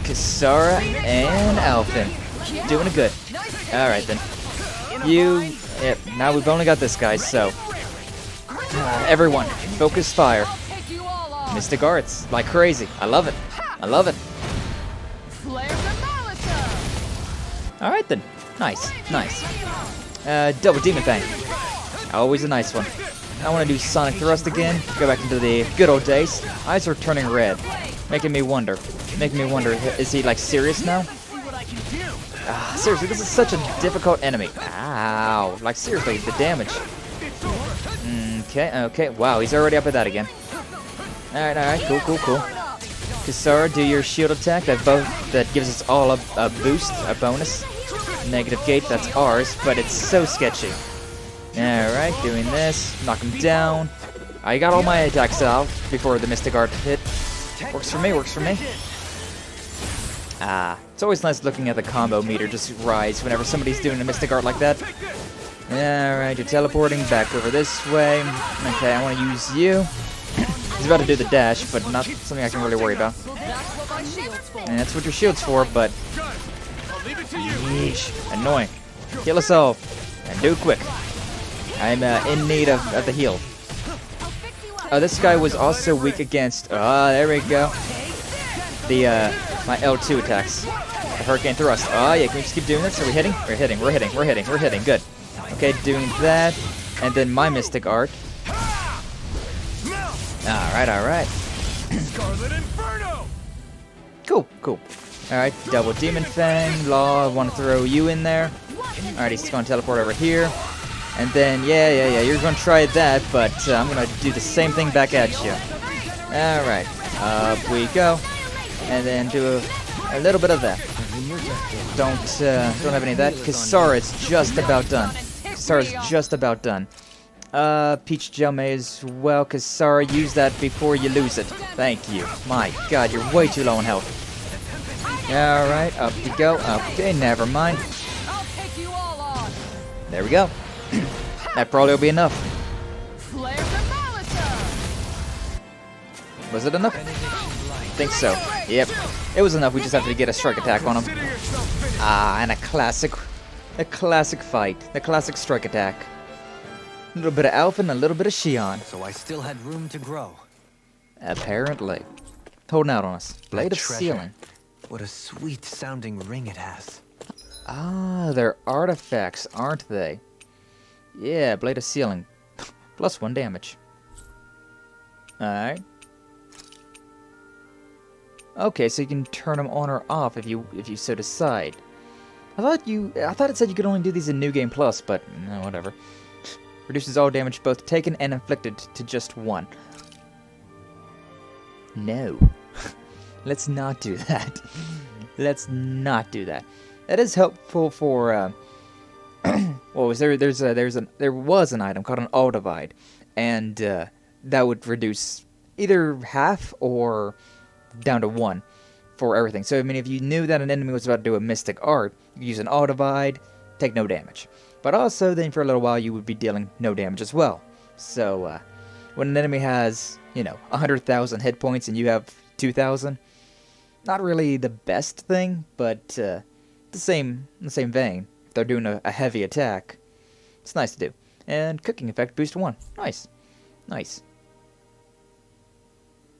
Kisara and Alphen. Doing it good. Alright then. Yep, now we've only got this guy, so... everyone, focus fire. Mystic Arts, like crazy. I love it. Alright then. Nice. Double Demon Fang. Always a nice one. I want to do Sonic Thrust again. Go back into the good old days. Eyes are turning red. Making me wonder. Is he, like, serious now? Seriously, this is such a difficult enemy. Ow. Like, seriously, the damage. Okay. Wow, he's already up at that again. Alright. Cool. Kisara, do your shield attack. That gives us all a boost, a bonus. Negative gate, that's ours, but it's so sketchy. Alright, doing this. Knock him down. I got all my attacks out before the Mystic Art hit. Works for me. It's always nice looking at the combo meter just rise whenever somebody's doing a Mystic Art like that. Alright, you're teleporting back over this way. Okay, I want to use you. He's about to do the dash, but not something I can really worry about. And that's what your shield's for, but... Yeesh, annoying. Kill us all. And do it quick. I'm in need of the heal. Oh, this guy was also weak against... there we go. My L2 attacks. The Hurricane Thrust. Yeah, can we just keep doing this? Are we hitting? We're hitting. Good. Okay, doing that. And then my Mystic Art. Alright. Cool. Alright, double Demon Fang. Law, I want to throw you in there. Alright, he's going to teleport over here. And then, yeah, you're going to try that, but I'm going to do the same thing back at you. Alright, up we go. And then do a little bit of that. Don't have any of that. Kisara is just about done. Peach Gel may as well, Kisara, use that before you lose it. Thank you. My god, you're way too low on health. Alright, up you go. Okay, never mind. There we go. That probably will be enough. Was it enough? I think so. Yep. It was enough. We just have to get a strike attack on him. And a classic fight. The classic strike attack. A little bit of Alpha and a little bit of Xion. So I still had room to grow. Apparently. Holding out on us. Blade of Sealing. What a sweet sounding ring it has. They're artifacts, aren't they? Yeah, Blade of Sealing. Plus 1 damage. Alright. Okay, so you can turn them on or off if you so decide. I thought it said you could only do these in New Game Plus, but no, whatever. Reduces all damage both taken and inflicted to just 1. No. Let's not do that. Let's not do that. That is helpful for what was there? There was an item called an All Divide, and that would reduce either half or down to 1 for everything. So I mean, if you knew that an enemy was about to do a Mystic Art, you could use an All Divide, take no damage. But also, then for a little while, you would be dealing no damage as well. So when an enemy has, 100,000 hit points and you have 2,000, not really the best thing, but the same vein. If they're doing a heavy attack, it's nice to do. And cooking effect boost 1. Nice.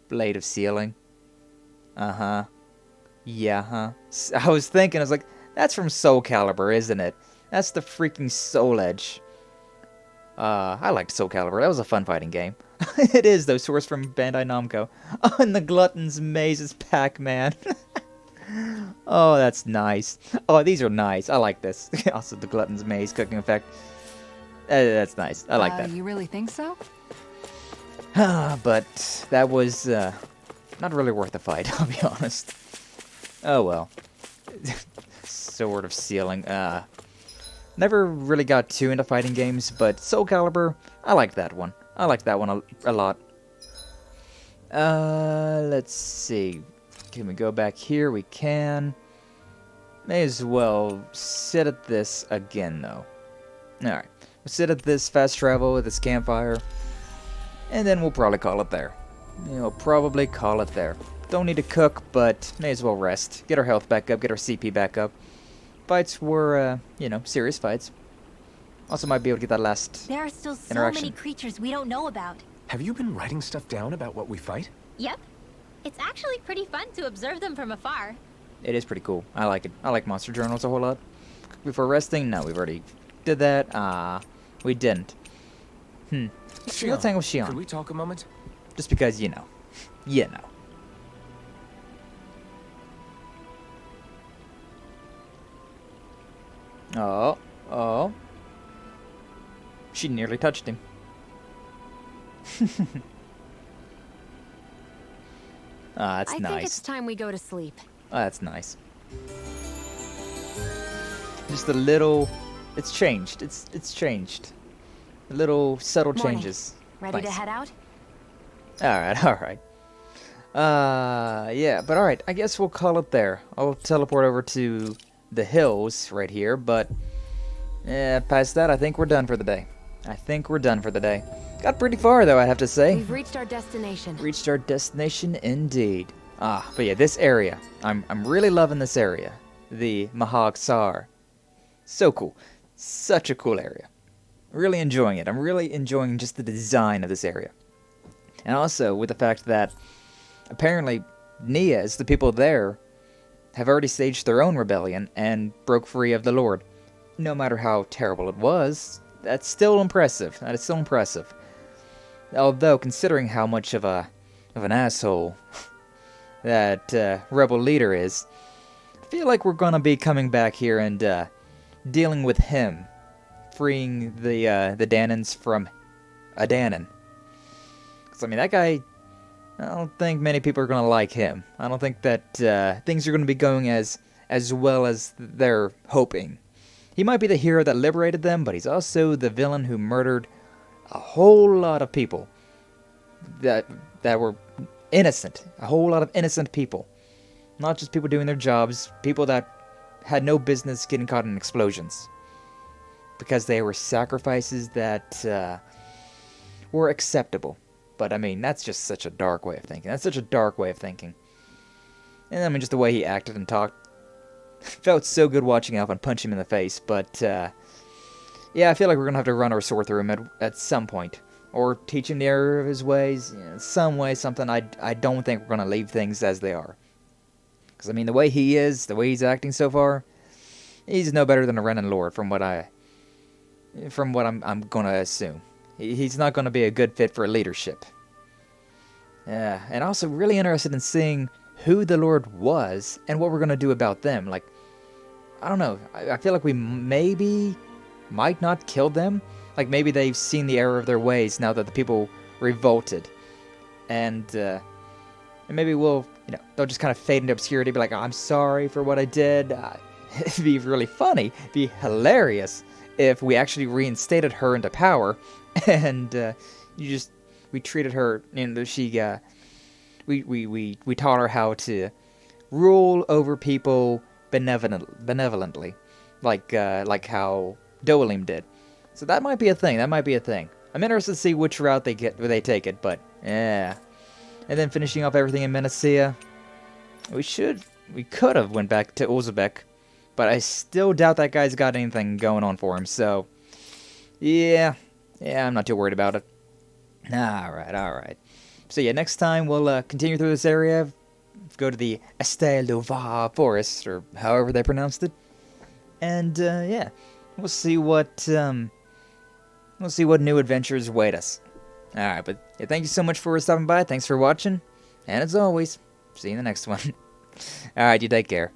Blade of Sealing. Yeah, I was thinking, I was like, that's from Soul Calibur, isn't it? That's the freaking Soul Edge. I liked Soul Calibur. That was a fun fighting game. It is, though, sourced from Bandai Namco. Oh, and the Glutton's Maze is Pac-Man. Oh, that's nice. Oh, these are nice. I like this. Also, the Glutton's Maze cooking effect. That's nice. I like that. You really think so? But that was not really worth the fight, I'll be honest. Oh, well. Sword of Sealing. Never really got too into fighting games, but Soul Calibur, I liked that one. I liked that one a lot. Let's see. Can we go back here? We can. May as well sit at this again, though. Alright. We'll sit at this fast travel with this campfire. And then we'll probably call it there. Don't need to cook, but may as well rest. Get our health back up, get our CP back up. Fights were, serious fights. Also might be able to get that last There are still so interaction. many creatures we don't know about. Have you been writing stuff down about what we fight? Yep. It's actually pretty fun to observe them from afar. It is pretty cool. I like it. I like monster journals a whole lot. Before resting? No, we've already did that. We didn't. Let's hang with Shion. Could we talk a moment? Just because, you know. You know. Oh. Oh. She nearly touched him. Ah, that's nice. I think it's time we go to sleep. Oh, that's nice. Just a little... It's changed. It's changed. A little subtle Morning. changes. Ready Nice. to head out? Alright, alright. Yeah, but alright, I guess we'll call it there. I'll teleport over to the hills right here, but... past that, I think we're done for the day. Got pretty far, though, I have to say. We've reached our destination. Reached our destination, indeed. Ah, but yeah, this area. I'm really loving this area. The Mahag Sar. So cool. Such a cool area. Really enjoying it. I'm really enjoying just the design of this area. And also with the fact that apparently Nias, the people there, have already staged their own rebellion and broke free of the Lord. No matter how terrible it was, that's still impressive. That is still impressive. Although, considering how much of an asshole that rebel leader is, I feel like we're gonna be coming back here and dealing with him, freeing the Dahans from a Dahnan. 'Cause, I mean, that guy, I don't think many people are gonna like him. I don't think that things are gonna be going as well as they're hoping. He might be the hero that liberated them, but he's also the villain who murdered a whole lot of people that were innocent. A whole lot of innocent people. Not just people doing their jobs, people that had no business getting caught in explosions. Because they were sacrifices that were acceptable. But, I mean, that's just such a dark way of thinking. That's such a dark way of thinking. And, I mean, just the way he acted and talked. Felt so good watching Alpha and punch him in the face, but, yeah, I feel like we're gonna have to run our sword through him at some point. Or teach him the error of his ways, you know, some way, something. I don't think we're gonna leave things as they are. Because, I mean, the way he is, the way he's acting so far, he's no better than a Renan Lord, from what I'm gonna assume. He's not gonna be a good fit for leadership. Yeah, and also really interested in seeing who the Lord was and what we're gonna do about them. Like, I don't know. I feel like we might not kill them. Like, maybe they've seen the error of their ways now that the people revolted. And maybe we'll, you know, they'll just kind of fade into obscurity, be like, oh, I'm sorry for what I did. It'd be really funny, it'd be hilarious if we actually reinstated her into power and we treated her, you know, we taught her how to rule over people benevolently, like how Dohalim did. So that might be a thing. I'm interested to see which route they take it, but yeah. And then finishing off everything in Menancia, we could have went back to Uzbek, but I still doubt that guy's got anything going on for him. So yeah, I'm not too worried about it. All right. So yeah, next time we'll continue through this area, go to the Estel de Va forest, or however they pronounced it, and yeah, we'll see what new adventures await us. All right, but yeah, thank you so much for stopping by. Thanks for watching, and as always, see you in the next one. All right, you take care.